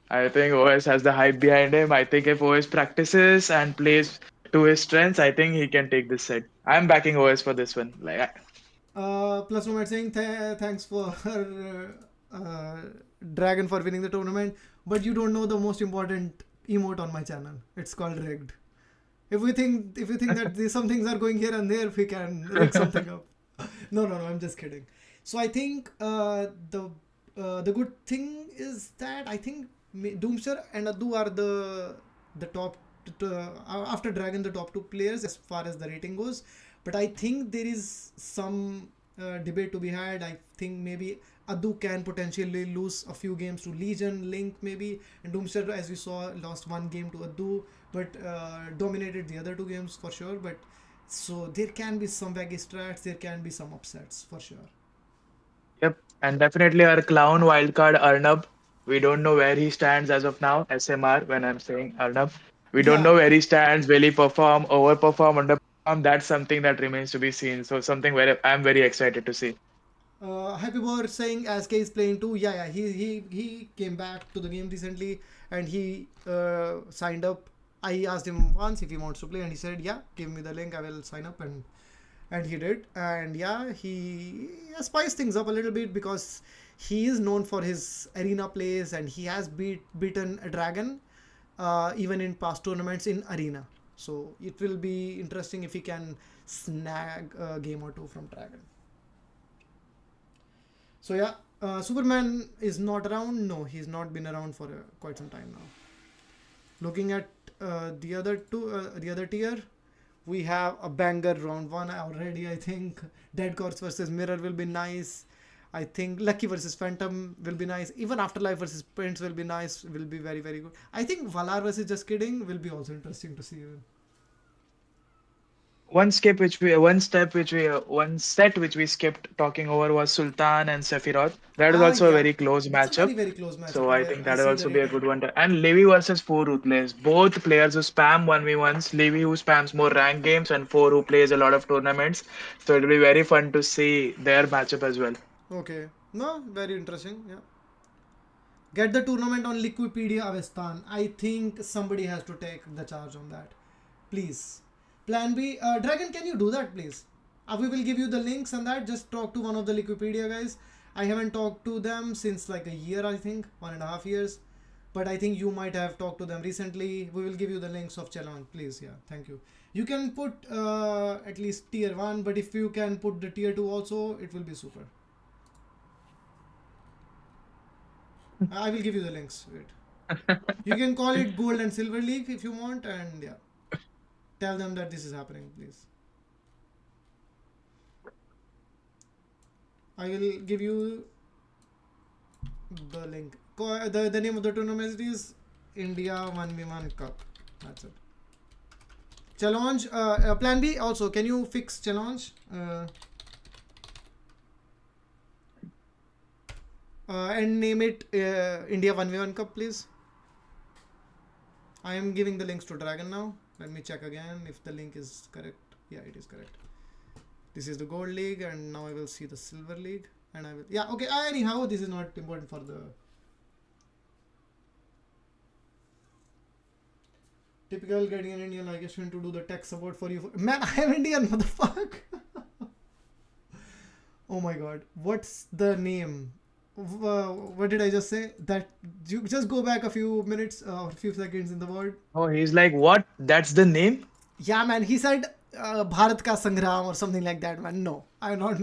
B: I think OS has the hype behind him. I think if OS practices and plays to his strengths, I think he can take this set. I'm backing OS for this one.
A: Plus, Nomad saying thanks for Dragon for winning the tournament, but you don't know the most important emote on my channel. It's called rigged. If we think that some things are going here and there, we can rig something up. No. I'm just kidding. So I think the good thing is that I think Doomster and Adu are the top after Dragon, the top two players as far as the rating goes. But I think there is some debate to be had. I think maybe Adu can potentially lose a few games to Legion, Link maybe, and Doomster, as we saw, lost one game to Adu, but dominated the other two games for sure. But so there can be some vaggy strats, there can be some upsets for sure.
B: Yep, and definitely our clown wildcard Arnab. We don't know where he stands as of now. SMR when I'm saying Arnab. We don't
A: Yeah,
B: know where he stands. Will he perform, overperform, underperform? That's something that remains to be seen. So something where I'm very excited to see.
A: Happy Bor saying Ask is playing too. Yeah. He came back to the game recently, and he signed up. I asked him once if he wants to play, and he said, "Yeah, give me the link. I will sign up." And he did. And yeah, he spiced things up a little bit because he is known for his arena plays, and he has beaten a dragon even in past tournaments in arena. So it will be interesting if he can snag a game or two from dragon. So yeah, Superman is not around. No, he's not been around for quite some time now. Looking at the other tier, we have a banger round one already. I think Dead Corpse versus Mirror will be nice. I think Lucky versus Phantom will be nice. Even Afterlife versus Prince will be nice. Will be very very good. I think Valar versus Just Kidding will be also interesting to see.
B: One set which we skipped talking over was Sultan and Sephiroth. That is
A: Ah
B: also a
A: yeah,
B: very close
A: it's a very
B: matchup.
A: very close matchup.
B: So I think
A: I
B: that will
A: see the
B: also be a
A: rating.
B: good one. And Levi versus four Ruthless. Both players who spam 1v1s. Levi who spams more rank games and four who plays a lot of tournaments. So it'll be very fun to see their matchup as well.
A: Okay, no, very interesting. Yeah. Get the tournament on Liquipedia Avestan. I think somebody has to take the charge on that. Please. Plan B. Dragon, can you do that, please? We will give you the links and that. Just talk to one of the Liquipedia guys. I haven't talked to them since like a year, I think. 1.5 years. But I think you might have talked to them recently. We will give you the links of challenge, please. Yeah, thank you. You can put at least tier 1, but if you can put the tier 2 also, it will be super. I will give you the links. Wait. You can call it Gold and Silver League if you want, and yeah, tell them that this is happening, please. I will give you the link. The name of the tournament is India 1v1 Cup. That's it. Challenge. Plan B also. Can you fix challenge? And name it India 1v1 Cup, please. I am giving the links to Dragon now. Let me check again if the link is correct. Yeah, it is correct. This is the Gold League, and now I will see the Silver League. And I will. Yeah, okay. Anyhow, this is not important for the. Typical getting an Indian like to do the tech support for you. Man, I am Indian, motherfucker. Oh my god. What's the name? What did I just say? That you just go back a few minutes or a few seconds in the word.
B: Oh, he's like, what? That's the name?
A: Yeah, man. He said Bharat Ka Sangram or something like that, man. No, I'm not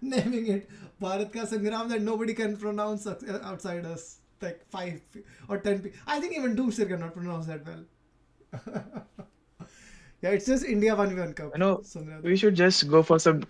A: naming it Bharat Ka Sangram that nobody can pronounce outside us. Like 5 or 10 people. I think even DOOMSTER cannot pronounce that well. Yeah, it's just India 1v1 Cup.
B: You know,
A: Something like
B: we
A: that.
B: should just go for some